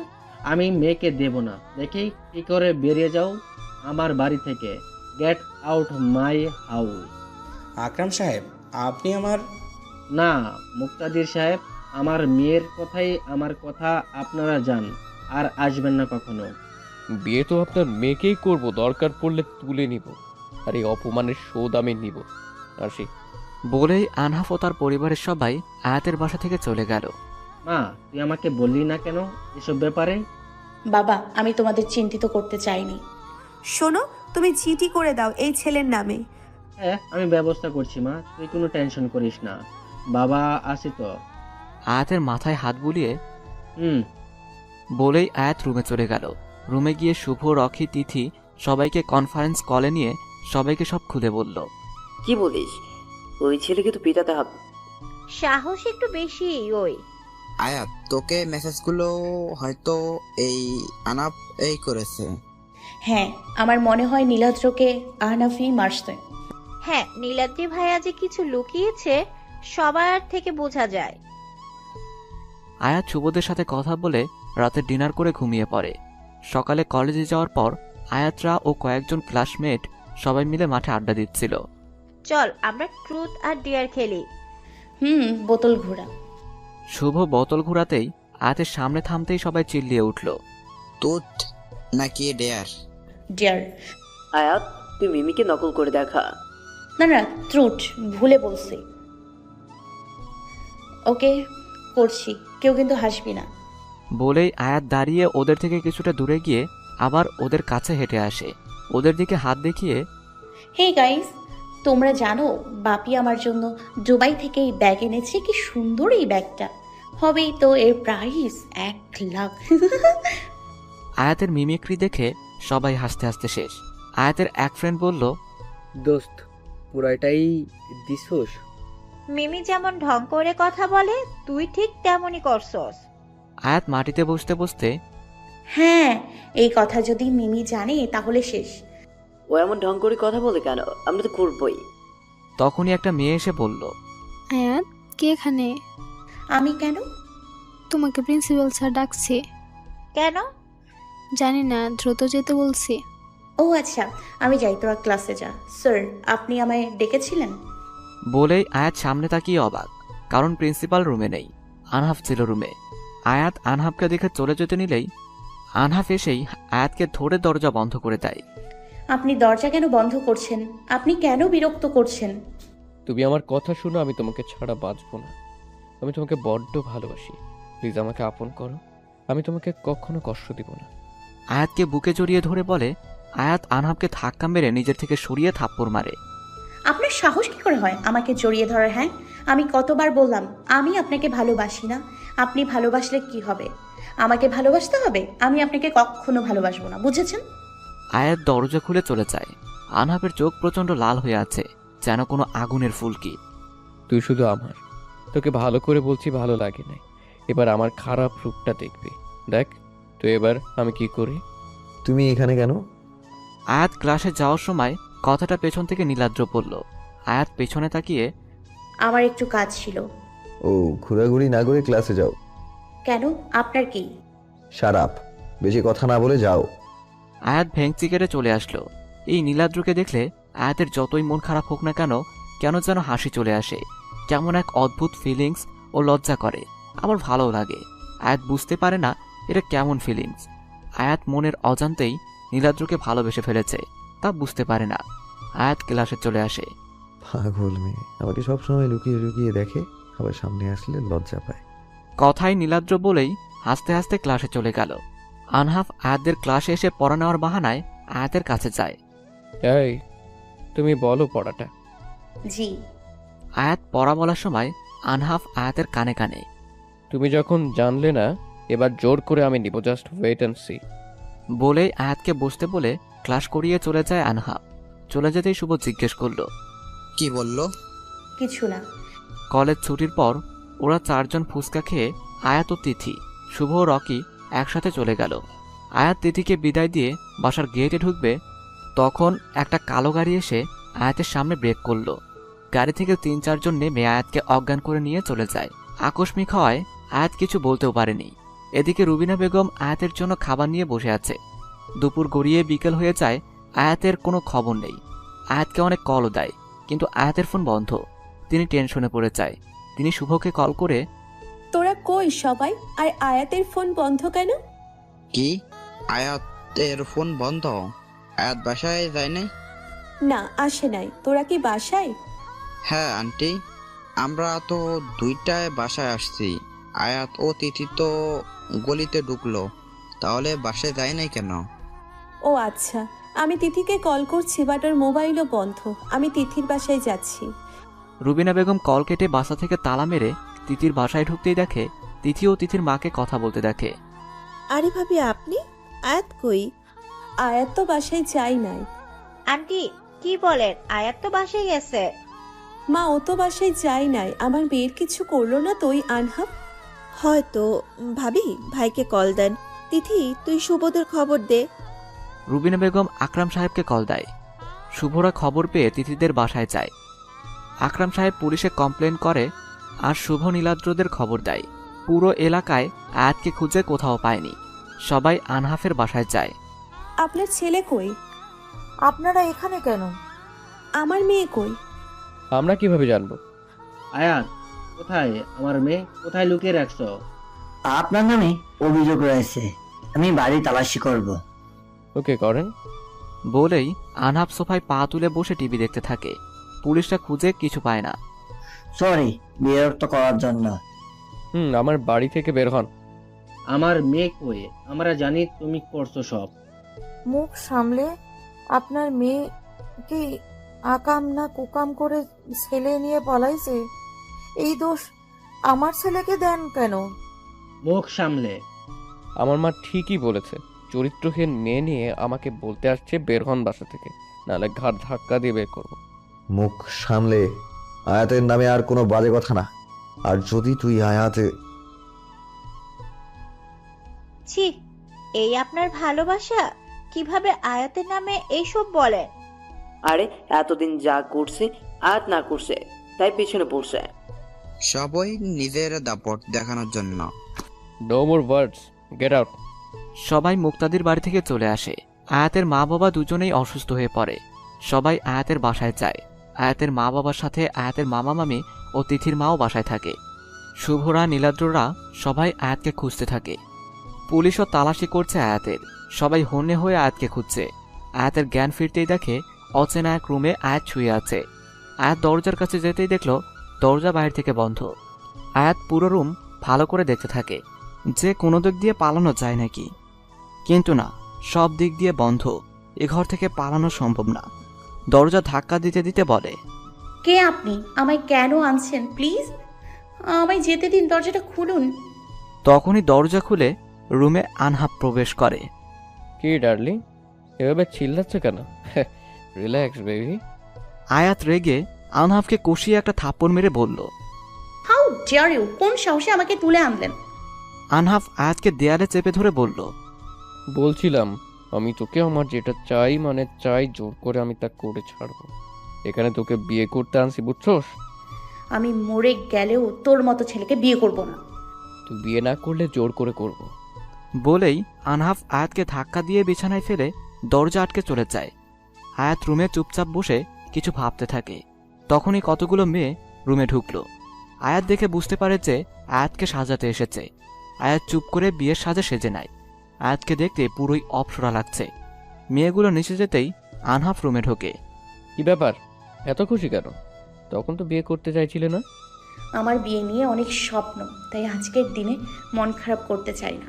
আমি মেয়েকে দেব না। দেখি কি করে বেরিয়ে যাও আমার বাড়ি থেকে। Get out my house. Akram সাহেব, আপনি আমার... না মুক্তাদির সাহেব, আমার মেয়ের কথাই আমার কথা, আপনারা যান, আর আসবেন না কখনো। বিয়ে তো আপনার মেয়েকেই করব, দরকার পড়লে তুলে নিব, আর এই অপমানের শোধ আমি নিব। আসি। বলেই আনহাফ ও তার পরিবারের সবাই আয়াতের বাসা থেকে চলে গেল। মা, তুই আমাকে বললি না কেন এসব ব্যাপারে? বাবা, আমি তোমাদের চিন্তিত করতে চাইনি। শোনো, তুমি চিঠি করে দাও এই ছেলের নামে। হ্যাঁ, আমি ব্যবস্থা করছি মা, তুই কোনো টেনশন করিস না। বাবা আসি তো। আয়াতের মাথায় হাত বুলিয়ে বলেই আয়াত রুমে চলে গেল। রুমে গিয়ে শুভ, রকি, তিথি সবাইকে কনফারেন্স কলে নিয়ে সবাইকে সব খুলে বলল। কি বলিস? ওই ছেলেকে তো পিটাতে হবে। সাহস একটু বেশি ওই। আয়াত, তোকে মেসেজগুলো হয়তো এই আনাপ এই করেছে। হ্যাঁ, আমার মনে হয় নীলাদ্রকে আহনাফি মারছে। হ্যাঁ, নীলাদ্রি ভাইয়া যে কিছু লুকিয়েছে সবার থেকে বোঝা যায়। আয়াত শুভদের সাথে কথা বলে রাতে ডিনার করে ঘুমিয়ে পড়ে। সকালে কলেজে যাওয়ার পর আয়াতরা ও কয়েকজন ক্লাসমেট সবাই মিলে মাঠে আড্ডা দিচ্ছিল। চল আমরা ট্রুথ আর ডিয়ার খেলি। বোতল ঘোরা। শুভ বোতল ঘোরাতেই আয়াতের সামনে থামতেই সবাই চিল্লিয়ে উঠল। তুত নাকি ডেয়ার? ডিয়ার। আয়াত, তুই মিমিকে নকল করে দেখা। না না, ট্রুথ, ভুলে বলছি। ওকে করছি, কেউ কিন্তু হাসবি না। বলেই আয়াত দাঁড়িয়ে ওদের থেকে কিছুটা দূরে গিয়ে আবার ওদের কাছে হেঁটে আসে, ওদের দিকে হাত দেখিয়ে, হে গাইস, তোমরা জানো বাপি আমার জন্য দুবাই থেকে এই ব্যাগ এনেছে। কি সুন্দর এই ব্যাগটা, হবেই তো এর প্রাইস 1 লাখ। আয়াতের মিমিক্রি দেখে সবাই হাসতে হাসতে শেষ। আয়াতের এক ফ্রেন্ড বলল, দোস্ত পুরাটাই দিছোস? মিমি যেমন ঢং করে কথা বলে তুই ঠিক তেমনই করছস। আয়াত মাটিতে বসতে বসতে, হ্যাঁ, এই কথা যদি মিমি জানে তাহলে শেষ। ও এমন ঢং করে কথা বলে কেন? আমরা তো করবই। তখনই একটা মেয়ে এসে বলল, আয়াত, কে এখানে? আমি কেন? তোমাকে প্রিন্সিপাল স্যার ডাকছে। কেন? জানি না, দ্রুত যেতে বলছি। ও আচ্ছা, আমি যাই, তোরা ক্লাসে যা। স্যার, আপনি আমায় ডেকেছিলেন? বলেই আয়াত সামনে তাকিয়ে অবাক, কারণ প্রিন্সিপাল রুমে নেই, আনহাফ ছিল রুমে। আয়াত আনহাফকে দেখে চলে যেতে নিলেই আনহাফ এসেই আয়াতকে ধরে দরজা বন্ধ করে দেয়। আপনি দরজা কেন বন্ধ করছেন? আপনি কেন বিরক্ত করছেন? তুমি আমার কথা শুনো, আমি তোমাকে ছাড়া বাঁচবো না। আমি তোমাকে বড্ড ভালোবাসি, প্লিজ আমাকে আপন করো, আমি তোমাকে কখনো কষ্ট দিব না। আয়াতকে বুকে জড়িয়ে ধরে বলে, আয়াত আনহাফকে ধাক্কা মেরে নিজের থেকে সরিয়ে থাপ্পড় মারে। আপনার সাহস কি করে হয় আমাকে জড়িয়ে ধরার? হ্যাঁ, আমি কতবার বললাম আমি আপনাকে ভালোবাসি না। আপনি ভালোবাসলে কি হবে? আমাকে ভালোবাসতে হবে। আমি আপনাকে কখনো ভালোবাসবো না, বুঝেছেন? আয়াত দরজা খুলে চলে যায়। আনহাফের চোখ প্রচন্ড লাল হয়ে আছে, যেন কোনো আগুনের ফুলকি। তুই শুধু আমার, তোকে ভালো করে বলছি, ভালো লাগে নাই, এবার আমার খারাপ রূপটা দেখবি। দেখ তো এবার আমি কি করি। তুমি এখানে কেন? আয়াত ক্লাসে যাওয়ার সময় কথাটা পেছন থেকে নীলাদ্র বলল। আয়াত পেছনে তাকিয়ে, আমার একটু কাজ ছিল। ও, ঘোরাঘুরি না করে ক্লাসে যাও। কেন, আপনার কি? শারাপ, বেশি কথা না বলে যাও। আয়াত ভেঙচি কেটে চলে আসলো। এই নীলাদ্রকে দেখলে আয়াতের যতই মন খারাপ হোক না কেন, কেন যেন হাসি চলে আসে। কেমন এক অদ্ভুত ফিলিংস ও লজ্জা করে, আবার ভালো লাগে। আয়াত বুঝতে পারে না এটা কেমন ফিলিংস। আয়াত মনের অজান্তেই নীলাদ্রকে ভালোবেসে ফেলেছে, তা বুঝতে পারে না। আয়াত ক্লাসে চলে আসে। পাগল মেয়ে, আমাকে সবসময় লুকিয়ে লুকিয়ে দেখে, আবার সামনে আসলে লজ্জা পায়। কথায় নীলাদ্র বলেই হাসতে হাসতে ক্লাসে চলে গেল। আনহাফ আয়াতদের ক্লাসে এসে পড়া নেওয়ার বাহানায় আয়াতের কাছে যায়। এই, তুমি বলো পড়াটা। জি। আয়াত পড়া বলার সময় আনহাফ আয়াতের কানে কানে, তুমি যখন জানলে না, এবার জোর করে আমি নিব, জাস্ট ওয়েট অ্যান্ড সি। বলেই আয়াতকে বসতে বলে ক্লাস করিয়ে চলে যায় আনহাফ। চলে যেতেই শুভ জিজ্ঞেস করলো, কি বললো? কিছু না। কলেজ ছুটির পর ওরা চারজন ফুচকা খেয়ে আয়াত ও তিথি, শুভ ও রকি একসাথে চলে গেল। আয়াত তিথিকে বিদায় দিয়ে বাসার গেটে ঢুকবে, তখন একটা কালো গাড়ি এসে আয়াতের সামনে ব্রেক করলো। গাড়ি থেকে 3-4 জন নেমে আয়াতকে অজ্ঞান করে নিয়ে চলে যায়। আকস্মিক হওয়ায় আয়াত কিছু বলতেও পারেনি। এদিকে রুবিনা বেগম আয়াতের জন্য খাবার নিয়ে বসে আছে। দুপুর গড়িয়ে বিকেল হয়ে যায়, আয়াতের কোনো খবর নেই। আয়াতকে অনেক কলও দেয়, কিন্তু আয়াতের ফোন বন্ধ। তিনি টেনশনে পড়ে যায়। তিনি শুভকে কল করে, তোরা কই সবাই, আর আয়াতের ফোন বন্ধ কেন? কি, আয়াতের ফোন বন্ধ? আয়াত বাসায় যায় নাই? না, আসে নাই। তোরা কি বাসায়? হ্যাঁ আন্টি, আমরা তো 2টায় বাসায় আসছি। আয়াত ও তিথি তো গলিতে ঢুকলো, তাহলে বাসায় যায় নাই কেন? ও আচ্ছা, আমি তিথিকে কল করছি, বাট ওর মোবাইলও বন্ধ। আমি তিথির বাসায় যাচ্ছি। রুবিনা বেগম কল কেটে বাসা থেকে তালা মেরে তিথির বাসায় ঢুকতেই দেখে তিথি ও তিথির মাকে কথা বলতে দেখে। আরে ভাবি, আপনি? আয়াত কই? আয়াত তো বাসায় যাই নাই। আন্টি কি বলেন? আয়াত তো বাসায় গেছে। মা, ও তো বাসায় যাই নাই। আমার বিয়ের কিছু করলো না তো ওই আনহাব। হয়তো। ভাবি, ভাইকে কল দেন। তিথি, তুই শুভদের খবর দে। রুবিনা বেগম আকরাম সাহেবকে কল দেয়। শুভরা খবর পেয়ে তিথিদের বাসায় যায়। আকরাম সাহেব পুলিশে কমপ্লেন করে, আর শুভ নীলাদ্রদের খবর দেয়। পুরো এলাকায় আয়াতকে খুঁজে কোথাও পায়নি। সবাই আনহাফের বাসায় যায়। আপনার ছেলে কই? আপনারা এখানে কেন? আমার মেয়ে কই? আমরা কিভাবে জানবো? আয়াত, কোথায় আমার মেয়ে? কোথায় লুকিয়ে রাখছো? আপনার নামে অভিযোগ রয়েছে, আমি বাড়ি তালাশি করব। ওকে, করেন। বলেই আনহাফ সোফায় পা তুলে বসে টিভি দেখতে থাকে। পুলিশরা খুঁজে কিছু পায় না। সরি বিরক্ত করার জন্য। আমার বাড়ি থেকে বের হন। আমার মেয়ে কই? আমরা জানি তুমি করছো সব। মুখ সামলে। আপনার মেয়ে কি আকাম না কুকাম করে ছেলে নিয়ে পালাইছে? এই দোষ আমার ছেলেকে দেন কেন? মুখ সামলে। আমার মা ঠিকই বলেছে, চরিত্রহীন মেয়ে নিয়ে আমাকে বলতে আসছে বের হন বাসা থেকে, নাহলে ঘাট ধাক্কা দিয়ে বের করবো। মুখ সামলে। আয়াতের নামে আর কোনো বাজে কথা না। আর যদি তুই আয়াতে ছি, এই আপনার ভালোবাসা? কিভাবে আয়াতের নামে এইসব বলেন? আরে এতদিন যা করছে আয়াত না করছে তাই পেছনে পড়ছে। সবাই নিজের দাপট দেখানোর জন্য। নো মোর ওয়ার্ডস, গেট আউট। সবাই মুক্তাদির বাড়ি থেকে চলে আসে। আয়াতের মা বাবা দুজনেই অসুস্থ হয়ে পড়ে। সবাই আয়াতের বাসায় যায়। আয়াতের মা বাবার সাথে আয়াতের মামা মামি ও তিথির মাও বাসায় থাকে। শুভরা, নীলাদ্ররা সবাই আয়াতকে খুঁজতে থাকে। পুলিশও তালাশি করছে আয়াতের। সবাই হন্যে হয়ে আয়াতকে খুঁজছে। আয়াতের জ্ঞান ফিরতেই দেখে অচেনা এক রুমে আয়াত শুয়ে আছে। আয়াত দরজার কাছে যেতেই দেখল দরজা বাইরে থেকে বন্ধ। আয়াত পুরো রুম ভালো করে দেখতে থাকে যে কোনো দিক দিয়ে পালানো যায় নাকি, কিন্তু না, সব দিক দিয়ে বন্ধ। এ ঘর থেকে পালানো সম্ভব না। দরজা ধাক্কা দিতে দিতে বলে, কে আপনি? আমায় কেন আনছেন? প্লিজ আমায় যেতে দিন, দরজাটা খুলুন। তখনই দরজা খুলে রুমে আনহাফ প্রবেশ করে। কি ডার্লিং, এভাবে চিল্লাচ্ছে কেন? Relax baby. আয়াত রেগে আনহাফকে কষিয়ে একটা থাপ্পড় মেরে বলল, হাউ ডিয়ার ইউ! কোন সাহসে আমাকে তুলে আনলেন? আনহাফ আয়াতকে দেয়ালে চেপে ধরে বলল, বলছিলাম আমি তোকে আমার যেটা চাই মানে চাই, জোর করে আমি তা করে ছাড়বো। এখানে তোকে বিয়ে করতে আনছি, বুঝছস? আমি মরে গেলেও তোর মতো ছেলেকে বিয়ে করব না। তুই বিয়ে না করলে জোর করে করব। বলেই আনহাফ আয়াতকে ধাক্কা দিয়ে বিছানায় ফেলে দরজা আটকে চলে যায়। আয়াত রুমে চুপচাপ বসে কিছু ভাবতে থাকে। তখনই কতগুলো মেয়ে রুমে ঢুকলো। আয়াত দেখে বুঝতে পারে যে আয়াতকে সাজাতে এসেছে। আয়াত চুপ করে বিয়ের সাজে সেজে নেয়। আয়াতকে দেখতে পুরোই অপসরা লাগছে। মেয়েগুলো নিচে যেতেই আনহাফ রুমে ঢোকে। কি ব্যাপার, এত খুশি কেন? তখন তো বিয়ে করতে চাইছিলে না? আমার বিয়ে নিয়ে অনেক স্বপ্ন, তাই আজকের দিনে মন খারাপ করতে চাই না।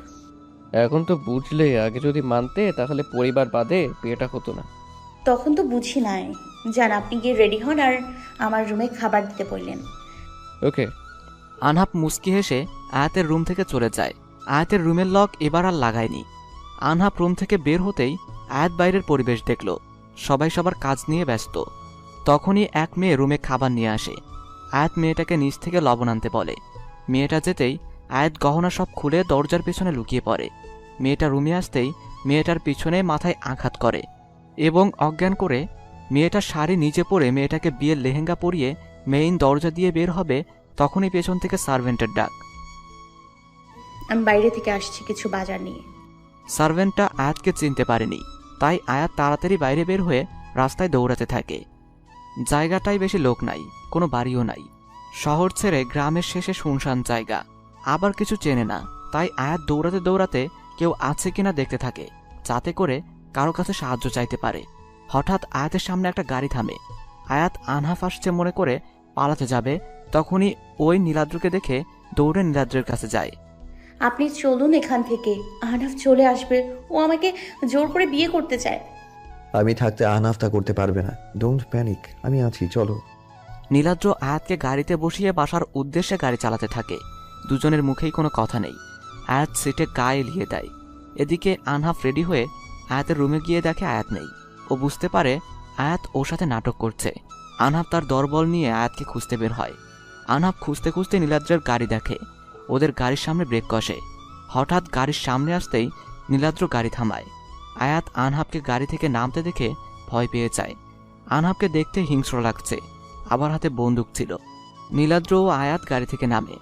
এখন তো বুঝলে, আগে যদি মানতে তাহলে পরিবার বাদে বিয়েটা হতো না। তখন তো বুঝি নাই। যান, আপনি গিয়ে রেডি হন আর আমার রুমে খাবার দিতে বললেন। ওকে। আনহাফ মুস্কি হেসে আয়াতের রুম থেকে চলে যায়। আয়াতের রুমের লক এবার আর লাগায়নি। আনহাফ রুম থেকে বের হতেই আয়াত বাইরের পরিবেশ দেখল। সবাই সবার কাজ নিয়ে ব্যস্ত। তখনই এক মেয়ে রুমে খাবার নিয়ে আসে। আয়াত মেয়েটাকে নিচ থেকে লবণ আনতে বলে। মেয়েটা যেতেই আয়াত গহনা সব খুলে দরজার পেছনে লুকিয়ে পড়ে। মেয়েটা রুমে আসতেই মেয়েটার পিছনে মাথায় আঘাত করে এবং অজ্ঞান করে মেয়েটার শাড়ি নিচে পড়ে মেয়েটাকে বিয়ের লেহেঙ্গা পরিয়ে মেইন দরজা দিয়ে বের হবে। তখনই পেছন থেকে সার্ভেন্টের ডাক। আমি বাইরে থেকে আসছি কিছু বাজার নিয়ে। সার্ভেন্টটা আয়াতকে চিনতে পারেনি, তাই আয়াত তাড়াতাড়ি বাইরে বের হয়ে রাস্তায় দৌড়াতে থাকে। জায়গাটায় বেশি লোক নাই, কোনো বাড়িও নাই। শহর ছেড়ে গ্রামের শেষে শুনশান জায়গা। আবার কিছু চেনে না, তাই আয়াত দৌড়াতে দৌড়াতে কেউ আছে কিনা দেখতে থাকে, যাতে করে কারো কাছে সাহায্য চাইতে পারে। হঠাৎ আয়াতের সামনে একটা গাড়ি থামে। আয়াত আনহাফ আসছে মনে করে পালাতে যাবে, তখনই ওই নীলাদ্রকে দেখে দৌড়ে নীলাদ্রের কাছে যায়। আপনি চলুন এখান থেকে, আহনাফ চলে আসবে। ও আমাকে জোর করে বিয়ে করতে চায়। আমি থাকতে আহনাফ তা করতে পারবে না। ডোন্ট প্যানিক, আমি আছি, চলো। নীলাদ্র আয়াতকে গাড়িতে বসিয়ে বাসার উদ্দেশ্যে গাড়ি চালাতে থাকে। দুজনের মুখেই কোনো কথা নেই। আয়াত সিটে গায়ে এলিয়ে দেয়। এদিকে আনহাফ রেডি হয়ে আয়াতের রুমে গিয়ে দেখে আয়াত নেই। ও বুঝতে পারে আয়াত ওর সাথে নাটক করছে। আনহাফ তার দরবল নিয়ে আয়াতকে খুঁজতে বের হয়। আনহাফ খুঁজতে খুঁজতে নীলাদ্রের গাড়ি দেখে। ওদের গাড়ির সামনে ব্রেক কষে। হঠাৎ গাড়ির সামনে আসতেই নীলাদ্র গাড়ি থামায়। আয়াত আনহাফকে গাড়ি থেকে নামতে দেখে ভয় পেয়ে যায়। আনহাফকে দেখতে হিংস্র লাগছে, আবার হাতে বন্দুক ছিল। নীলাদ্র ও আয়াত গাড়ি থেকে নামে।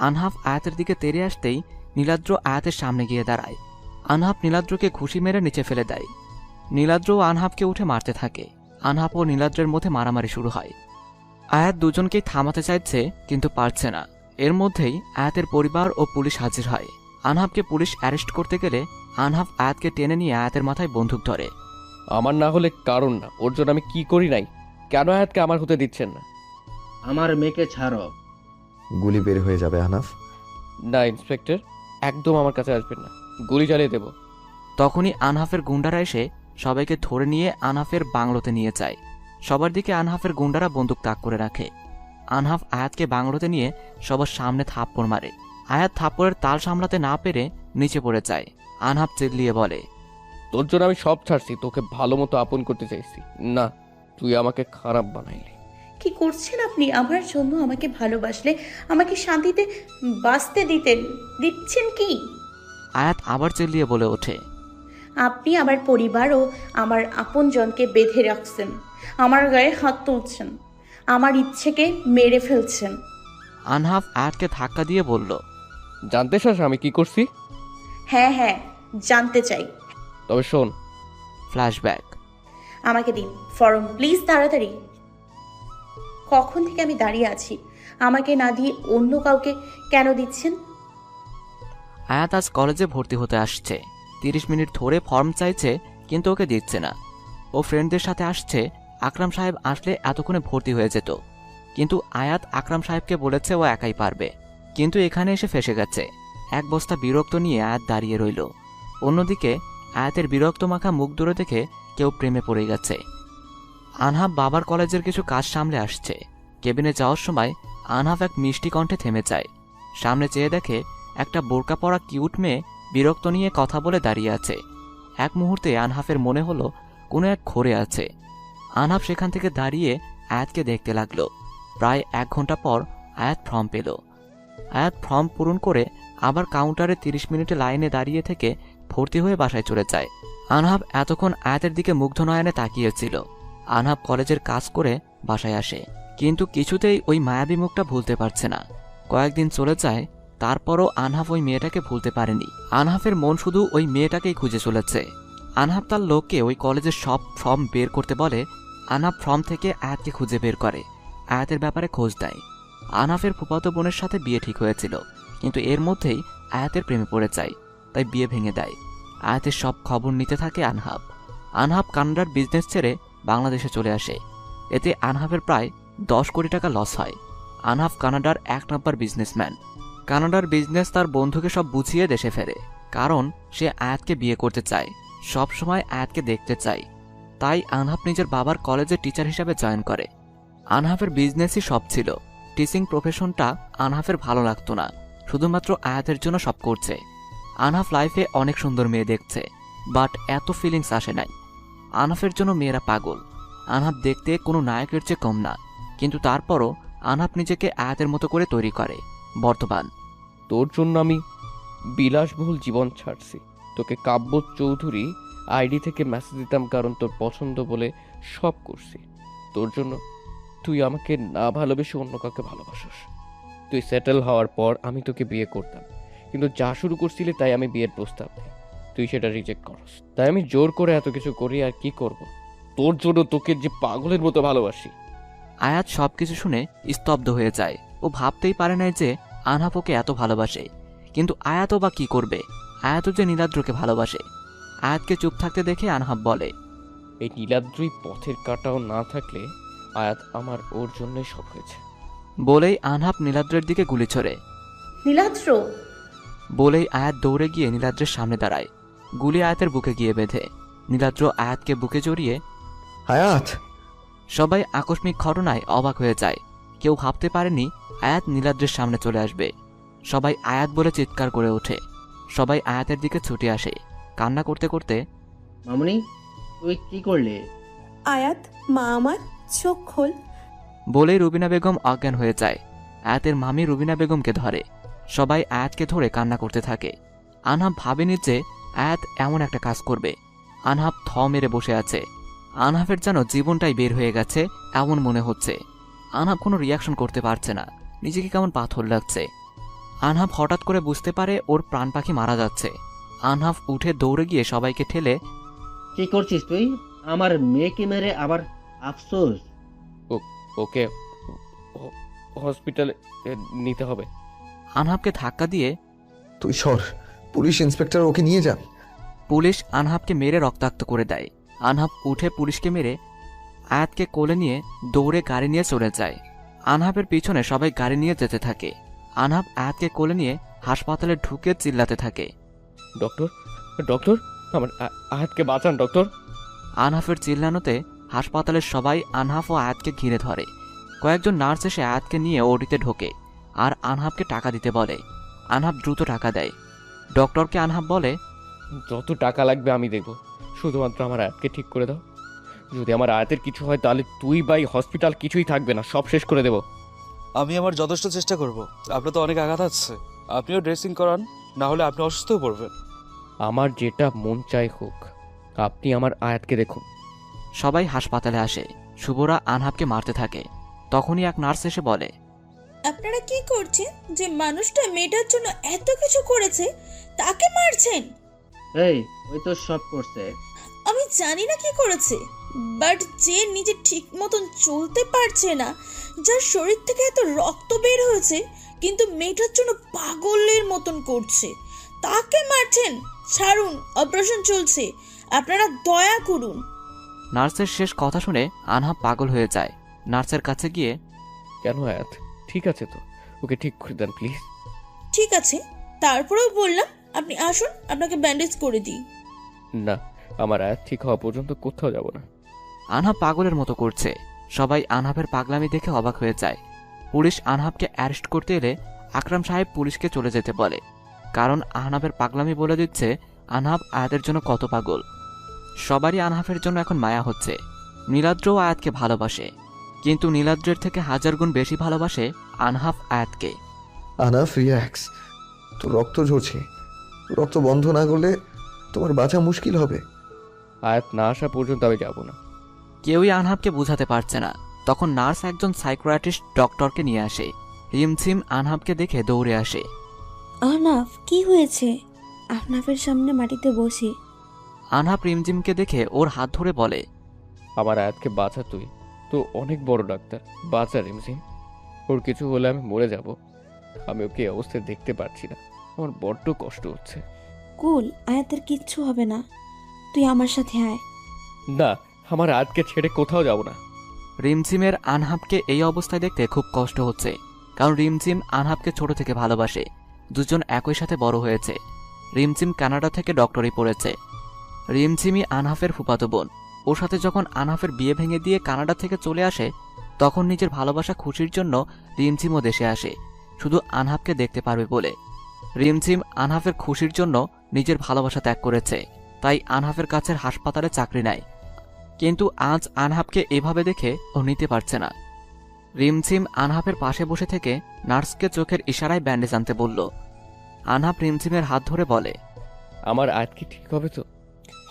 আনহাফ আয়াতের দিকে তেড়ে আসতেই নীলাদ্র আয়াতের সামনে গিয়ে দাঁড়ায়। আনহাব নীলাদ্রকে ঘুষি মেরে নিচে ফেলে দেয়। নীলাদ্র ও আনহাবকে উঠে মারতে থাকে। আনহাব ও নীলাদ্রের মধ্যে মারামারি শুরু হয়। আয়াত দুজনকেই থামাতে চাইছে কিন্তু পারছে না। এর মধ্যেই আয়াতের পরিবার ও পুলিশ হাজির হয়। আনহাবকে পুলিশ অ্যারেস্ট করতে গেলে আনহাব আয়াতকে টেনে নিয়ে আয়াতের মাথায় বন্দুক ধরে। আমার না হলে কারণ না, ওর জন্য আমি কি করি নাই, কেন আয়াতকে আমার হতে দিচ্ছেন না? আমার মেয়েকে ছাড়ো। গুলি বের হয়ে যাবে আহনাফ। না ইন্সপেক্টর, একদম আমার কাছে আসবেন না, গুলি চালিয়ে দেব। তখনই আনহাফের গুন্ডারা এসে সবাইকে ধরে নিয়ে আনহাফের বাংলোতে নিয়ে যায়। সবার দিকে আনহাফের গুন্ডারা বন্দুক তাক করে রাখে। আনহাফ আয়াতকে বাংলোতে নিয়ে সবার সামনে থাপ্পড় মারে। আয়াত থাপ্পড়ের তাল সামলাতে না পেরে নিচে পড়ে যায়। আনহাফ চিল্লিয়ে বলে, তোর জন্য আমি সব ছাড়ছি, তোকে ভালো মতো আপন করতে চাইছি, না তুই আমাকে খারাপ বানাইলি। কি করছেন আপনি? আমার জন্য আমাকে ভালোবাসলে আমাকে শান্তিতে বাঁচতে দিচ্ছেন কি? আয়াত আবার চিল্লিয়ে বলে ওঠে, আপনি আমার পরিবার ও আমার আপনজনকে বেঁধে রাখছেন, আমার গায়ে হাত তুলছেন, আমার ইচ্ছেকে মেরে ফেলছেন। আনহাফ আয়াতকে ধাক্কা দিয়ে বলল, জানতে চাস আমি কি করছি? হ্যাঁ হ্যাঁ জানতে চাই। তবে শোন। ফ্ল্যাশব্যাক। আমাকে দিন ফর্ম প্লিজ, তাড়াতাড়ি। কখন থেকে আমি দাঁড়িয়ে আছি, আমাকে না দিয়ে অন্য কাউকে কেন দিচ্ছেন? আয়াত আজ কলেজে ভর্তি হতে আসছে। 30 মিনিট ধরে ফর্ম চাইছে কিন্তু ওকে দিচ্ছে না। ও ফ্রেন্ডদের সাথে আসছে, আকরাম সাহেব আসলে এতক্ষণে ভর্তি হয়ে যেত। কিন্তু আয়াত আকরাম সাহেবকে বলেছে ও একাই পারবে, কিন্তু এখানে এসে ফেসে গেছে। এক বস্তা বিরক্ত নিয়ে আয়াত দাঁড়িয়ে রইল। অন্যদিকে আয়াতের বিরক্ত মাখা মুখ দূরে দেখে কেউ প্রেমে পড়ে গেছে। আনহাব বাবার কলেজের কিছু কাজ সামলে আসছে। কেবিনে যাওয়ার সময় আনহাব এক মিষ্টি কণ্ঠে থেমে যায়। সামনে চেয়ে দেখে একটা বোরকা পরা কিউট মেয়ে বিরক্ত নিয়ে কথা বলে দাঁড়িয়ে আছে। এক মুহূর্তে আনহাফের মনে হলো কোনো এক ঘোরে আছে। আনহাব সেখান থেকে দাঁড়িয়ে আয়াতকে দেখতে লাগলো। প্রায় 1 ঘন্টা পর আয়াত ফর্ম পেল। আয়াত ফর্ম পূরণ করে আবার কাউন্টারে 30 মিনিটে লাইনে দাঁড়িয়ে থেকে ভর্তি হয়ে বাসায় চলে যায়। আনহাব এতক্ষণ আয়াতের দিকে মুগ্ধ নয়নে তাকিয়েছিল। আনহাব কলেজের কাজ করে বাসায় আসে, কিন্তু কিছুতেই ওই মায়াবী মুখটা ভুলতে পারছে না। কয়েকদিন চলে যায়, তারপরও আনহাব ওই মেয়েটাকে ভুলতে পারেনি। আনহাফের মন শুধু ওই মেয়েটাকেই খুঁজে চলেছে। আনহাব তার লোককে ওই কলেজের সব ফর্ম বের করতে বলে। আনহাব ফর্ম থেকে আয়াতকে খুঁজে বের করে, আয়াতের ব্যাপারে খোঁজ দেয়। আনহাফের ফুফাতো বোনের সাথে বিয়ে ঠিক হয়েছিল, কিন্তু এর মধ্যেই আয়াতের প্রেমে পড়ে যায়, তাই বিয়ে ভেঙে দেয়। আয়াতের সব খবর নিতে থাকে আনহাব। আনহাব কানাডার বিজনেস ছেড়ে বাংলাদেশে চলে আসে। এতে আনহাবের প্রায় 10 কোটি টাকা লস হয়। আনহাব কানাডার 1 নম্বর বিজনেসম্যান। কানাডার বিজনেস তার বন্ধুকে সব বুঝিয়ে দেশে ফেরে, কারণ সে আয়াতকে বিয়ে করতে চায়, সব সময় আয়াতকে দেখতে চায়। তাই আনহাব নিজের বাবার কলেজে টিচার হিসেবে জয়েন করে। আনহাফের বিজনেসই সব ছিল। টিচিং প্রফেশনটা আনহাফের ভালো লাগতো না, শুধুমাত্র আয়াতের জন্য সব করছে। আনহাফ লাইফে অনেক সুন্দর মেয়ে দেখছে, বাট এত ফিলিংস আসে নাই। আনহাফের জন্য মেয়েরা পাগল। আনহাফ দেখতে কোনো নায়কের চেয়ে কম না, কিন্তু তারপরও আনহাফ নিজেকে আয়াতের মতো করে তৈরি করে। বর্তমান তোর জন্য আমি বিলাসবহুল জীবন ছাড়ছি। তোকে কাব্য চৌধুরী আইডি থেকে মেসেজ দিতাম, কারণ তোর পছন্দ বলে সব করছি তোর জন্য। তুই আমাকে না ভালোবেসে অন্য কাউকে ভালোবাসিস। তুই সেটেল হওয়ার পর আমি তোকে বিয়ে করতাম, কিন্তু যা শুরু করছিলি তাই আমি বিয়ের প্রস্তাব দিই, তুই সেটা রিজেক্ট করস। তাই আমি জোর করে এত কিছু করি, আর কি করব, তোর জন্য তোকে যে পাগলের মতো ভালোবাসি। আয়াত সবকিছু শুনে স্তব্ধ হয়ে যায়। ও ভাবতেই পারে না যে আনহাফ ওকে এত ভালোবাসে, কিন্তু আয়াতও বা কি করবে? আয়াতও যে নীলাদ্রকে ভালোবাসে। আয়াতকে চুপ থাকতে দেখে আনহাফ বলে, এই নীলাদ্রই পথের কাটাও না থাকলে আয়াত আমার ওর জন্যই সব হয়েছে। বলেই আনহাফ নীলাদ্রের দিকে গুলি ছোড়ে। নীলাদ্র বলেই আয়াত দৌড়ে গিয়ে নীলাদ্রের সামনে দাঁড়ায়। গুলি আয়াতের বুকে গিয়ে বেঁধে। নীলাদ্র আয়াতকে বুকে জড়িয়ে আয়াত। সবাই আকস্মিক ঘটনায় অবাক হয়ে যায়। কেউ ভাবতে পারেনি আয়াত নীলাদ্রের সামনে চলে আসবে। সবাই আয়াত বলে চিৎকার করে ওঠে। সবাই আয়াতের দিকে ছুটে আসে, কান্না করতে করতে, মামুনি তুই কি করলে? আয়াত, মা আমার, চোখ খোল। বলেই রুবিনা বেগম অজ্ঞান হয়ে যায়। আয়াতের মামি রুবিনা বেগমকে ধরে। সবাই আয়াতকে ধরে কান্না করতে থাকে। আনহাব ভাবেনি যে আয়াত এমন একটা কাজ করবে। আনহাব থ মেরে বসে আছে। আনহাবের যেন জীবনটাই বের হয়ে গেছে এমন মনে হচ্ছে। আনহাব কোনো রিয়াকশন করতে পারছে না, নিজেকে কেমন পাথর লাগছে। আনহাব হঠাৎ করে বুঝতে পারে ওর প্রাণ পাখি মারা যাচ্ছে। আনহাফ উঠে দৌড়ে গিয়ে সবাইকে ঠেলে, কি করছিস তুই? আমার মেয়েকে মেরে আবার আফসোস? ওকে হসপিটালে নিতে হবে। আনহাফকে ধাক্কা দিয়ে, তুই সর, পুলিশ ইন্সপেক্টর ওকে নিয়ে যান। পুলিশ আনহাফকে মেরে রক্তাক্ত করে দেয়। আনহাফ উঠে পুলিশকে মেরে আয়াতকে কোলে নিয়ে দৌড়ে গাড়ি নিয়ে চলে যায়। আনহাফের পিছনে সবাই গাড়ি নিয়ে যেতে থাকে। আনহাফ আয়াতকে কোলে নিয়ে হাসপাতালে ঢুকে চিল্লাতে থাকে, ডক্টর ডক্টর, আমার আয়াতকে বাঁচান ডক্টর। আনহাফের চিল্লানোতে হাসপাতালের সবাই আনহাফ ও আয়াতকে ঘিরে ধরে। কয়েকজন নার্স এসে আয়াতকে নিয়ে ওডিতে ঢোকে আর আনহাফকে টাকা দিতে বলে। আনহাফ দ্রুত টাকা দেয়। ডক্টরকে আনহাফ বলে, যত টাকা লাগবে আমি দেব, শুধুমাত্র আমার আয়াতকে ঠিক করে দাও। যদি আমার আয়াতের কিছু হয় তাহলে তুই বাই হসপিটাল কিছুই থাকবে না, সব শেষ করে দেব। আমি আমার যথেষ্ট চেষ্টা করব। আপনার তো অনেক আঘাত আছে, আপনিও ড্রেসিং করান, না হলে আপনি অসুস্থ হয়ে পড়বেন। আমার যেটা মন চাই হোক, আপনি আমার আয়াতকে দেখুন। সবাই হাসপাতালে আসে। শুভরা আনহাফকে মারতে থাকে। তখনই এক নার্স এসে বলে, আপনারা কি করছেন? যে মানুষটা মেয়েটার জন্য এত কিছু করেছে তাকে মারছেন? এই, ওই তো সব করছে। আমি জানি না কি করেছে, বাট যে নিজে ঠিক মতন চলতে পারছে না, যার শরীর থেকে এত রক্ত বের হয়েছে কিন্তু মেয়েটার জন্য পাগলের মতন করছে, তাকে মারছেন? ছাড়ুন, অপারেশন চলছে, আপনারা দয়া করুন। নার্সের শেষ কথা শুনে আনহাফ পাগল হয়ে যায়। নার্সের কাছে গিয়ে, কেন আয়াত ঠিক আছে তো, ওকে ঠিক করে দেন প্লিজ। ঠিক আছে, তারপরেও বললাম আপনি আসুন, আপনাকে ব্যান্ডেজ করে দিই। না, আমার আয়াত ঠিক হওয়া পর্যন্ত কোথাও যাব না। আনহাফ পাগলের মতো করছে। সবাই আনহাফের পাগলামি দেখে অবাক হয়ে যায়। পুলিশ আনহাফকে অ্যারেস্ট করতে এলে আকরাম সাহেব পুলিশকে চলে যেতে বলে, কারণ আনহাফের পাগলামি বলে দিচ্ছে আনহাফ আয়াতের জন্য কত পাগল। সবারই আনহাফের জন্য এখন মায়া হচ্ছে। নীলাদ্রও আয়াতকে ভালোবাসে, কিন্তু নীলাদ্রের থেকে 1000 গুণ বেশি ভালোবাসে আনহাফ আয়াতকে। আনাফ, রিল্যাক্স, তোর রক্ত ঝরছে, রক্ত বন্ধ না করলে তোমার বাঁচা মুশকিল হবে। আয়াত না আসা পর্যন্ত আমি যাব না। কেউই আনহাফকে বোঝাতে পারছে না। তখন নার্স একজন সাইকিয়াট্রিস্ট ডক্টরকে নিয়ে আসে। রিমঝিম আনহাফকে দেখে দৌড়ে আসে। আহনাফ, কি হয়েছে? আহনাফের সামনে মাটিতে বসে। আনহাফ রিমঝিমকে দেখে ওর হাত ধরে বলে, আমার আয়াতকে বাঁচা, তুই তো অনেক বড় ডাক্তার, বাঁচা রিমঝিম। ওর কিছু হলে আমি মরে যাব। আমি ওকে অবস্থায় দেখতে পারছি না, আমার বড্ড কষ্ট হচ্ছে। কুল, আয়াতের কিচ্ছু হবে না, তুই আমার সাথে আয়। না, আমার আয়াতকে ছেড়ে কোথাও যাব না। রিমঝিমের আনহাফকে এই অবস্থায় দেখতে খুব কষ্ট হচ্ছে, কারণ রিমঝিম আনহাফকে ছোট থেকে ভালোবাসে। দুজন একই সাথে বড় হয়েছে। রিমঝিম কানাডা থেকে ডক্টরি পড়েছে। রিমঝিমই আনহাফের ফুফাতো বোন। ওর সাথে যখন আনহাফের বিয়ে ভেঙে দিয়ে কানাডা থেকে চলে আসে, তখন নিজের ভালোবাসা খুশির জন্য রিমঝিমও দেশে আসে, শুধু আনহাফকে দেখতে পারবে বলে। রিমঝিম আনহাফের খুশির জন্য নিজের ভালোবাসা ত্যাগ করেছে, তাই আনহাফের কাছের হাসপাতালে চাকরি নেয়। কিন্তু আজ আনহাফকে এভাবে দেখে ও নিতে পারছে না। রিমঝিম আনহাফের পাশে বসে থেকে নার্সকে চোখের ইশারায় ব্যান্ডেজ আনতে বলল। আনহাফ রিমঝিমের হাত ধরে বলে, আমার আয়াত কি ঠিক হবে তো?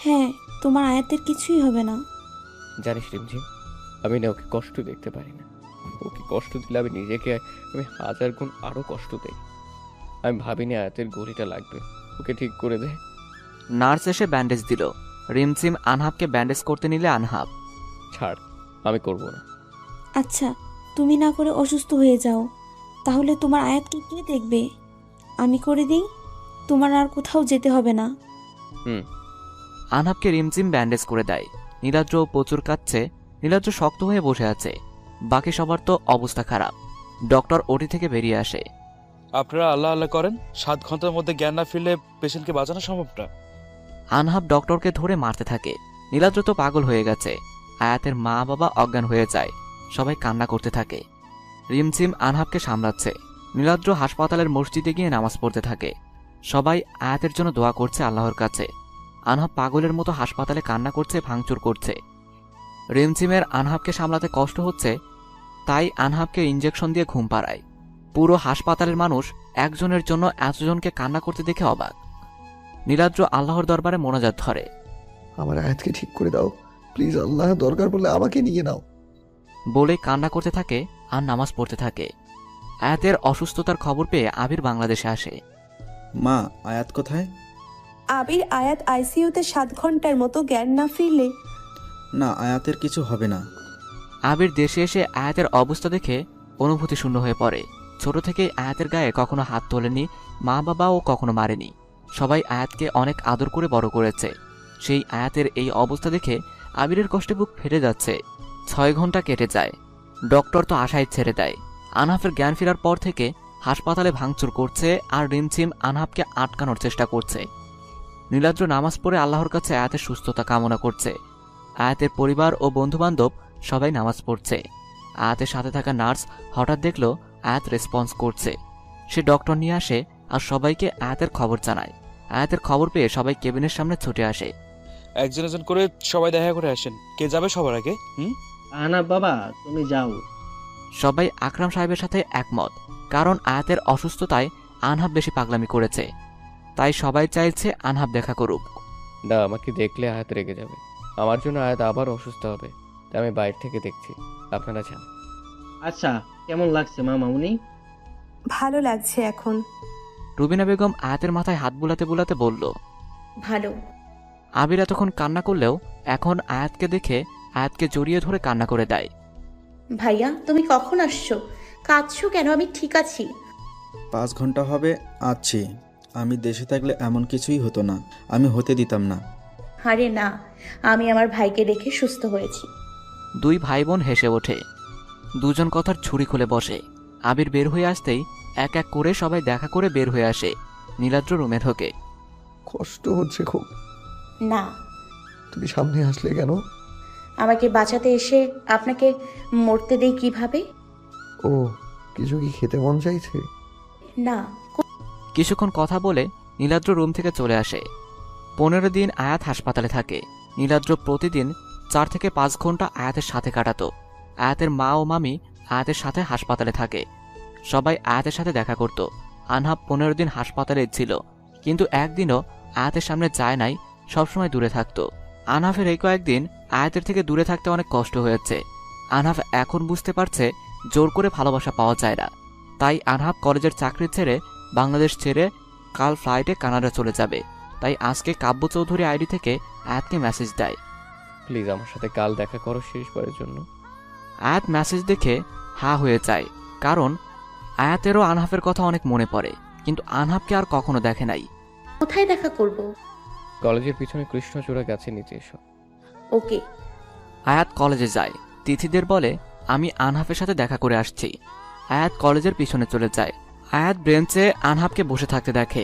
হ্যাঁ, তোমার আয়াতের কিছুই হবে না। জানিস রিমঝিম, আমি না ওকে কষ্ট দেখতে পারি না। ওকে কষ্ট দিলে আমি নিজেকে 1000 গুণ আরো কষ্ট দেই। আমি ভাবিনি আয়াতের গড়িটা লাগবে, ওকে ঠিক করে দে। নার্স এসে ব্যান্ডেজ দিল। রিমঝিম আনহাফকে ব্যান্ডেজ করতে নিলে আনহাফ, ছাড়, আমি করব না। আচ্ছা, তুমি না করে অসুস্থ হয়ে যাও, তাহলে তোমার আয়াতকে কে দেখবে? আমি করে দিই, তোমার আর কোথাও যেতে হবে না। আনহাফকে রিমঝিম ব্যান্ডেজ করে দেয়। নীলাদ্র প্রচুর কাঁদছে। নীলাদ্র শক্ত হয়ে বসে আছে। বাকি সবার তো অবস্থা খারাপ। ডক্টর ওটি থেকে বেরিয়ে আসে। আপনারা আল্লাহ আল্লাহ করেন, 7 ঘন্টার মধ্যে জ্ঞান না ফিরলে পেশেন্টকে বাঁচানো সম্ভব না। আনহাফ ডক্টরকে ধরে মারতে থাকে। নীলাদ্র তো পাগল হয়ে গেছে। আয়াতের মা বাবা অজ্ঞান হয়ে যায়। সবাই কান্না করতে থাকে। রিমঝিম আনহাফকে সামলাচ্ছে। নীলাদ্র হাসপাতালের মসজিদে গিয়ে নামাজ পড়তে থাকে। সবাই আয়াতের জন্য দোয়া করছে আল্লাহর কাছে। আনহাফ পাগলের মতো হাসপাতালে কান্না করছে, ভাঙচুর করছে। রিমঝিমের আনহাফকে সামলাতে কষ্ট হচ্ছে, তাই আনহাফকে ইঞ্জেকশন দিয়ে ঘুম পাড়ায়। পুরো হাসপাতালের মানুষ একজনের জন্য এতজনকে কান্না করতে দেখে অবাক। নীলাদ্র আল্লাহর দরবারে মোনাজাত ধরে, আমার আয়াতকে ঠিক করে দাও প্লিজ, আল্লাহ, দরকার পড়লে আমাকে নিয়ে নাও বলে কান্না করতে থাকে আর নামাজ পড়তে থাকে। আয়াতের অসুস্থতার খবর পেয়ে আবির বাংলাদেশে আসে। মা, আয়াত কোথায়? আবির আয়াত আইসিইউতে 7 ঘন্টার মতো জ্ঞান না ফিরলে? না, আয়াতের কিছু হবে না। আবির দেশে এসে আয়াতের অবস্থা দেখে অনুভূতি শূন্য হয়ে পড়ে। ছোট থেকে আয়াতের গায়ে কখনো হাত তোলেনি, মা বাবাও কখনো মারেনি। সবাই আয়াতকে অনেক আদর করে বড় করেছে। সেই আয়াতের এই অবস্থা দেখে আবিরের কষ্টে বুক ফেটে যাচ্ছে। 6 ঘন্টা কেটে যায়। ডক্টর তো আশায় ছেড়ে দেয়। আনহাফের জ্ঞান ফেরার পর থেকে হাসপাতালে ভাঙচুর করছে আর রিমঝিম আনহাফকে আটকানোর চেষ্টা করছে। নীলাদ্র নামাজ পড়ে আল্লাহর কাছে আয়াতের সুস্থতা কামনা করছে। আয়াতের পরিবার ও বন্ধুবান্ধব সবাই নামাজ পড়ছে। আয়াতের সাথে থাকা নার্স হঠাৎ দেখল আয়াত রেসপন্স করছে। সে ডক্টর নিয়ে আসে আর সবাইকে আয়াতের খবর জানায়। আয়াতের খবর পেয়ে সবাই কেবিনের সামনে ছুটে আসে। একজন একজন করে সবাই দেখা করে আসেন। কে যাবে সবার আগে? আহনাফ বাবা, তুমি যাও। সবাই আকরাম সাহেবের সাথে একমত, কারণ আয়াতের অসুস্থতায় আনহাব বেশি পাগলামি করেছে। তাই সবাই চাইছে আনহাব দেখা করুক। না, আমাকে দেখলে আয়াত রেগে যাবে। আমার জন্য আয়াত আবার অসুস্থ হবে। তাই আমি বাইরে থেকে দেখছি, আপনারা যান। আচ্ছা, কেমন লাগছে মামুনি? ভালো লাগছে এখন। রুবিনা বেগম আয়াতের মাথায় হাত বুলাতে বুলাতে বলল, ভালো। আবির এতক্ষণ কান্না করলেও এখন আয়াতকে দেখে আয়াতকে জড়িয়ে ধরে কান্না করে দেয়। ভাইয়া, তুমি কখন আসছো? কাঁদছো কেন? আমি ঠিক আছি। 5 ঘন্টা হবে আছি। আমি দেশে থাকলে এমন কিছুই হতো না, আমি হতে দিতাম না। আরে না, আমি আমার ভাইকে দেখে সুস্থ হয়েছি। 2 ভাই বোন হেসে ওঠে। দুজন কথার ছুরি খুলে বসে। আবির বের হয়ে আসতেই এক এক করে সবাই দেখা করে বের হয়ে আসে। নীলাদ্র রুমে ঢোকে। কষ্ট হচ্ছে খুব। না। তুমি সামনে আসলে কেন? আমাকে বাঁচাতে এসে আপনাকে মরতে দেই কিভাবে? ও, কিছু কি খেতে মন চাইছে? না। কিছুক্ষণ কথা বলে নীলাদ্র রুম থেকে চলে আসে। 15 দিন আয়াত হাসপাতালে থাকে। নীলাদ্র প্রতিদিন 4 থেকে 5 ঘন্টা আয়াতের সাথে কাটাতো। আয়াতের মা ও মামি আয়াতের সাথে হাসপাতালে থাকে। সবাই আয়াতের সাথে দেখা করত। আনহাব 15 দিন হাসপাতালে ছিল, কিন্তু একদিনও আয়াতের সামনে যায় নাই, সবসময় দূরে থাকতো। আনহাফের এই কয়েকদিন আয়াতের থেকে দূরে থাকতে অনেক কষ্ট হয়েছে। আনহাফ এখন বুঝতে পারছে জোর করে ভালোবাসা পাওয়া যায় না। তাই আনহাফ কলেজের চাকরি ছেড়ে বাংলাদেশ ছেড়ে কাল ফ্লাইটে কানাডা চলে যাবে। তাই আজকে কাব্য চৌধুরী আইডি থেকে আয়াতকে মেসেজ দেয়, প্লিজ আমার সাথে কাল দেখা করো শেষবারের জন্য। আয়াত মেসেজ দেখে হা হয়ে যায়, কারণ আয়াতেরও আনহাফের কথা অনেক মনে পড়ে, কিন্তু আনহাফকে আর কখনো দেখে নাই। কোথায় দেখা করব? কলেজের পিছনে কৃষ্ণচূড়া গাছের নিচে এসো। ওকে। আয়াত কলেজে যায়। তিথিদের বলে, আমি আনহাফের সাথে দেখা করে আসছি। আয়াত কলেজের পিছনে চলে যায়। আয়াত বেঞ্চে আনহাফকে বসে থাকতে দেখে।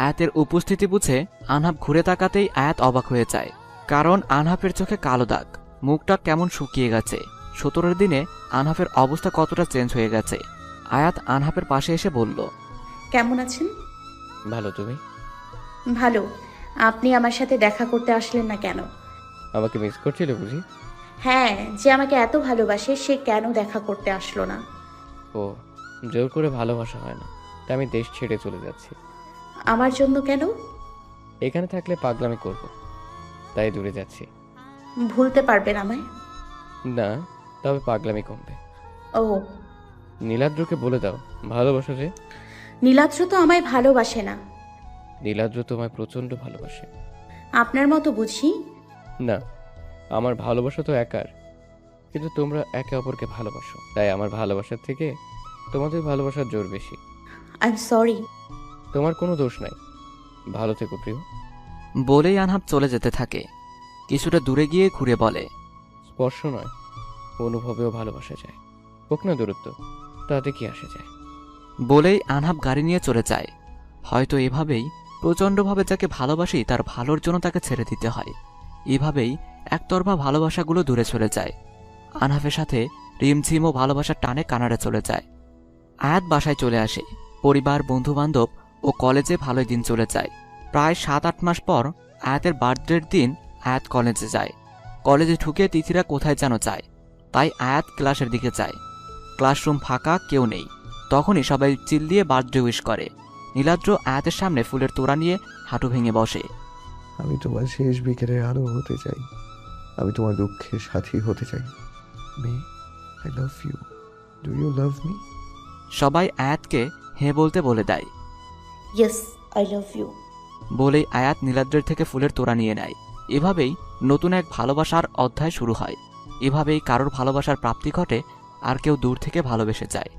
আয়াতের উপস্থিতি বুঝে আনহাফ ঘুরে তাকাতেই আয়াত অবাক হয়ে যায়, কারণ আনহাফের চোখে কালো দাগ, মুখটা কেমন শুকিয়ে গেছে। 17 দিনে আনহাফের অবস্থা কতটা চেঞ্জ হয়ে গেছে। আয়াত আনহাফের পাশে এসে বলল, কেমন আছেন? ভালো, তুমি? ভালো। আপনি আমার সাথে দেখা করতে আসলেন না কেন? আমাকে মিস করছিলে বুঝি? হ্যাঁ, যে আমাকে এত ভালোবাসে সে কেন দেখা করতে আসলো না? ও, জোর করে ভালোবাসা হয় না, তাই আমি দেশ ছেড়ে চলে যাচ্ছি। আমার জন্য কেন? এখানে থাকলে পাগলামি করব, তাই দূরে যাচ্ছি। ভুলতে পারবেন আমায়? না, তবে পাগলামি কমবে। ও। নীলাদ্রকে বলে দাও ভালোবাসো যে। নীলাদ্র তো আমায় ভালোবাসে না। নীলাদ্র তোমায় প্রচন্ড ভালোবাসে। আপনার মতো বুঝি? না, আমার ভালোবাসা তো একার, কিন্তু তোমরা একে অপরকে ভালোবাসো, তাই আমার ভালোবাসার থেকে তোমাদের ভালোবাসার জোর বেশি। I am sorry. তোমার কোনো দোষ নাই। ভালো থেকো প্রিয়। বলেই আনহাফ চলে যেতে থাকে। কিছুটা দূরে গিয়ে ঘুরে বলে, স্পর্শ নয়, অনুভবেও ভালোবাসা যায়। হোক না দূরত্ব, তাতে কি আসে যায়। বলেই আনহাফ গাড়ি নিয়ে চলে যায়। হয়তো এভাবেই প্রচণ্ডভাবে যাকে ভালোবাসি তার ভালোর জন্য তাকে ছেড়ে দিতে হয়। এভাবেই একতরফা ভালোবাসাগুলো দূরে চলে যায়। আনহাফের সাথে রিমঝিম ও ভালোবাসার টানে কানাডা চলে যায়। আয়াত বাসায় চলে আসে। পরিবার, বন্ধুবান্ধব ও কলেজে ভালোই দিন চলে যায়। প্রায় 7-8 মাস পর আয়াতের বার্থডের দিন আয়াত কলেজে যায়। কলেজে ঢুকে তিথিরা কোথায় যেন যায়, তাই আয়াত ক্লাসের দিকে যায়। ক্লাসরুম ফাঁকা, কেউ নেই। তখনই সবাই চিল্লিয়ে বার্থডে উইশ করে। নীলাদ্র আয়াতের সামনে ফুলের তোড়া নিয়ে হাঁটু ভেঙে বসে। আমি তোমার শেষ বিকেলের আলো হতে চাই, আমি তোমার দুঃখের সাথী হতে চাই। May, I love you. Do you love me? সবাই আয়াতকে হ্যাঁ বলতে বলে দেয়। Yes, I love you. বলেই আয়াত নীলাদ্রের থেকে ফুলের তোড়া নিয়ে নেয়। এভাবেই নতুন এক ভালোবাসার অধ্যায় শুরু হয়। এভাবেই কারোর ভালোবাসার প্রাপ্তি ঘটে, আর কেউ দূর থেকে ভালোবেসে যায়।